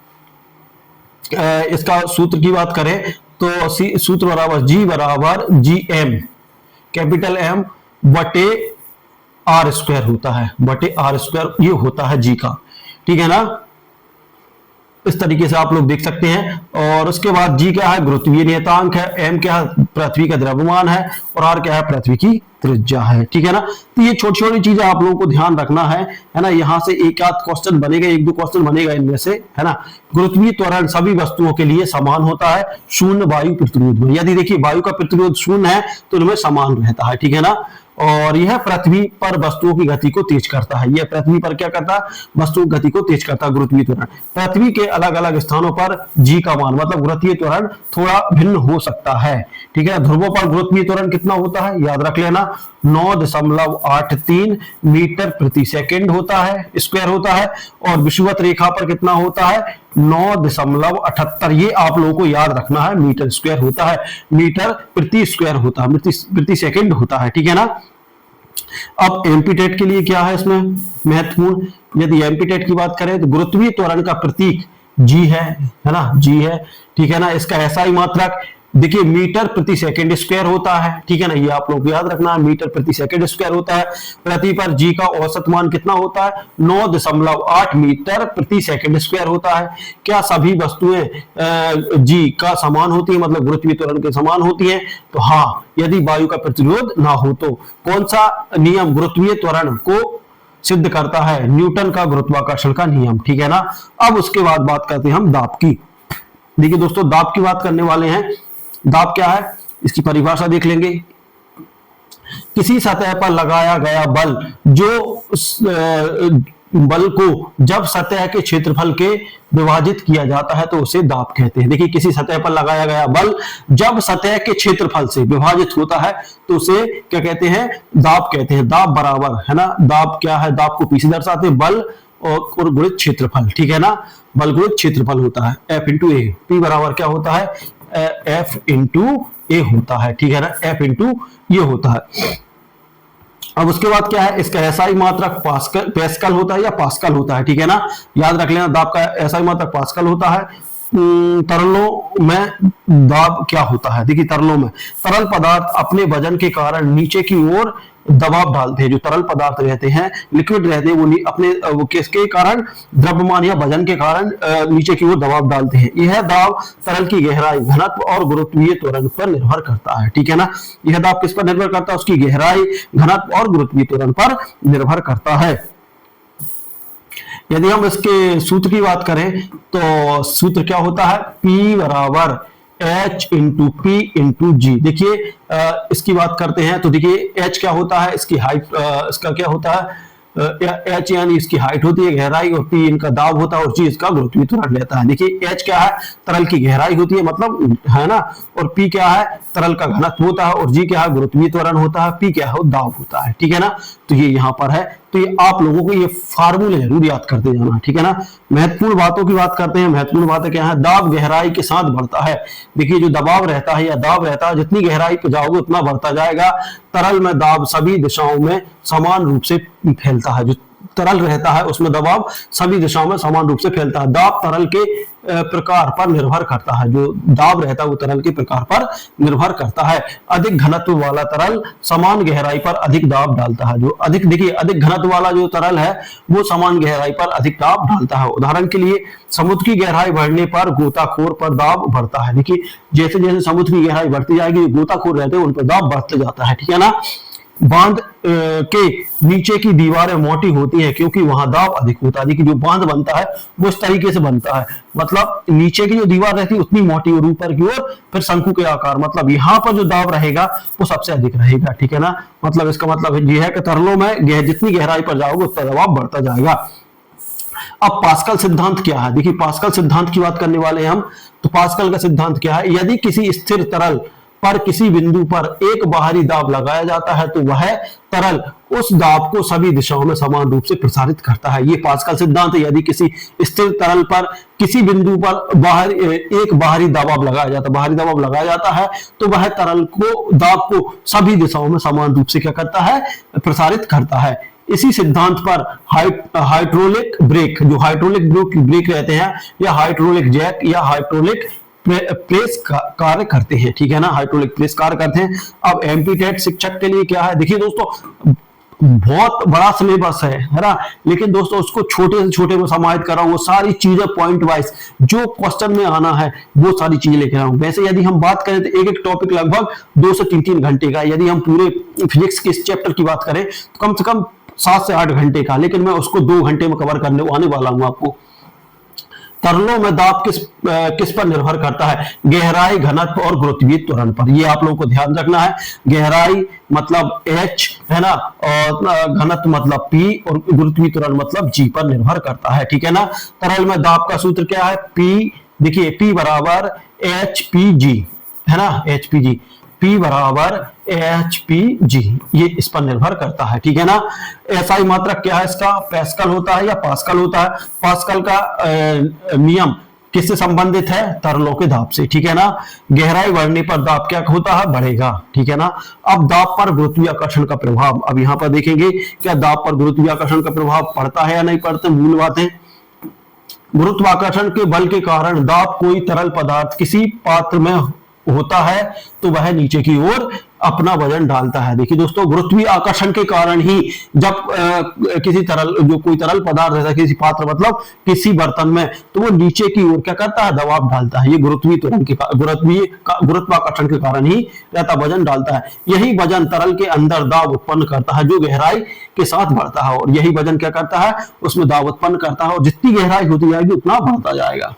इसका सूत्र की बात करें तो सूत्र बराबर जी बराबर जी एम, कैपिटल M बटे आर स्क्वायर होता है, बटे आर स्क्वायर ये होता है जी का, ठीक है ना। इस तरीके से आप लोग देख सकते हैं। और उसके बाद जी क्या है, गुरुत्वीय नियतांक है, M क्या है, पृथ्वी का द्रव्यमान है और आर क्या है, पृथ्वी की त्रिज्या है। ठीक है ना, तो ये छोटी छोटी चीजें आप लोगों को ध्यान रखना है ना। यहाँ से एक आध क्वेश्चन बनेगा, एक दो क्वेश्चन बनेगा इनमें से, है ना। गुरुत्वीय त्वरण सभी वस्तुओं के लिए समान होता है, शून्य वायु प्रतिरोध में। यदि देखिए वायु का प्रतिरोध शून्य है तो इनमें समान रहता है। ठीक है ना, और यह पृथ्वी पर वस्तुओं की गति को तेज करता है। यह पृथ्वी पर क्या करता है, वस्तुओं की गति को तेज करता है गुरुत्वीय त्वरण। पृथ्वी के अलग अलग स्थानों पर जी का मान मतलब गुरुत्वीय त्वरण थोड़ा भिन्न हो सकता है। ठीक है, ध्रुवों पर गुरुत्वीय त्वरण कितना होता है, याद रख लेना, 9.83 मीटर प्रति सेकंड होता है, स्क्वायर होता है। और विषुवत रेखा पर कितना होता है, 9.78। ये आप लोगों को याद रखना है, मीटर स्क्वायर होता है, मीटर प्रति स्क्वायर होता है, प्रति सेकंड होता है। ठीक है ना। अब एमपीटेट के लिए क्या है इसमें महत्वपूर्ण, यदि एमपीटेट की बात करें तो गुरुत्वीय त्वरण का प्रतीक जी है ना, जी है। ठीक है ना, इसका एसआई मात्रक देखिए मीटर प्रति सेकंड स्क्वायर होता है। ठीक है ना, ये आप लोग को याद रखना है, मीटर प्रति सेकंड स्क्वायर होता है। पृथ्वी पर जी का औसत मान कितना होता है, 9.8 मीटर प्रति सेकंड स्क्वायर होता है। क्या सभी वस्तुएं जी का समान होती है, मतलब गुरुत्वीय त्वरण के समान होती हैं? तो हाँ, यदि वायु का प्रतिरोध ना हो तो। कौन सा नियम गुरुत्वीय त्वरण को सिद्ध करता है, न्यूटन का गुरुत्वाकर्षण का नियम। ठीक है ना। अब उसके बाद बात करते हैं हम दाब की। देखिए दोस्तों, दाब की बात करने वाले हैं। दाब क्या है, इसकी परिभाषा देख लेंगे। किसी सतह पर लगाया गया बल, जो बल को जब सतह के क्षेत्रफल के विभाजित किया जाता है तो उसे दाब कहते हैं। देखिए, किसी सतह पर लगाया गया बल जब सतह के क्षेत्रफल से विभाजित होता है तो उसे क्या कहते हैं, दाब कहते हैं। दाब बराबर है ना, दाब क्या है, दाब को पी से दर्शाते हैं, बल और गुणित क्षेत्रफल। ठीक है ना, बल गुणित क्षेत्रफल होता है, F इंटू ए। पी बराबर क्या होता है, F इंटू ए होता है। ठीक है ना, F इंटू ये होता है। अब उसके बाद क्या है, इसका एसआई मात्रक पैस्कल होता है या पास्कल होता है। ठीक है ना, याद रख लेना, दाब का एसआई मात्रक पास्कल होता है। तरलों में दाब क्या होता है, देखिए तरलों में तरल पदार्थ अपने वजन के कारण नीचे की ओर दबाव डालते हैं। जो तरल पदार्थ रहते हैं, लिक्विड रहते हैं, वो अपने वो किसके कारण, द्रव्यमान या वजन के कारण नीचे की ओर दबाव डालते हैं। यह दाब तरल की गहराई, घनत्व और गुरुत्वीय त्वरण पर निर्भर करता है। ठीक है ना, यह दाब किस पर निर्भर करता है, उसकी गहराई, घनत्व और गुरुत्वीय त्वरण पर निर्भर करता है। यदि हम इसके सूत्र की बात करें तो सूत्र क्या होता है, P बराबर H इंटू पी इंटू जी। देखिए इसकी बात करते हैं तो देखिए H क्या होता है, इसकी हाइट, इसका क्या होता है, H यानी इसकी हाइट होती है, गहराई, और P इनका दाब होता है, और G इसका गुरुत्वीय त्वरण रहता है। देखिए H क्या है, तरल की गहराई होती है, मतलब है ना, और P क्या है, तरल का घनत्व होता है, और G क्या है, गुरुत्वीय त्वरण होता है, P क्या है, दाब होता है। ठीक है ना, तो ये यहाँ पर है। तो ये आप लोगों को ये फार्मूले जरूर याद करते जाना। ठीक है ना, महत्वपूर्ण बातों की बात करते हैं। महत्वपूर्ण बातें क्या है, दाब गहराई के साथ बढ़ता है। देखिए जो दबाव रहता है या दाब रहता है, जितनी गहराई पे जाओगे उतना बढ़ता जाएगा। तरल में दाब सभी दिशाओं में समान रूप से फैलता है। जो तरल रहता है उसमें दबाव सभी दिशाओं में समान रूप से फैलता है। दाब तरल के प्रकार पर निर्भर करता है। जो दाब रहता है वो तरल के प्रकार पर निर्भर करता है। अधिक घनत्व वाला तरल समान गहराई पर अधिक दाब डालता है। जो अधिक, देखिए अधिक घनत्व वाला जो तरल है वो समान गहराई पर अधिक दाब डालता है। उदाहरण के लिए समुद्र की गहराई बढ़ने पर गोताखोर पर दाब बढ़ता है। देखिए जैसे जैसे समुद्र की गहराई बढ़ती जाएगी, गोताखोर रहते हैं उन पर दाब बढ़ते जाता है। ठीक है ना, बांध के नीचे की दीवारें मोटी होती हैं क्योंकि वहां दाब अधिक होता है। देखिए जो बांध बनता है वो इस तरीके से बनता है, मतलब नीचे की जो दीवार रहती है उतनी मोटी और ऊपर की ओर फिर शंकु के आकार, मतलब यहाँ पर जो दाब रहेगा वो सबसे अधिक रहेगा। ठीक है ना, मतलब इसका मतलब ये है कि तरलों में जितनी गहराई पर जाओगे उतना दबाव बढ़ता जाएगा। अब पास्कल सिद्धांत क्या है, देखिए पास्कल सिद्धांत की बात करने वाले हैं हम। तो पास्कल का सिद्धांत क्या है, यदि किसी स्थिर तरल पर किसी बिंदु पर एक बाहरी दाब लगाया जाता है तो वह तरल उस दाब को सभी दिशाओं में समान रूप से प्रसारित करता है। ये पास्कल सिद्धांत है। यदि किसी स्थिर तरल पर किसी बिंदु पर एक बाहरी दबाव लगाया जाता है तो वह तरल को दाब को सभी दिशाओं में समान रूप से क्या करता है, प्रसारित करता है। इसी सिद्धांत पर हाइड्रोलिक ब्रेक, जो हाइड्रोलिक ब्रेक रहते हैं, या हाइड्रोलिक जैक या हाइड्रोलिक प्रेस कार्य करते हैं। ठीक है ना, हाइड्रोलिक प्रेस कार्य करते हैं। अब एमपीटेट शिक्षक के लिए क्या है, देखिए दोस्तों बहुत बड़ा सिलेबस है ना, लेकिन दोस्तों उसको छोटे से छोटे में समाहित कर रहा हूँ, वो सारी चीजें पॉइंट वाइज जो क्वेश्चन में आना है वो सारी चीजें लेकर आऊँ। वैसे यदि हम बात करें तो एक एक टॉपिक लगभग 2 से 3 घंटे का, यदि हम पूरे फिजिक्स के इस चैप्टर की बात करें तो कम से कम 7 से 8 घंटे का, लेकिन मैं उसको 2 घंटे में कवर करने आने वाला हूँ आपको। तरलों में दाब किस पर निर्भर करता है? गहराई, घनत्व और गुरुत्वीय त्वरण पर। ये आप लोगों को ध्यान रखना है। गहराई मतलब H है ना, और घनत्व मतलब P और गुरुत्वीय त्वरण मतलब G पर निर्भर करता है, ठीक है ना। तरल में दाब का सूत्र क्या है? P, देखिए P बराबर HPG है ना, HPG, P बराबर HPG, ये इस पर निर्भर करता है, ठीक है ना। एसआई मात्रक क्या है इसका? पैस्कल होता है या पास्कल होता है? पास्कल का नियम किससे संबंधित है? तरलों के दाब से, ठीक है ना। गहराई बढ़ने पर दाब क्या होता है? बढ़ेगा, ठीक है ना। अब दाब पर गुरुत्वाकर्षण का प्रभाव, अब यहां पर देखेंगे क्या दाब पर गुरुत्वाकर्षण का प्रभाव पड़ता है या नहीं पड़ता। मूल बातें, गुरुत्वाकर्षण के बल के कारण दाब कोई तरल पदार्थ किसी पात्र में होता है तो वह नीचे की ओर अपना वजन डालता है। देखिए दोस्तों, गुरुत्वीय आकर्षण के कारण ही जब किसी तरल, जो कोई तरल पदार्थ रहता है किसी पात्र मतलब किसी बर्तन में, तो वो नीचे की ओर क्या करता है? दबाव डालता है। ये गुरुत्वीय त्वरण के गुरुत्वाकर्षण के कारण ही रहता, वजन डालता है। यही वजन तरल के अंदर दाब उत्पन्न करता है जो गहराई के साथ बढ़ता है, और यही वजन क्या करता है? उसमें दाब उत्पन्न करता है, और जितनी गहराई होती जाएगी उतना बढ़ता जाएगा।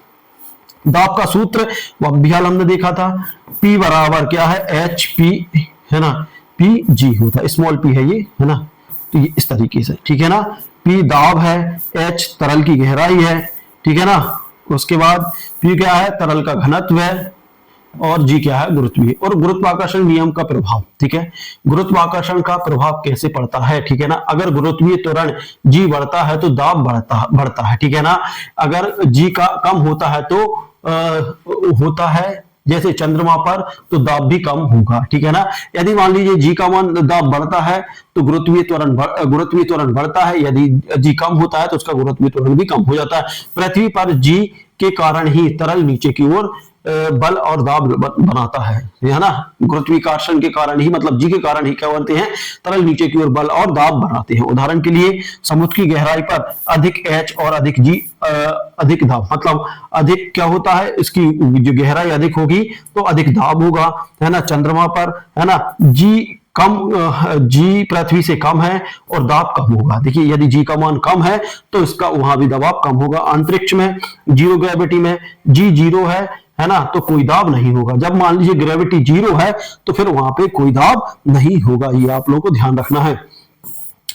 दाब का सूत्र वह भी हाल हमने देखा था, P बराबर क्या है? HP है ना, PG होता है, स्मॉल p है ये, है ना। तो ये इस तरीके से, ठीक है ना। P दाब है, H तरल की गहराई है, ठीक है ना। उसके बाद P क्या है? तरल का घनत्व है, और G क्या है? गुरुत्वीय और गुरुत्वाकर्षण नियम का प्रभाव, ठीक है। गुरुत्वाकर्षण का प्रभाव कैसे पड़ता है, ठीक है ना। अगर गुरुत्वीय त्वरण G बढ़ता है तो दाब बढ़ता है, ठीक है ना। अगर G का कम होता है तो होता है जैसे चंद्रमा पर, तो दाब भी कम होगा, ठीक है ना। यदि मान लीजिए G का मान दाब बढ़ता है तो गुरुत्वीय त्वरण बढ़ता है, यदि G कम होता है तो उसका गुरुत्वीय त्वरण भी कम हो जाता है। पृथ्वी पर G के कारण ही तरल नीचे की ओर बल और दाब बनाता है ना। गुरुत्वाकर्षण के कारण ही, मतलब जी के कारण ही क्या बनते हैं? तरल नीचे की ओर बल और दाब बनाते हैं। उदाहरण के लिए समुद्र की गहराई पर अधिक H और अधिक G, अधिक दाब, मतलब अधिक क्या होता है? इसकी जो गहराई अधिक होगी तो अधिक दाब होगा, है ना। चंद्रमा पर, है ना, जी पृथ्वी से कम है और दाब कम होगा। देखिए यदि जी का मान कम है तो इसका वहां भी दबाव कम होगा। अंतरिक्ष में जीरो ग्रेविटी में जी जीरो है ना, तो कोई दाब नहीं होगा। जब मान लीजिए ग्रेविटी जीरो है तो फिर वहां पे कोई दाब नहीं होगा, ये आप लोगों को ध्यान रखना है।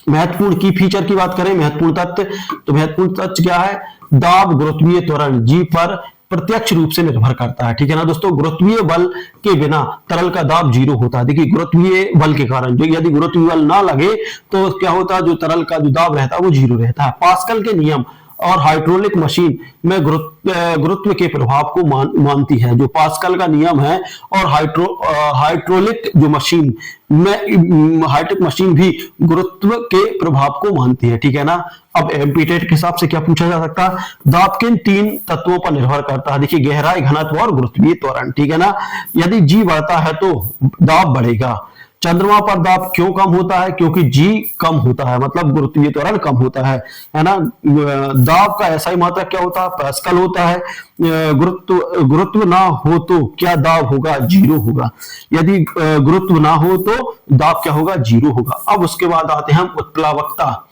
महत्वपूर्ण की फीचर की बात करें, महत्वपूर्ण तथ्य, तो महत्वपूर्ण तथ्य क्या है? दाब गुरुत्वीय त्वरण जी पर प्रत्यक्ष रूप से निर्भर करता है, ठीक है ना दोस्तों। गुरुत्वीय बल के बिना तरल का दाब जीरो होता है। देखिए गुरुत्वीय बल के कारण, जो यदि गुरुत्वीय बल ना लगे तो क्या होता है? जो तरल का जो दाब रहता है वो जीरो रहता है। पास्कल के नियम और हाइड्रोलिक मशीन में गुरुत्व के प्रभाव को मानती है। जो पास्कल का नियम है और हाइड्रोलिक जो मशीन में, हाइड्रोलिक मशीन भी गुरुत्व के प्रभाव को मानती है, ठीक है ना। अब एमपीटेट के हिसाब से क्या पूछा जा सकता है? दाब किन 3 तत्वों पर निर्भर करता है? देखिए गहराई, घनत्व और गुरुत्वीय त्वरण, ठीक है ना। यदि जी बढ़ता है तो दाब बढ़ेगा। चंद्रमा पर दाब क्यों कम होता है? क्योंकि जी कम होता है, मतलब गुरुत्वीय त्वरण कम होता है ना। दाब का एसआई मात्रक क्या होता है? पास्कल होता है। गुरुत्व ना हो तो क्या दाब होगा? जीरो होगा। यदि गुरुत्व ना हो तो दाब क्या होगा? जीरो होगा। अब उसके बाद आते हैं हम उत्प्लावकता।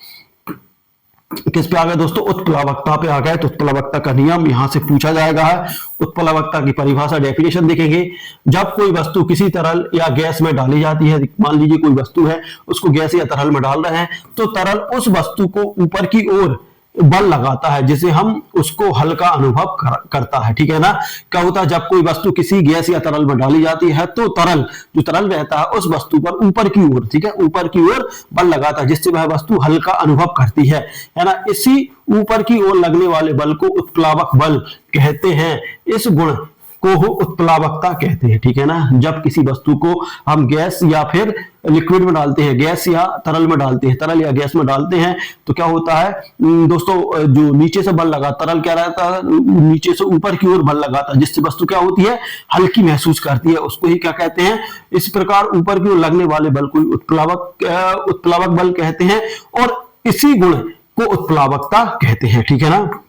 किस पे आ गए दोस्तों? उत्प्लावकता पे आ गए। तो उत्प्लावकता का नियम यहां से पूछा जाएगा है। उत्प्लावकता की परिभाषा, डेफिनेशन देखेंगे। जब कोई वस्तु किसी तरल या गैस में डाली जाती है, मान लीजिए कोई वस्तु है, उसको गैस या तरल में डाल रहे हैं, तो तरल उस वस्तु को ऊपर की ओर बल लगाता है जिसे हम उसको हल्का अनुभव करता है, ठीक है ना। क्या होता है? जब कोई वस्तु किसी गैस या तरल में डाली जाती है तो तरल, जो तरल रहता है उस वस्तु पर ऊपर की ओर, ठीक है, ऊपर की ओर बल लगाता है जिससे वह वस्तु हल्का अनुभव करती है ना। इसी ऊपर की ओर लगने वाले बल को उत्प्लावक बल कहते हैं। इस गुण को उत्प्लावकता कहते हैं, ठीक है ना। जब किसी वस्तु को हम गैस या फिर लिक्विड में डालते हैं, गैस या तरल में डालते हैं, तरल या गैस में डालते हैं, तो क्या होता है दोस्तों, जो नीचे से बल लगा, तरल क्या रहता है, नीचे से ऊपर की ओर बल लगाता है, जिससे वस्तु क्या होती है, हल्की महसूस करती है, उसको ही क्या कहते हैं। इस प्रकार ऊपर की ओर लगने वाले बल को उत्प्लावक बल कहते हैं, और इसी गुण को उत्प्लावकता कहते हैं, ठीक है ना।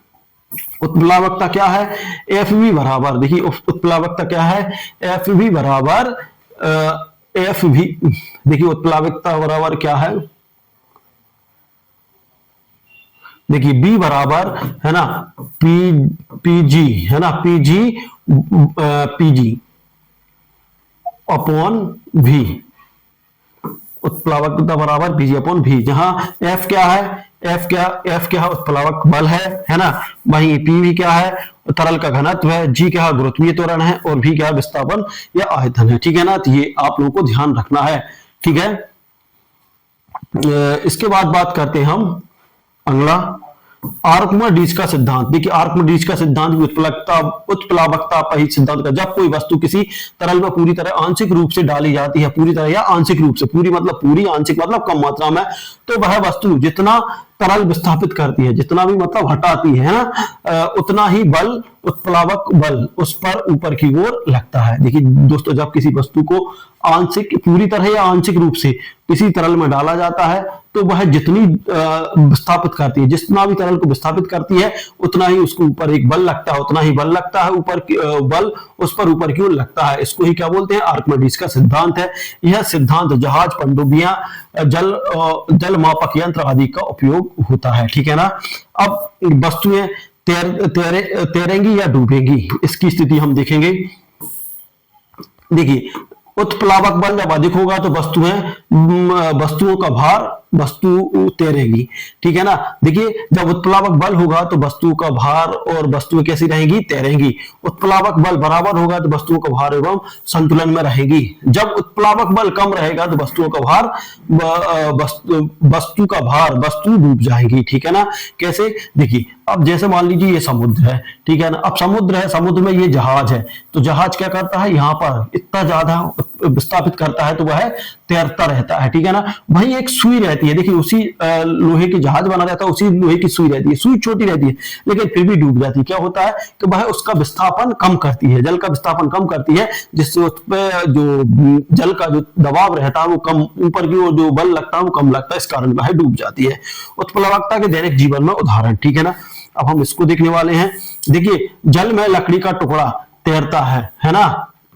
उत्प्लावकता क्या है, एफ वी बराबर, देखिए उत्प्लावकता क्या है, एफ वी बराबर एफ वी, देखिए उत्प्लावकता बराबर क्या है, देखिए बी बराबर है ना पीजी, है ना पीजी अपॉन वी, उत्प्लावकता बराबर पीजी अपॉन वी, जहां एफ क्या है, एफ क्या है, उत्प्लावक बल है ना। वहीं पी भी क्या है, तरल का घनत्व है, जी क्या है, गुरुत्वीय त्वरण है, और भी क्या है, विस्थापन या आयतन है, ठीक है ना। तो ये आप लोगों को ध्यान रखना है, ठीक है। इसके बाद बात करते हैं हम अगला, आर्किमिडीज का सिद्धांत। देखिए आर्किमिडीज का सिद्धांत भी उत्प्लावकता पर ही सिद्धांत का, जब कोई वस्तु किसी तरल में पूरी तरह आंशिक रूप से डाली जाती है, पूरी तरह या आंशिक रूप से, पूरी मतलब पूरी, आंशिक मतलब कम मात्रा में, तो वह वस्तु जितना तरल विस्थापित करती है, जितना भी मतलब हटाती है ना, उतना ही बल, उत्प्लावक बल उस पर ऊपर की ओर लगता है। देखिए दोस्तों, जब किसी वस्तु को आंशिक, पूरी तरह या आंशिक रूप से किसी तरल में डाला जाता है, तो वह जितनी विस्थापित करती है, जितना भी तरल को विस्थापित करती है, उतना ही उसको ऊपर एक बल लगता है, उतना ही बल लगता है, ऊपर बल उस पर ऊपर की ओर लगता है। इसको ही क्या बोलते हैं, आर्किमिडीज का सिद्धांत है। यह सिद्धांत जहाज, पनडुब्बियां, जल मापक यंत्र आदि का उपयोग होता है, ठीक है ना। अब वस्तुएं तैरेंगी या डूबेंगी, इसकी स्थिति हम देखेंगे। देखिए उत्प्लावक बल जब अधिक होगा तो वस्तुओं का भार, वस्तु तैरेगी, ठीक है ना। देखिए जब उत्प्लावक बल होगा तो वस्तु का भार और वस्तुएं कैसी रहेंगी, तैरेंगी। उत्प्लावक बल बराबर होगा तो वस्तुओं का भार एवं संतुलन में रहेंगी। जब उत्प्लावक बल कम रहेगा तो वस्तुओं का भार, वस्तु डूब जाएगी, ठीक है ना। कैसे, देखिए अब जैसे मान लीजिए ये समुद्र है, ठीक है ना। अब समुद्र है, समुद्र में ये जहाज है, तो जहाज क्या करता है, यहाँ पर इतना ज्यादा विस्थापित करता है तो वह तैरता रहता है, ठीक है ना। वहीं एक सुई रहती है, देखिए उसी लोहे की जहाज बना रहता है, उसी लोहे की सुई रहती है, सुई छोटी रहती है लेकिन फिर भी डूब जाती है। क्या होता है कि वह उसका विस्थापन कम करती है, जल का विस्थापन कम करती है, जिससे उस पर जो जल का जो दबाव रहता है वो कम, ऊपर की ओर जो बल लगता है वो कम लगता है, इस कारण वह डूब जाती है। उत्प्लावकता के दैनिक जीवन में उदाहरण, ठीक है ना। अब हम इसको देखने वाले हैं। देखिए जल में लकड़ी का टुकड़ा तैरता है ना,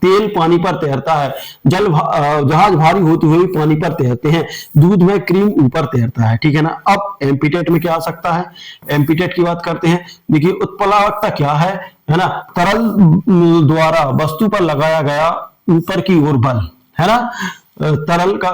तेल पानी पर तैरता है, जहाज भारी होते हुए पानी पर तैरते हैं, दूध में क्रीम ऊपर तैरता है, ठीक है ना। अब एम्पीटेट में क्या आ सकता है, एम्पीटेट की बात करते हैं। देखिए उत्प्लावकता क्या है ना, तरल द्वारा वस्तु पर लगाया गया ऊपर की ओर बल, है ना। तरल का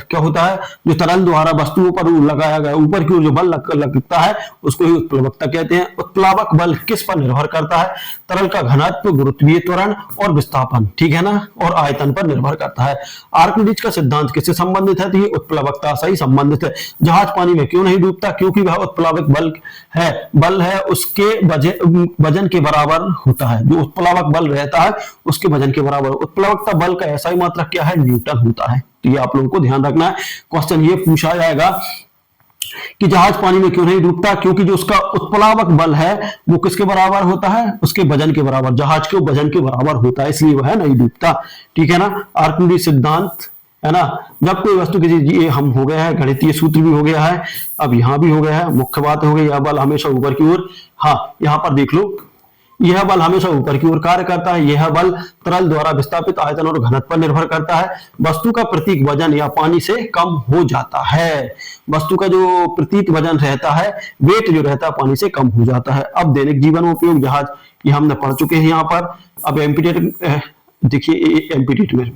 क्या होता है, जो तरल द्वारा वस्तुओं पर लगाया गया ऊपर की ओर जो बल लगता है उसको ही उत्प्लावकता कहते हैं। उत्प्लावक बल किस पर निर्भर करता है, तरल का घनत्व, गुरुत्वीय त्वरण और विस्थापन, ठीक है ना, और आयतन पर निर्भर करता है। आर्किमिडीज का सिद्धांत किससे संबंधित है, तो ये उत्प्लावकता से ही संबंधित है। जहाज पानी में क्यों नहीं डूबता, क्योंकि वह उत्प्लावक बल है उसके वजन के बराबर होता है, जो उत्प्लावक बल रहता है उसके वजन के बराबर। उत्प्लावकता बल का ऐसा ही मात्रक क्या है, न्यूटन होता है। तो ये आप लोगों को ध्यान रखना है। क्वेश्चन ये पूछा जाएगा कि जहाज पानी में क्यों नहीं डूबता, क्योंकि जो उसका उत्प्लावक बल है वो किसके बराबर होता है, उसके वजन के बराबर, जहाज के वजन के बराबर होता है, इसलिए वह नहीं डूबता, ठीक है ना। आर्किमिडीज सिद्धांत, है ना। जब कोई वस्तु किसी, ये हम हो गया है, गणितीय सूत्र भी हो गया है, अब यहां भी हो गया है, मुख्य बात हो गई, यह बल हमेशा ऊपर की ओर, हाँ यहां पर देख लो, यह बल हमेशा ऊपर की ओर कार्य करता है। यह बल तरल द्वारा विस्थापित आयतन और घनत्व पर निर्भर करता है। वस्तु का प्रतीक वजन या पानी से कम हो जाता है, वस्तु का जो प्रतीक वजन रहता है, वेट जो रहता है, पानी से कम हो जाता है। अब दैनिक जीवन में उपयोग जहाज, ये हमने पढ़ चुके हैं यहाँ पर। अब एम्पीटेट देखिए, एम्पीटेट में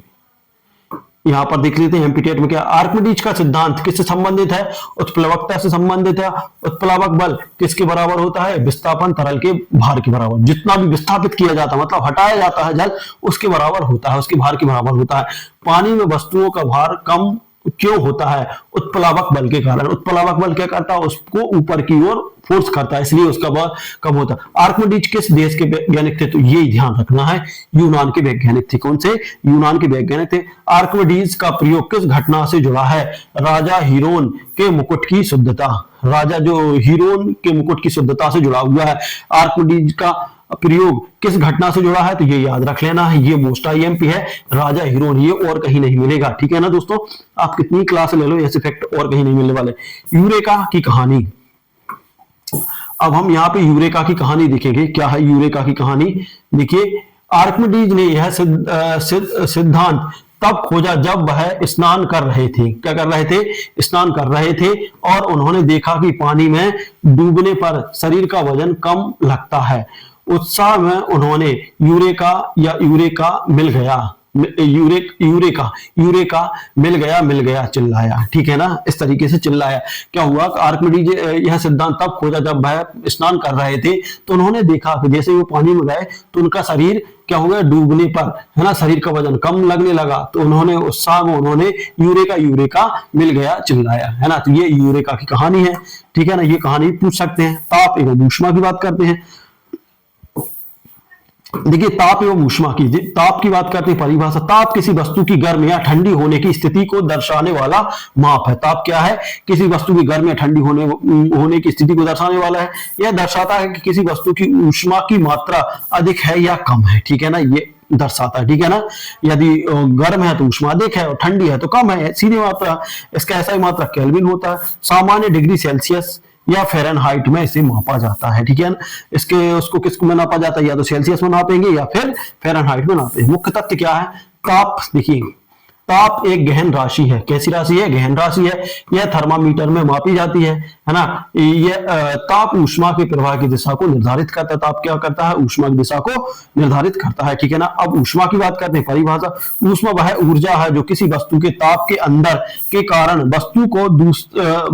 यहां पर देख लेते हैं एम्पीटेट में क्या। आर्किमिडीज का सिद्धांत किससे संबंधित है, उत्प्लावकता से संबंधित है। उत्प्लावक बल किसके बराबर होता है, विस्थापन तरल के भार के बराबर। जितना भी विस्थापित किया जाता है, मतलब हटाया जाता है जल, उसके बराबर होता है, उसके भार के बराबर होता है। पानी में वस्तुओं का भार कम क्यों होता है? उत्प्लावक बल के कारण। उत्प्लावक बल क्या करता है? उसको ऊपर की ओर फोर्स करता है, इसलिए उसका बल कम होता है। आर्किमिडीज किस देश के वैज्ञानिक थे? तो ये ध्यान रखना है, यूनान के वैज्ञानिक थे। कौन से? यूनान के वैज्ञानिक थे। आर्किमिडीज का प्रयोग किस घटना से जुड़ा है? राजा हीरोन के मुकुट की शुद्धता। राजा जो हीरोन के मुकुट की शुद्धता से जुड़ा हुआ है। आर्किमिडीज का प्रयोग किस घटना से जुड़ा है? तो ये याद रख लेना है, ये मोस्ट आईएमपी है, राजा हीरोन। ये और कहीं नहीं मिलेगा, ठीक है ना दोस्तों। आप कितनी क्लास ले लो, ऐसे फैक्ट और कहीं नहीं मिलने वाले। यूरेका की कहानी। अब हम यहाँ पे यूरेका की कहानी देखेंगे। क्या है यूरेका की कहानी? देखिए, आर्किमिडीज ने यह सिद्धांत तब खोजा जब वह स्नान कर रहे थे। क्या कर रहे थे? स्नान कर रहे थे, और उन्होंने देखा कि पानी में डूबने पर शरीर का वजन कम लगता है। उत्साह में उन्होंने यूरेका मिल गया, यूरेका मिल गया चिल्लाया, ठीक है ना। इस तरीके से चिल्लाया। क्या हुआ? आर्किमिडीज यह सिद्धांत तब खोजा जब वह स्नान कर रहे थे, तो उन्होंने देखा कि जैसे वो पानी में गए तो उनका शरीर क्या हो गया? डूबने पर, है ना, शरीर का वजन कम लगने लगा। तो उन्होंने उत्साह में उन्होंने यूरेका मिल गया चिल्लाया, है ना। तो ये यूरेका की कहानी है, ठीक है ना। ये कहानी पूछ सकते हैं। ताप एवं ऊष्मा की बात करते हैं। देखिए, ताप एवं ऊष्मा की, ताप की बात करते हैं। परिभाषा: ताप किसी वस्तु की गर्म या ठंडी होने की स्थिति को दर्शाने वाला माप है। ताप क्या है? किसी वस्तु की गर्म या ठंडी होने की स्थिति को दर्शाने वाला है। यह दर्शाता है कि किसी वस्तु की ऊष्मा की मात्रा अधिक है या कम है, ठीक है ना। ये दर्शाता है, ठीक है ना। यदि गर्म है तो ऊष्मा अधिक है, और ठंडी है तो कम है, सीधी मात्रा। इसका ऐसा ही मात्रा केल्विन होता है। सामान्य डिग्री सेल्सियस या फ़ारेनहाइट में इसे मापा जाता है, ठीक है ना। इसके उसको किसको में नापा जाता है? या तो सेल्सियस में नापेंगे या फिर फ़ारेनहाइट में नापेंगे। मुख्य तथ्य क्या है? ताप, देखिए, ताप एक गहन राशि है। कैसी राशि है? गहन राशि है। यह थर्मामीटर में मापी जाती है ना। यह ताप ऊष्मा के प्रवाह की दिशा को निर्धारित करता है। ताप क्या करता है? ऊष्मा की दिशा को निर्धारित करता है, ठीक है ना। अब ऊष्मा की बात करते हैं। परिभाषा: ऊष्मा वह ऊर्जा है जो किसी वस्तु के ताप के अंदर के कारण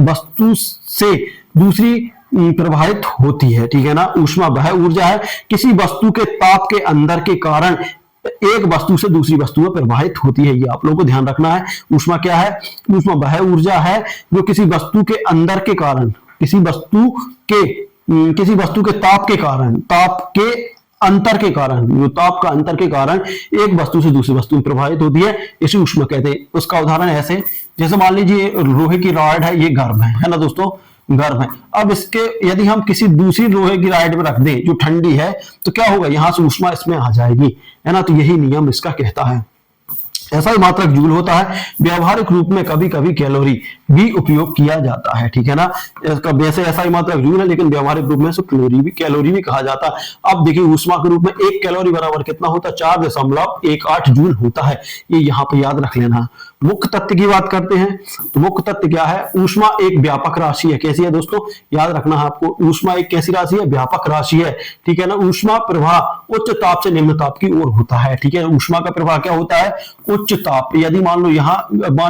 वस्तु से दूसरी प्रभावित होती है, ठीक है ना। ऊष्मा वह ऊर्जा है किसी वस्तु के ताप के अंदर के कारण एक वस्तु से दूसरी वस्तु में प्रभावित होती है। ये आप लोगों को ध्यान रखना है। ऊष्मा क्या है? ऊष्मा वह ऊर्जा है जो किसी वस्तु के अंदर के कारण, किसी वस्तु के ताप के कारण, ताप के अंतर के कारण, जो ताप का अंतर के कारण एक वस्तु से दूसरी वस्तु में प्रभावित होती है, इसे ऊष्मा कहते हैं। उसका उदाहरण ऐसे, जैसे मान लीजिए लोहे की रॉड है, ये गर्म है ना दोस्तों, गर्म है। अब इसके यदि हम किसी दूसरी लोहे की रॉड में रख दें जो ठंडी है, तो क्या होगा? यहां से ऊष्मा इसमें आ जाएगी, है ना। तो यही नियम इसका कहता है। ऐसा ही मात्रक जूल होता है। व्यवहारिक रूप में कभी कभी कैलोरी भी उपयोग किया जाता है, ठीक है ना। वैसे ऐसा ही मात्रक जूल है, लेकिन व्यवहारिक रूप में कैलोरी भी कहा जाता है। अब देखिए, ऊष्मा के रूप में 1 कैलोरी बराबर कितना होता है? 4.18 जूल होता है। ये यहाँ पे याद रख लेना। मुख्य तत्व की बात करते हैं, तो मुख्य तत्व क्या है? ऊष्मा एक व्यापक राशि है। कैसी है दोस्तों? याद रखना है आपको। ऊष्मा एक कैसी राशि है? व्यापक राशि है, ठीक है ना। ऊष्मा प्रवाह उच्च ताप से निम्न ताप की ओर होता है, ठीक है। ऊष्मा का प्रवाह क्या होता है? उच्च ताप। यदि मान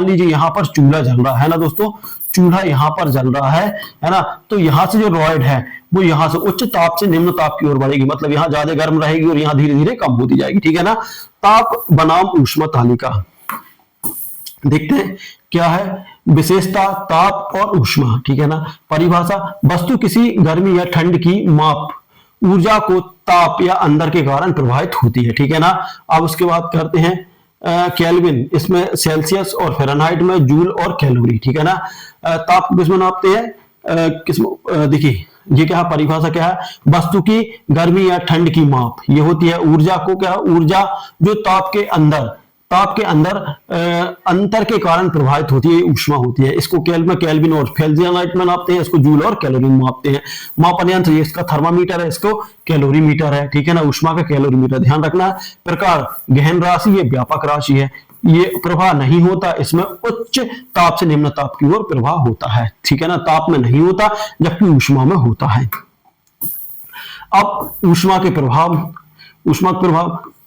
लीजिए यहाँ पर चूल्हा जल रहा है ना दोस्तों, चूल्हा यहाँ पर जल रहा है ना। तो यहाँ से जो रॉड है वो यहाँ से उच्च ताप से निम्न ताप की ओर बढ़ेगी, मतलब यहाँ ज्यादा गर्म रहेगी और यहाँ धीरे धीरे कम होती जाएगी, ठीक है ना। ताप बनाम ऊष्मा तालिका देखते हैं। क्या है विशेषता? ताप और ऊष्मा, ठीक है ना। परिभाषा: वस्तु किसी गर्मी या ठंड की माप ऊर्जा को ताप या अंदर के कारण प्रभावित होती है, ठीक है ना। अब उसके बाद करते हैं केल्विन, इसमें सेल्सियस और फ़ारेनहाइट में जूल और कैलोरी, ठीक है ना। ताप किसमें नापते हैं? देखिए, ये क्या परिभाषा क्या है? वस्तु की गर्मी या ठंड की माप ये होती है। ऊर्जा को क्या? ऊर्जा जो ताप के अंदर अंतर के कारण प्रभावित होती है, ऊष्मा होती है। इसको केल्विन और फ़ारेनहाइट में नापते हैं, इसको जूल और कैलोरी में मापते हैं। मापन यंत्र, ये इसका थर्मामीटर है, इसको कैलोरीमीटर है, ठीक है ना। ऊष्मा का कैलोरीमीटर ध्यान रखना है। प्रकार: गहन राशि, ये व्यापक राशि है। ये प्रवाह नहीं होता, इसमें उच्च ताप से निम्न ताप की ओर प्रवाह होता है, ठीक है ना। ताप में नहीं होता, जबकि ऊष्मा में होता है। अब ऊष्मा का प्रभाव,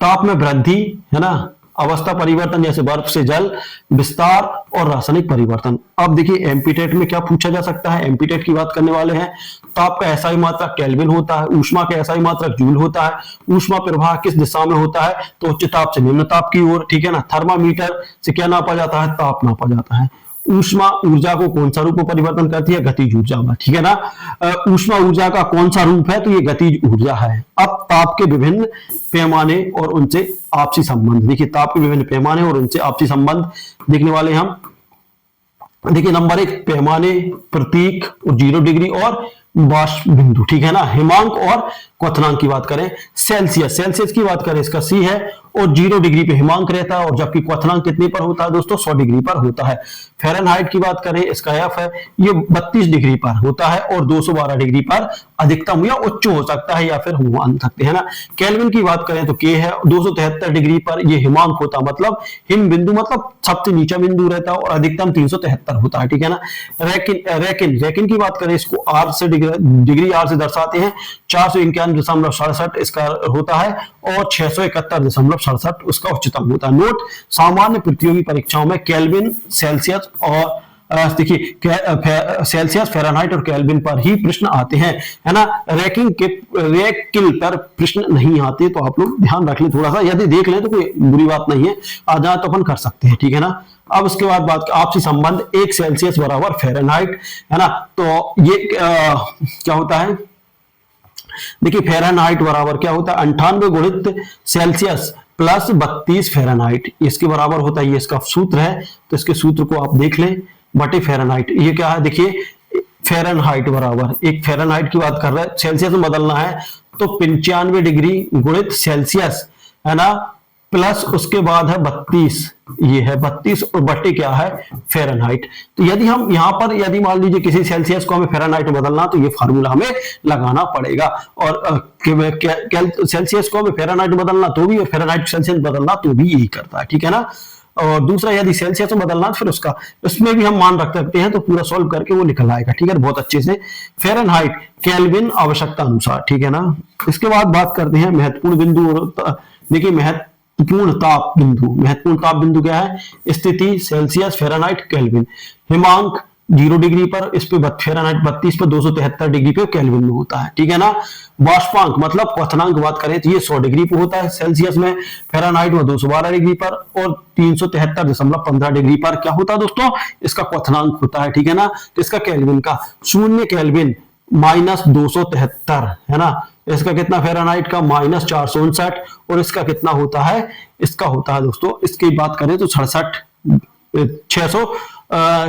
ताप में वृद्धि, है ना। अवस्था परिवर्तन जैसे बर्फ से जल विस्तार और रासायनिक परिवर्तन। अब देखिए एमपीटेट में क्या पूछा जा सकता है, एमपीटेट की बात करने वाले हैं। ताप का एसआई मात्रक केल्विन होता है, ऊष्मा का एसआई मात्रक जूल होता है, ऊष्मा प्रवाह किस दिशा में होता है, तो उच्च ताप से निम्न ताप की ओर, ठीक है ना। थर्मामीटर से क्या नापा जाता है, ताप नापा जाता है। ऊष्मा ऊर्जा को कौन सा रूप में परिवर्तन करती है, गतिज ऊर्जा में, ठीक है ना। ऊष्मा ऊर्जा का कौन सा रूप है, तो ये गतिज ऊर्जा है। अब ताप के विभिन्न पैमाने और उनसे आपसी संबंध, देखिए ताप के विभिन्न पैमाने और उनसे आपसी संबंध देखने वाले हम। देखिए नंबर 1 पैमाने, प्रतीक और 0 डिग्री और वाष्प बिंदु, ठीक है ना। हिमांक और क्वथनांक की बात करें, सेल्सियस, सेल्सियस की बात करें इसका सी है और 0 डिग्री पे हिमांक रहता है, और जबकि क्वथनांक कितने पर होता है दोस्तों, 100 डिग्री पर होता है। फ़ारेनहाइट की बात करें, इसका एफ है, ये 32 डिग्री पर होता है और 212 डिग्री पर अधिकतम या उच्च हो सकता है, या फिर मान सकते हैं ना। केल्विन की बात करें तो के है, 273 डिग्री पर ये हिमांक होता, मतलब हिम बिंदु मतलब सबसे नीचा बिंदु रहता है, और अधिकतम 373 होता है, ठीक है ना। रैकिन की बात करें, इसको आर से डिग्री आर से दर्शाते हैं, 491.67 इसका होता है और 671.67 उसका उच्चतम होता है। नोट, सामान्य प्रतियोगी परीक्षाओं में केल्विन, सेल्सियस और देखिए सेल्सियस, फ़ारेनहाइट और केल्विन पर ही प्रश्न आते हैं, है ना। रैकिल पर प्रश्न नहीं आते, तो आप लोग ध्यान रख लें थोड़ा सा, यदि देख लें तो कोई बुरी बात नहीं है, आ जाए तो अपन कर सकते हैं, ठीक है ना। अब उसके बाद बात आपसी संबंध, 1 सेल्सियस बराबर फ़ारेनहाइट, है ना। तो ये क्या होता है, देखिए फ़ारेनहाइट बराबर क्या होता है, 98 गुणित सेल्सियस प्लस 32 फ़ारेनहाइट, इसके बराबर होता है, ये इसका सूत्र है, तो इसके सूत्र को आप देख लें, बटे फ़ारेनहाइट। ये क्या है, देखिए फ़ारेनहाइट बराबर, एक फ़ारेनहाइट की बात कर रहे हैं, सेल्सियस में बदलना है तो 95 डिग्री गुणित सेल्सियस, है ना, प्लस उसके बाद है 32, ये है 32 और बट्टे क्या है, फ़ारेनहाइट। तो यदि हम यहां पर यदि मान लीजिए किसी सेल्सियस को हमें फ़ारेनहाइट में बदलना, तो ये फार्मूला हमें लगाना पड़ेगा, और सेल्सियस को हमें फ़ारेनहाइट में बदलना तो भी, और फ़ारेनहाइट सेल्सियस बदलना तो भी यही करता है, ठीक है ना। और दूसरा यदि सेल्सियस में बदलना, फिर उसका इसमें भी हम मान रख सकते हैं, तो पूरा सॉल्व करके वो निकल आएगा, ठीक है, बहुत अच्छे से। फ़ारेनहाइट, केल्विन आवश्यकता अनुसार, ठीक है ना। इसके बाद बात करते हैं महत्वपूर्ण बिंदु। देखिए महत्वपूर्ण ताप बिंदु क्या है, स्थिति सेल्सियस, फ़ारेनहाइट, केल्विन। हिमांक 0 डिग्री पर, इस पे फ़ारेनहाइट 32 पर, 273 डिग्री पे केल्विन में होता है, ठीक है ना। वाष्पांक मतलब क्वथनांक बात करें तो ये 100 डिग्री पे होता है सेल्सियस में, फ़ारेनहाइट में 212 डिग्री पर, और 373.15 डिग्री पर क्या होता है दोस्तों, इसका क्वथनांक होता है, ठीक है ना। तो इसका केल्विन का 0 केल्विन -273, है ना। इसका कितना फ़ारेनहाइट का -459, और इसका कितना होता है, इसका होता है दोस्तों, इसकी बात करें तो 600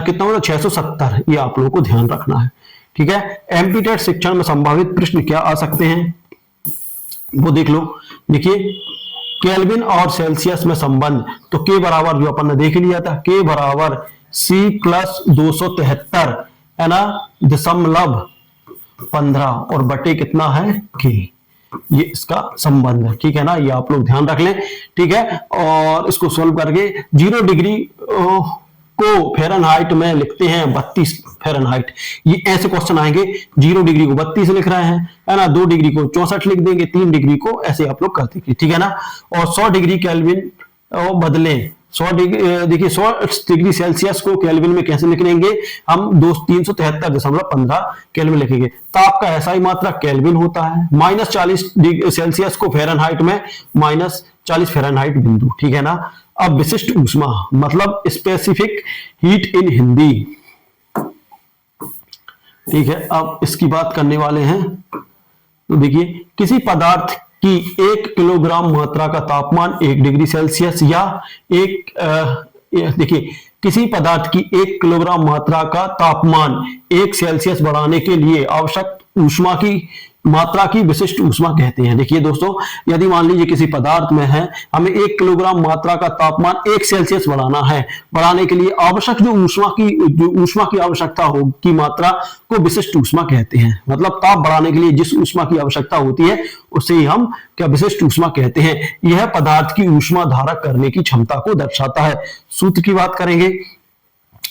कितना होगा, 670, ये आप लोगों को ध्यान रखना है, ठीक है। एमपीटेट शिक्षण में संभावित प्रश्न क्या आ सकते हैं, वो देख लो। देखिए केल्विन और सेल्सियस में संबंध, तो के बराबर जो अपन ने देख लिया था, के बराबर C प्लस 273, है ना, दशमलव 15 और बटे कितना है के, ये इसका संबंध है, ठीक है ना। ये आप लोग ध्यान रख लें, ठीक है। और इसको सोल्व करके 0 डिग्री को फ़ारेनहाइट में लिखते हैं 32 फ़ारेनहाइट, ये ऐसे क्वेश्चन आएंगे, 0 डिग्री को 32 लिख रहे हैं, है ना, 2 डिग्री को 64 लिख देंगे, 3 डिग्री को ऐसे आप लोग करते हैं, ठीक है ना। और 100 डिग्री केल्विन बदलें, 100 डिग्री, देखिए 100 डिग्री सेल्सियस को केल्विन में कैसे लिख लेंगे हम, 373.15 केल्विन लिखेंगे। ताप का एसआई मात्रा केल्विन होता है, -40 डिग्री सेल्सियस को फ़ारेनहाइट में -40 फ़ारेनहाइट बिंदु, ठीक है ना। अब विशिष्ट ऊष्मा मतलब स्पेसिफिक हीट इन हिंदी, ठीक है। अब इसकी बात करने वाले हैं, तो देखिए किसी पदार्थ की 1 किलोग्राम मात्रा का तापमान 1 डिग्री सेल्सियस या देखिए किसी पदार्थ की 1 किलोग्राम मात्रा का तापमान 1 सेल्सियस बढ़ाने के लिए आवश्यक ऊष्मा की मात्रा की विशिष्ट ऊष्मा कहते हैं। देखिए दोस्तों, यदि मान लीजिए किसी पदार्थ में है, हमें 1 किलोग्राम मात्रा का तापमान 1 सेल्सियस बढ़ाना है, बढ़ाने के लिए आवश्यक जो ऊष्मा की आवश्यकता हो की मात्रा को विशिष्ट ऊष्मा कहते हैं। मतलब ताप बढ़ाने के लिए जिस ऊष्मा की आवश्यकता होती है उसे ही हम क्या विशिष्ट ऊष्मा कहते हैं। यह पदार्थ की ऊष्मा धारक करने की क्षमता को दर्शाता है। सूत्र की बात करेंगे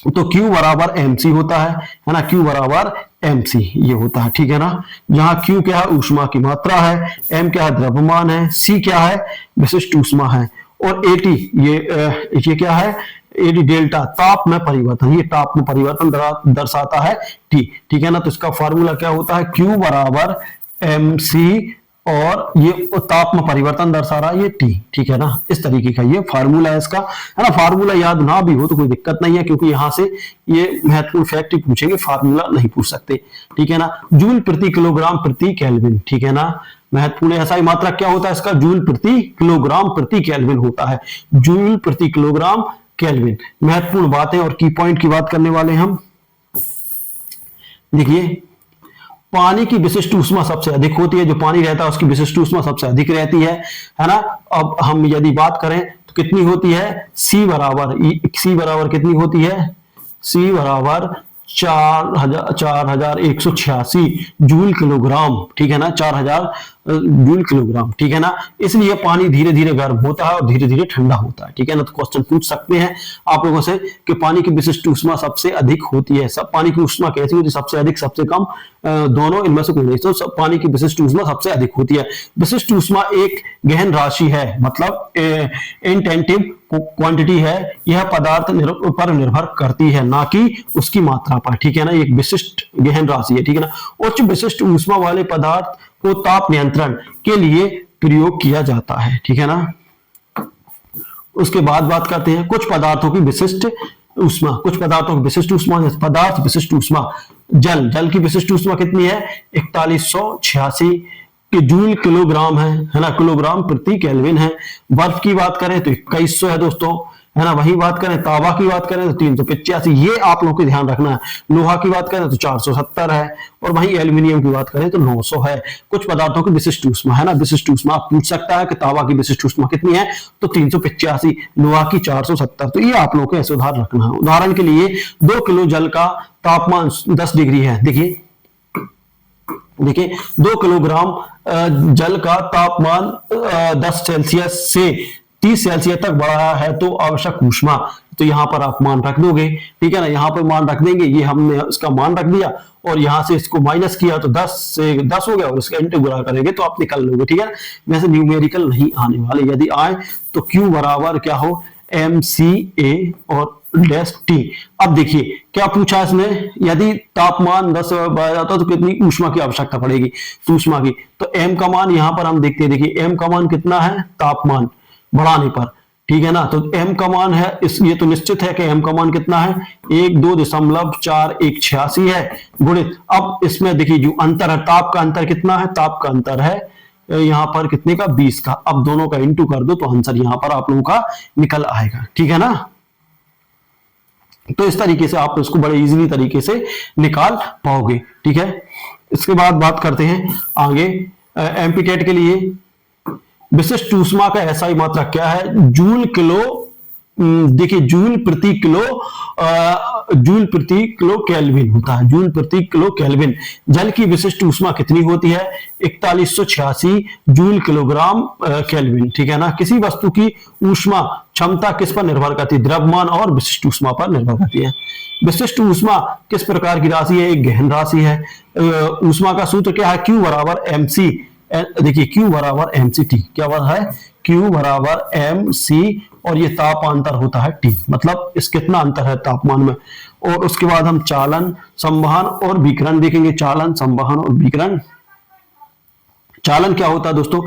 तो Q बराबर mc होता है ना, Q बराबर mc ये होता है, ठीक है ना। जहां Q क्या है, ऊष्मा की मात्रा है, m क्या है, द्रव्यमान है, c क्या है, विशिष्ट ऊष्मा है। और एटी ये क्या है, एडी डेल्टा ताप में परिवर्तन, ये ताप में परिवर्तन दर्शाता है टी, ठीक है ना। तो इसका फॉर्मूला क्या होता है, Q बराबर mc, और ये ताप में परिवर्तन दर्शा रहा है ये टी, ठीक है ना। इस तरीके का ये फार्मूला है इसका, है ना। फार्मूला याद ना भी हो तो कोई दिक्कत नहीं है, क्योंकि यहां से ये महत्वपूर्ण फैक्ट ही पूछेंगे, फार्मूला नहीं पूछ सकते, ठीक है ना। जूल प्रति किलोग्राम प्रति केल्विन, ठीक है ना। महत्वपूर्ण एसआई मात्रक क्या होता है इसका, जूल प्रति किलोग्राम प्रति केल्विन होता है, जूल प्रति किलोग्राम केल्विन। महत्वपूर्ण बातें और की पॉइंट की बात करने वाले हम। देखिए, पानी की विशिष्ट ऊष्मा सबसे अधिक होती है, जो पानी रहता है उसकी विशिष्ट ऊष्मा सबसे अधिक रहती है ना। अब हम यदि बात करें तो कितनी होती है, सी बराबर कितनी होती है, सी बराबर 4186 जूल किलोग्राम, ठीक है ना, 4000 जूल किलोग्राम, ठीक है ना। इसलिए पानी धीरे धीरे गर्म होता है और धीरे धीरे ठंडा होता है, ठीक है ना। तो क्वेश्चन पूछ सकते हैं आप लोगों से कि पानी की विशिष्ट ऊष्मा सबसे अधिक होती है, सब पानी की ऊष्मा कैसी होती है, सबसे अधिक सबसे कम, दोनों इनमें से कोई नहीं। तो सब पानी की विशिष्ट ऊष्मा सबसे अधिक होती है। विशिष्ट ऊष्मा एक गहन राशि है, मतलब इंटेंटिव क्वांटिटी है, यह पदार्थ पर निर्भर करती है, ना कि उसकी मात्रा पर, ठीक है ना। एक विशिष्ट गहन राशि है, ठीक है ना। उच्च विशिष्ट ऊष्मा वाले पदार्थ को ताप नियंत्रण के लिए प्रयोग किया जाता है, ठीक है ना। उसके बाद बात करते हैं कुछ पदार्थों की विशिष्ट ऊष्मा, कुछ पदार्थों की विशिष्ट ऊष्मा, पदार्थ विशिष्ट ऊष्मा। जल की विशिष्ट ऊष्मा कितनी है, 4186 जूल किलोग्राम है ना, किलोग्राम प्रति केल्विन है। बर्फ की बात करें तो 2100 है दोस्तों, है ना। वही बात करें तांबा की बात करें तो 385, ये आप लोगों को ध्यान रखना है। लोहा की बात करें तो 470 है, और वही एल्यूमिनियम की बात करें तो 900 है। कुछ पदार्थों की विशिष्ट ऊष्मा, है ना, विशिष्ट ऊष्मा आप पूछ सकता है कि तांबा की विशिष्ट ऊष्मा कितनी है, तो 385, लोहा की 470। तो ये आप लोगों को ऐसे उदाहरण रखना है। उदाहरण के लिए 2 किलो जल का तापमान 10 डिग्री है। देखिए 2 किलोग्राम जल का तापमान 10 सेल्सियस से 30 सेल्सियस तक बढ़ा है तो आवश्यक ऊष्मा, तो यहां पर आप मान रख दोगे, ठीक है ना। यहां पर मान रख देंगे, ये हमने इसका मान रख दिया, और यहां से इसको माइनस किया तो 10 से 10 हो गया, और इसका इंटू गुणा करेंगे तो आप निकल लोगे, ठीक है। वैसे न्यूमेरिकल नहीं आने वाले, यदि आए तो Q बराबर क्या हो, MCA और डैश T। अब देखिए क्या पूछा इसने, यदि तापमान 10 बढ़ जाता तो कितनी ऊष्मा की आवश्यकता पड़ेगी, तो ऊष्मा की, तो M का मान यहां पर हम देखते हैं। देखिए M का मान कितना है, तापमान बढ़ाने पर, ठीक है ना। तो M का मान है ये तो निश्चित है कि M का मान कितना है, 12.4186 है, गुणित, अब इसमें देखिए जो अंतर है, ताप का अंतर कितना है, ताप का अंतर है यहां पर कितने का, 20 का। अब दोनों का इंटू कर दो तो आंसर यहां पर आप लोगों का निकल आएगा, ठीक है ना। तो इस तरीके से आप इसको बड़े इजीली तरीके से निकाल पाओगे, ठीक है। इसके बाद बात करते हैं आगे एमपीटेट के लिए। विशिष्ट ऊष्मा का एसआई मात्रक क्या है, जूल किलो, देखिए जूल प्रति किलो केल्विन होता है, जूल प्रति किलो केल्विन। जल की विशिष्ट ऊष्मा कितनी होती है, 4186 जूल किलोग्राम केल्विन, ठीक है ना। किसी वस्तु की ऊष्मा क्षमता किस पर निर्भर करती है, द्रव्यमान और विशिष्ट ऊष्मा पर निर्भर करती है। विशिष्ट ऊष्मा किस प्रकार की राशि है, एक गहन राशि है। ऊष्मा का सूत्र क्या है, Q बराबर MC, देखिए Q बराबर mct, क्या बात है, Q बराबर mc, और ये तापांतर होता है T, मतलब इस कितना अंतर है तापमान में। और उसके बाद हम चालन, संवहन और विकिरण देखेंगे। चालन, संवहन और विकिरण। चालन क्या होता है दोस्तों,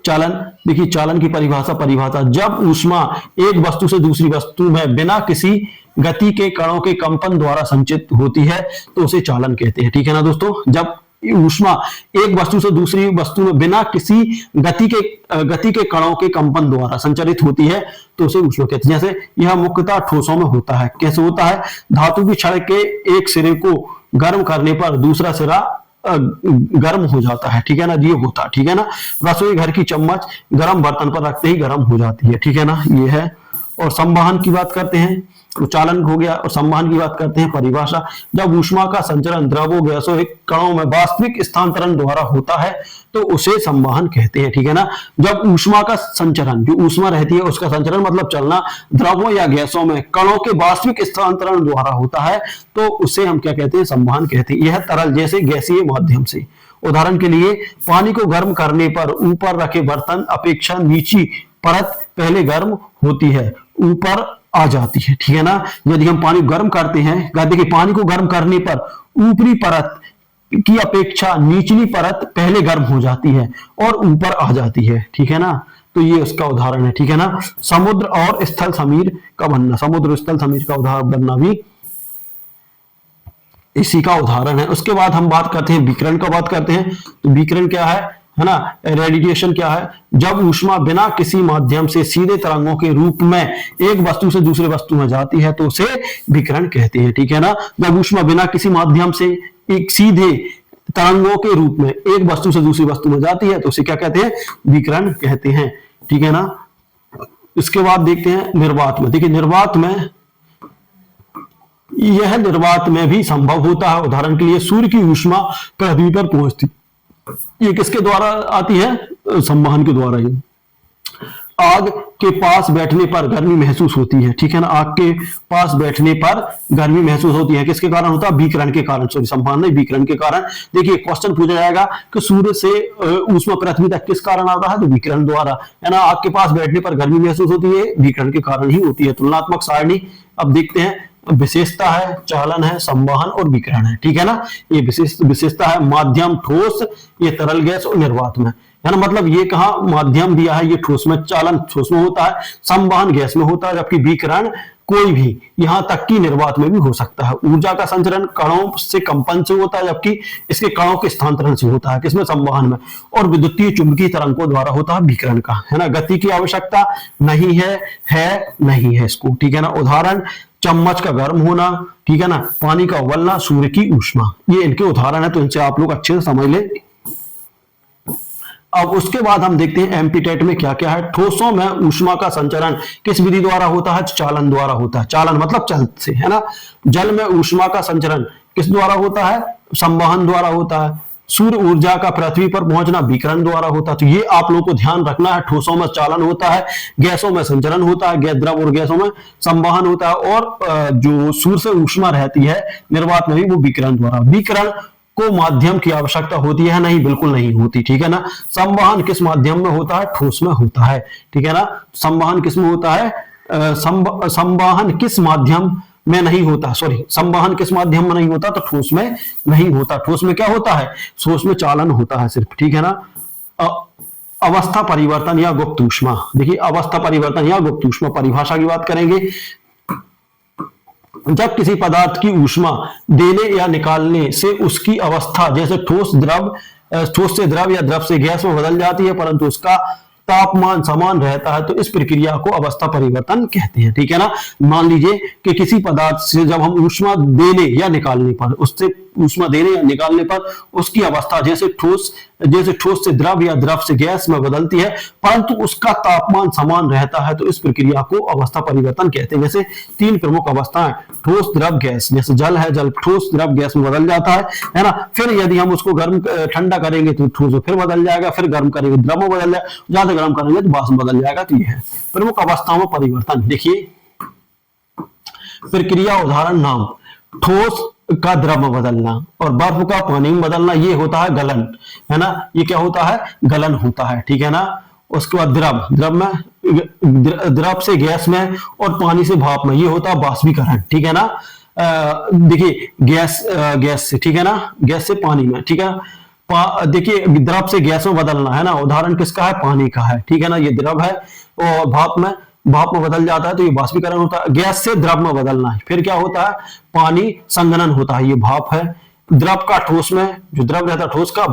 चालन देखिए, चालन की परिभाषा जब ऊष्मा एक वस्तु से दूसरी वस्तु में बिना किसी गति के कणों के कंपन द्वारा संचित होती है तो उसे चालन कहते हैं, ठीक है ना दोस्तों। जब ऊष्मा एक वस्तु से दूसरी वस्तु में बिना किसी गति के कणों के कंपन द्वारा संचरित होती है तो उसे ऊष्मा कहते हैं। जैसे यह मुख्यतः ठोसों में होता है। कैसे होता है, धातु की छड़ के एक सिरे को गर्म करने पर दूसरा सिरा गर्म हो जाता है, ठीक है ना, ये होता है, ठीक है ना। रसोई घर की चम्मच गर्म बर्तन पर रखते ही गर्म हो जाती है, ठीक है ना, ये है। और संवहन की बात करते हैं, तो चालन हो गया, और संवहन की बात करते हैं परिभाषा। जब ऊष्मा का संचरण द्रवों, गैसों, कणों में वास्तविक स्थानांतरण द्वारा होता है तो उसे संवहन कहते हैं, ठीक है ना। जब ऊष्मा का संचरण, जो ऊष्मा रहती है उसका संचरण मतलब चलना, द्रवों या गैसों में कणों के वास्तविक स्थानांतरण द्वारा होता है तो उसे हम क्या कहते हैं, संवहन कहते हैं। यह तरल जैसे गैसीय माध्यम से, उदाहरण के लिए पानी को गर्म करने पर ऊपर रखे बर्तन अपेक्षा नीची परत पहले गर्म होती है, ऊपर आ जाती है, ठीक है ना। यदि हम पानी गर्म करते हैं, देखिए पानी को गर्म करने पर ऊपरी परत की अपेक्षा निचली परत पहले गर्म हो जाती है और ऊपर आ जाती है, ठीक है ना। तो ये उसका उदाहरण है, ठीक है ना। समुद्र और स्थल समीर का बनना, समुद्र स्थल समीर का उदाहरण बनना भी इसी का उदाहरण है। उसके बाद हम बात करते हैं विकिरण का, बात करते हैं तो विकिरण क्या है ना। रेडिएशन क्या है, जब ऊष्मा बिना किसी माध्यम से सीधे तरंगों के रूप में एक वस्तु से दूसरे वस्तु में जाती है तो उसे विकिरण कहते हैं, ठीक है ना। जब ऊष्मा बिना किसी माध्यम से एक सीधे तरंगों के रूप में एक वस्तु से दूसरी वस्तु में जाती है तो उसे क्या कहते हैं, विकिरण कहते हैं, ठीक है ना। इसके बाद देखते हैं निर्वात में। देखिए निर्वात में, यह निर्वात में भी संभव होता है। उदाहरण के लिए सूर्य की ऊष्मा पृथ्वी पर पहुंचती, ये किसके द्वारा आती है, संवहन के द्वारा ही। आग के पास बैठने पर गर्मी महसूस होती है, ठीक है ना। आग के पास बैठने पर गर्मी महसूस होती है, किसके कारण होता है, विकिरण के कारण, सॉरी संवहन नहीं, विकिरण के कारण। देखिए क्वेश्चन पूछा जाएगा कि सूर्य से ऊष्मा पृथ्वी तक किस कारण आता है, तो विकिरण द्वारा, है ना। आग के पास बैठने पर गर्मी महसूस होती है, विकिरण के कारण ही होती है। तुलनात्मक सारणी अब देखते हैं, विशेषता है, चालन है, संवहन और विकिरण है, ठीक है ना। ये विशेषता है, माध्यम ठोस, ये तरल गैस और निर्वात में, है ना। मतलब ये कहा माध्यम दिया है, ये ठोस में, चालन ठोस में होता है, संवहन गैस में होता है, जबकि विकिरण कोई भी, यहां तक कि निर्वात में भी हो सकता है। ऊर्जा का संचरण कणों से कंपन से होता है, जबकि इसके कणों के स्थानांतरण से होता है, किसमें, संवहन में। और विद्युतीय चुंबकीय तरंगों द्वारा होता है विकिरण का, है ना। गति की आवश्यकता नहीं है नहीं है इसको, ठीक है ना। उदाहरण, चम्मच का गर्म होना, ठीक है ना, पानी का उबलना, सूर्य की ऊष्मा, ये इनके उदाहरण है, तो इनसे आप लोग अच्छे से समझ लें। अब उसके बाद हम देखते हैं एमपीटेट में क्या क्या है। ठोसों में ऊष्मा का संचरण किस विधि द्वारा होता है, चालन द्वारा होता है। चालन मतलब चल से, है ना। जल में ऊष्मा का संचरण किस द्वारा होता है, संवहन द्वारा होता है। सूर्य ऊर्जा का पृथ्वी पर पहुंचना विकिरण द्वारा होता है। तो ये आप लोगों को ध्यान रखना है, ठोसों में चालन होता है, गैसों में संचरण होता है, गैस द्रव और गैसों में संवहन होता है, और जो सूर्य से ऊष्मा रहती है निर्वात में भी, वो विकिरण द्वारा। विकिरण को माध्यम की आवश्यकता होती है, नहीं, बिल्कुल नहीं होती, ठीक है ना। संवहन किस माध्यम में होता है, ठोस में होता है, ठीक है ना। संवहन किस में होता है, संवहन किस माध्यम में नहीं होता, सॉरी, संवहन किस माध्यम में नहीं होता, तो ठोस में नहीं होता। ठोस में क्या होता है, ठोस में चालन होता है सिर्फ, ठीक है ना। अवस्था परिवर्तन या गुप्त ऊष्मा, देखिए अवस्था परिवर्तन या गुप्त ऊष्मा, परिभाषा की बात करेंगे। जब किसी पदार्थ की ऊष्मा देने या निकालने से उसकी अवस्था, जैसे ठोस से द्रव या द्रव से गैस में बदल जाती है, परंतु उसका तापमान समान रहता है, तो इस प्रक्रिया को अवस्था परिवर्तन कहते हैं, ठीक है ना। मान लीजिए कि किसी पदार्थ से जब हम ऊष्मा देने या निकालने पर, उससे ऊष्मा देने या निकालने पर उसकी अवस्था जैसे ठोस से द्रव या द्रव से गैस में बदलती है, परंतु उसका तापमान समान रहता है, तो इस प्रक्रिया को अवस्था परिवर्तन कहते हैं। जैसे तीन प्रमुख अवस्थाएं, ठोस द्रव गैस, जैसे जल है, जल ठोस द्रव गैस में बदल जाता है ना। फिर यदि हम उसको गर्म ठंडा करेंगे तो ठोस फिर बदल जाएगा, फिर गर्म करेंगे द्रव में बदल जाएगा, ज्यादा गर्म करेंगे तो वाष्प बदल जाएगा। तो ये है प्रमुख अवस्थाओं में परिवर्तन। देखिए प्रक्रिया उदाहरण नाम, ठोस का द्रव में बदलना और बर्फ का पानी में बदलना, ये होता है गलन, है ना। ये क्या होता है, गलन होता है, ठीक है ना। उसके बाद द्रव से गैस में और पानी से भाप में, ये होता है बाष्पीकरण, ठीक है ना। देखिए गैस से, ठीक है ना, गैस से पानी में, ठीक है। देखिए द्रव से गैस में बदलना, है ना, उदाहरण किसका है, पानी का है, ठीक है ना। ये द्रव है और भाप में बदल जाता है, तो ये बाष्पीकरण होता है। गैस से द्रव में बदलना है, फिर क्या होता है, पानी संघनन होता है, ये भाप है। द्रव का ठोस में, जो द्रव रहता है ठोस का,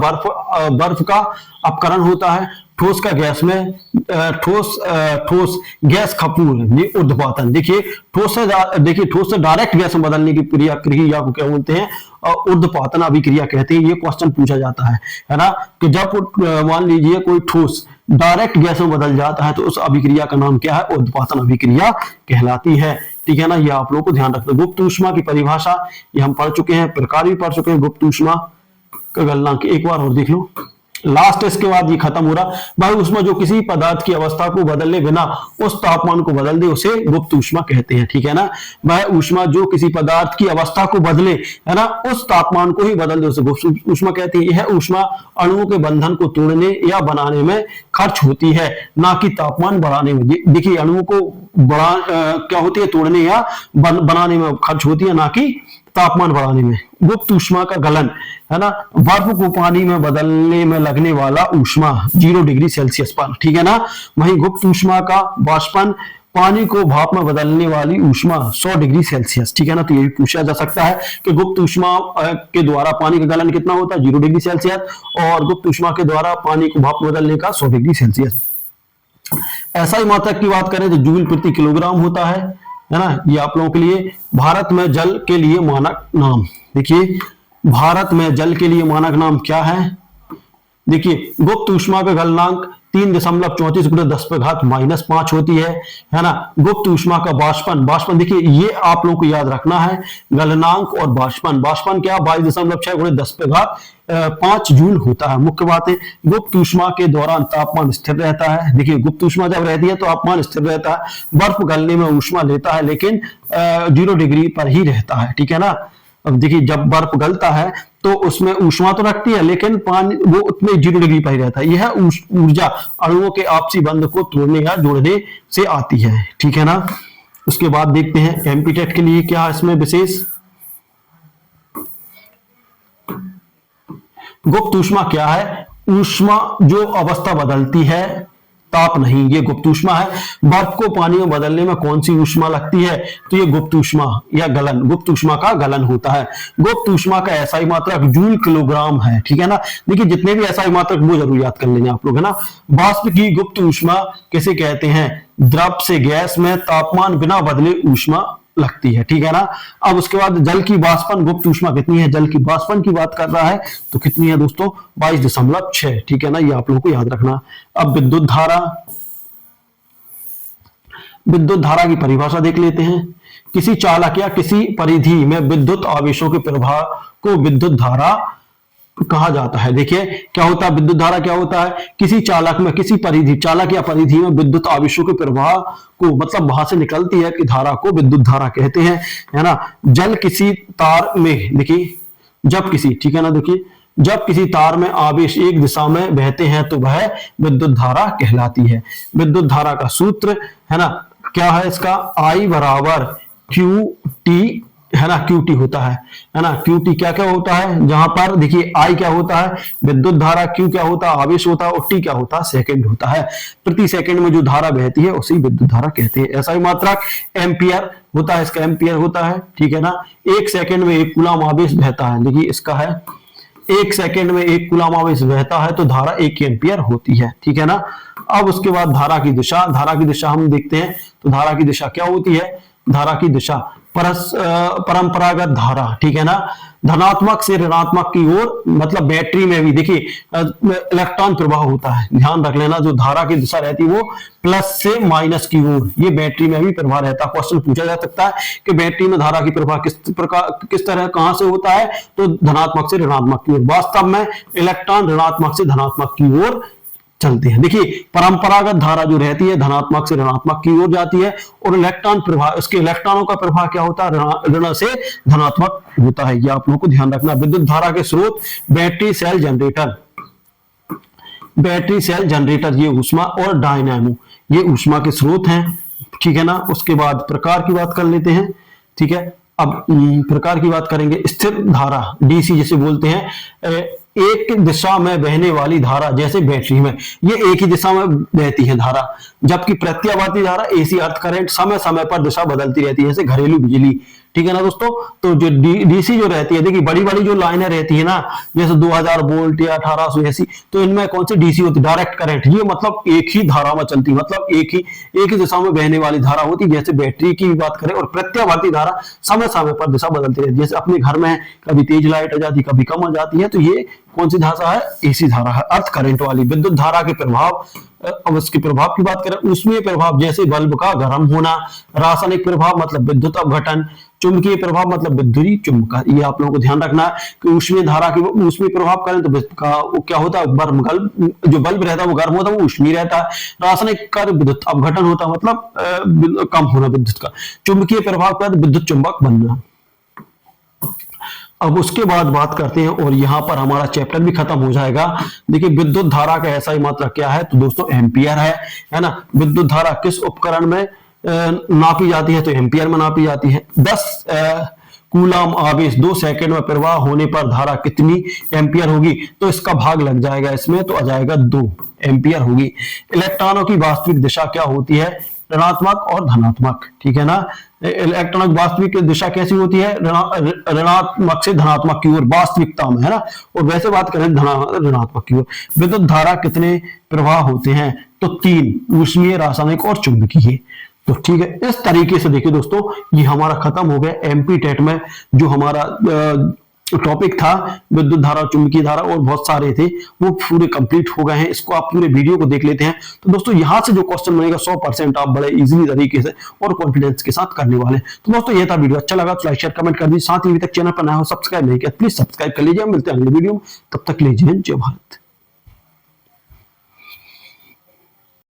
बर्फ का अपकरण होता है। ठोस का गैस में, ठोस गैस खपूर, ये ऊर्ध्वपातन। देखिए ठोस से डायरेक्ट गैस में बदलने की क्रिया को क्या बोलते हैं, ऊर्ध्वपातन अभिक्रिया कहते हैं। ये क्वेश्चन पूछा जाता है ना, कि जब मान लीजिए कोई ठोस डायरेक्ट गैस में बदल जाता है तो उस अभिक्रिया का नाम क्या है, ऊर्ध्वपातन अभिक्रिया कहलाती है, ठीक है ना। ये आप लोगों को ध्यान रखना। गुप्त ऊष्मा की परिभाषा ये हम पढ़ चुके हैं, प्रकार भी पढ़ चुके हैं। गुप्त ऊष्मा का गलनांक एक बार और देख लो। लास्ट इसके बाद ये खत्म हो रहा। वह ऊष्मा जो किसी पदार्थ की अवस्था को बदलने बिना उस तापमान को बदल दे उसे गुप्त ऊष्मा कहते हैं, ठीक है ना। वह ऊष्मा जो किसी पदार्थ की अवस्था को बदले, है ना, उस तापमान को ही बदल दे उसे गुप्त ऊष्मा कहते हैं। यह ऊष्मा अणुओं के बंधन को तोड़ने या बनाने में खर्च होती है, ना कि तापमान बढ़ाने में। देखिए अणुओं को क्या होती है, तोड़ने या बनाने में खर्च होती है, ना कि तापमान बढ़ाने में। गुप्त ऊष्मा का गलन, है ना, बर्फ को पानी में बदलने में लगने वाला ऊष्मा 0 डिग्री सेल्सियस पर, ठीक है ना। वहीं गुप्त ऊष्मा का वाष्पन, पानी को भाप में बदलने वाली ऊष्मा 100 डिग्री सेल्सियस, ठीक है ना। तो ये भी पूछा जा सकता है कि गुप्त ऊष्मा के द्वारा पानी का गलन कितना होता है, 0 डिग्री सेल्सियस, और गुप्त ऊष्मा के द्वारा पानी को भाप में बदलने का 100 डिग्री सेल्सियस। SI मात्रक की बात करें तो जूल प्रति किलोग्राम होता है ना। ये आप लोगों के लिए। भारत में जल के लिए मानक नाम, देखिए भारत में जल के लिए मानक नाम क्या है। देखिए गुप्त ऊष्मा का गलनांक 3.34 × 10⁻⁻5 होती है ना। गुप्त ऊष्मा का वाष्पन देखिए ये आप लोगों को याद रखना है, गलनांक और वाष्पन क्या 22.6 × 10⁻5 जूल होता है। मुख्य बात है गुप्त ऊष्मा के दौरान तापमान स्थिर रहता है। देखिए गुप्त ऊष्मा जब रहती है तो तापमान स्थिर रहता है। बर्फ गलने में ऊष्मा लेता है लेकिन 0 डिग्री पर ही रहता है, ठीक है ना। अब देखिए जब बर्फ गलता है तो उसमें ऊष्मा तो रखती है लेकिन पानी वो उतने 0 डिग्री पर ही रहता है। यह ऊर्जा अणुओं के आपसी बंध को तोड़ने या जोड़ने से आती है, ठीक है ना। उसके बाद देखते हैं एमपीटेट के लिए क्या है इसमें विशेष। गुप्त ऊष्मा क्या है, ऊष्मा जो अवस्था बदलती है, ताप नहीं, ये गुप्त ऊष्मा है। बर्फ को पानी में बदलने में कौन सी ऊष्मा लगती है, तो ये गुप्त ऊष्मा या गलन, गुप्त ऊष्मा का गलन होता है। गुप्त ऊष्मा का एसआई मात्रक जूल किलोग्राम है, ठीक है ना। देखिए जितने भी एसआई मात्रक वो जरूर याद कर लेंगे आप लोग, है ना। वाष्प की गुप्त ऊष्मा किसे कहते हैं, द्रव से गैस में तापमान बिना बदले ऊष्मा लगती है, ठीक है ना। अब उसके बाद जल की वाष्पन गुप्त ऊष्मा कितनी है, जल की वाष्पन की बात कर रहा है तो कितनी है दोस्तों 22.6, ठीक है ना। ये आप लोगों को याद रखना। अब विद्युत धारा की परिभाषा देख लेते हैं। किसी चालक या किसी परिधि में विद्युत आवेशों के प्रवाह को विद्युत धारा कहा जाता है। देखिए क्या होता है, विद्युत धारा क्या होता है, किसी चालक में, किसी परिधि, चालक या परिधि में विद्युत आवेशों के प्रवाह को, मतलब वहां से निकलती है कि धारा को विद्युत धारा कहते हैं, है ना। जल किसी तार में, देखिए जब किसी, ठीक है ना, देखिए जब किसी तार में आवेश एक दिशा में बहते हैं तो वह विद्युत धारा कहलाती है। विद्युत धारा का सूत्र, है ना, क्या है इसका, I बराबर QT, है ना, QT होता है ना। QT क्या क्या होता है, जहां पर देखिए I क्या होता है विद्युत धारा, Q क्या होता है आवेश होता है, और T क्या होता है सेकंड होता है। प्रति सेकंड में जो धारा बहती है उसी विद्युत धारा कहते हैं। ऐसा ही मात्रक एम्पियर होता है, इसका एम्पियर होता है, ठीक है ना। 1 सेकंड में 1 कूलम आवेश बहता है, देखिए इसका है 1 सेकंड में 1 कूलम आवेश बहता है तो धारा 1 एम्पियर होती है, ठीक है ना। अब उसके बाद धारा की दिशा हम देखते हैं तो धारा की दिशा क्या होती है, धारा की दिशा परंपरागत धारा, ठीक है ना। धनात्मक से ऋणात्मक की ओर, मतलब बैटरी में भी देखिए इलेक्ट्रॉन प्रवाह होता है, ध्यान रख लेना। जो धारा की दिशा रहती है वो प्लस से माइनस की ओर, ये बैटरी में भी प्रवाह रहता है। क्वेश्चन पूछा जा सकता है कि बैटरी में धारा की प्रवाह किस तरह कहां से होता है, तो धनात्मक से ऋणात्मक की ओर। वास्तव में इलेक्ट्रॉन ऋणात्मक से धनात्मक की ओर चलते हैं। देखिए परंपरागत धारा जो रहती है धनात्मक से ऋणात्मक की ओर जाती है, और इलेक्ट्रॉन प्रवाह, उसके इलेक्ट्रॉनों का प्रवाह क्या होता है, ऋण से धनात्मक होता है। ये आप लोगों को ध्यान रखना। विद्युत धारा के स्रोत बैटरी सेल जनरेटर, ये ऊष्मा, और डायनामो, ये ऊष्मा के स्रोत हैं, ठीक है ना। उसके बाद प्रकार की बात कर लेते हैं, ठीक है। अब प्रकार की बात करेंगे। स्थिर धारा डीसी जिसे बोलते हैं, एक दिशा में बहने वाली धारा, जैसे बैटरी में ये एक ही दिशा में बहती है धारा, जबकि प्रत्यावर्ती धारा एसी अर्थ करंट समय समय पर दिशा बदलती रहती है, जैसे घरेलू बिजली, ठीक है ना दोस्तों। तो जो डीसी जो रहती है, देखिए बड़ी बड़ी जो लाइनें रहती है ना, जैसे 2000 वोल्ट या 1800 ऐसी, तो इनमें कौन सी डीसी होती है, डायरेक्ट करंट। ये मतलब एक ही धारा में चलती, मतलब एक ही दिशा में बहने वाली धारा होती है। जैसे बैटरी की बात करें, और प्रत्यावर्ती धारा समय समय पर दिशा बदलती रहती है, जैसे अपने घर में कभी तेज लाइट आ जाती, कभी कम आ जाती है, तो ये कौन सी धारा है, एसी धारा है, अर्थ करंट वाली। विद्युत धारा के प्रभाव अब इसके प्रभाव की बात करें, ऊष्मीय प्रभाव जैसे बल्ब का गर्म होना, रासायनिक प्रभाव मतलब विद्युत अपघटन, चुंबकीय प्रभाव मतलब विद्युत चुंबक। ये आप लोगों को ध्यान रखना है कि ऊष्मीय धारा की ऊष्मीय प्रभाव करें तो वो क्या होता है, जो बल्ब रहता है वो गर्म होता है, वो ऊष्मीय रहता है। रासायनिक कार्य विद्युत अपघटन होता है, मतलब कम होना विद्युत का। चुंबकीय प्रभाव का विद्युत चुंबक बनना। अब उसके बाद बात करते हैं और यहाँ पर हमारा चैप्टर भी खत्म हो जाएगा। देखिए विद्युत धारा का ऐसा ही मात्रक क्या है, तो दोस्तों एम्पियर है ना। विद्युत धारा किस उपकरण में नापी जाती है, तो एम्पियर में नापी जाती है। 10 कूलम आवेश 2 सेकंड में प्रवाह होने पर धारा कितनी एम्पियर होगी, तो इसका भाग लग जाएगा इसमें, तो आ जाएगा 2 एम्पियर होगी। इलेक्ट्रॉनों की वास्तविक दिशा क्या होती है, ऋणात्मक और धनात्मक, ठीक है ना। इलेक्ट्रॉनों की वास्तविक दिशा कैसी होती है, ऋणात्मक से धनात्मक की ओर वास्तविकता में, है ना। और वैसे बात करें ऋणात्मक की ओर। विद्युत धारा कितने प्रवाह होते हैं, तो 3, ऊष्मीय, रासायनिक और चुंबकीय। तो ठीक है, इस तरीके से देखिए दोस्तों ये हमारा खत्म हो गया एमपी टेट में जो हमारा टॉपिक था विद्युत धारा, चुंबकीय धारा और बहुत सारे थे, वो पूरे कंप्लीट हो गए हैं। इसको आप पूरे वीडियो को देख लेते हैं। तो दोस्तों यहां से जो क्वेश्चन बनेगा 100% आप बड़े इजीली तरीके से और कॉन्फिडेंस के साथ करने वाले हैं। तो दोस्तों ये था वीडियो, अच्छा लगा तो लाइक शेयर कमेंट कर दीजिए। साथ ही अभी तक चैनल पर नया हो सब्सक्राइब नहीं किया प्लीज सब्सक्राइब कर लीजिए। मिलते हैं अगले वीडियो में, तब तक लीजिए जय भारत।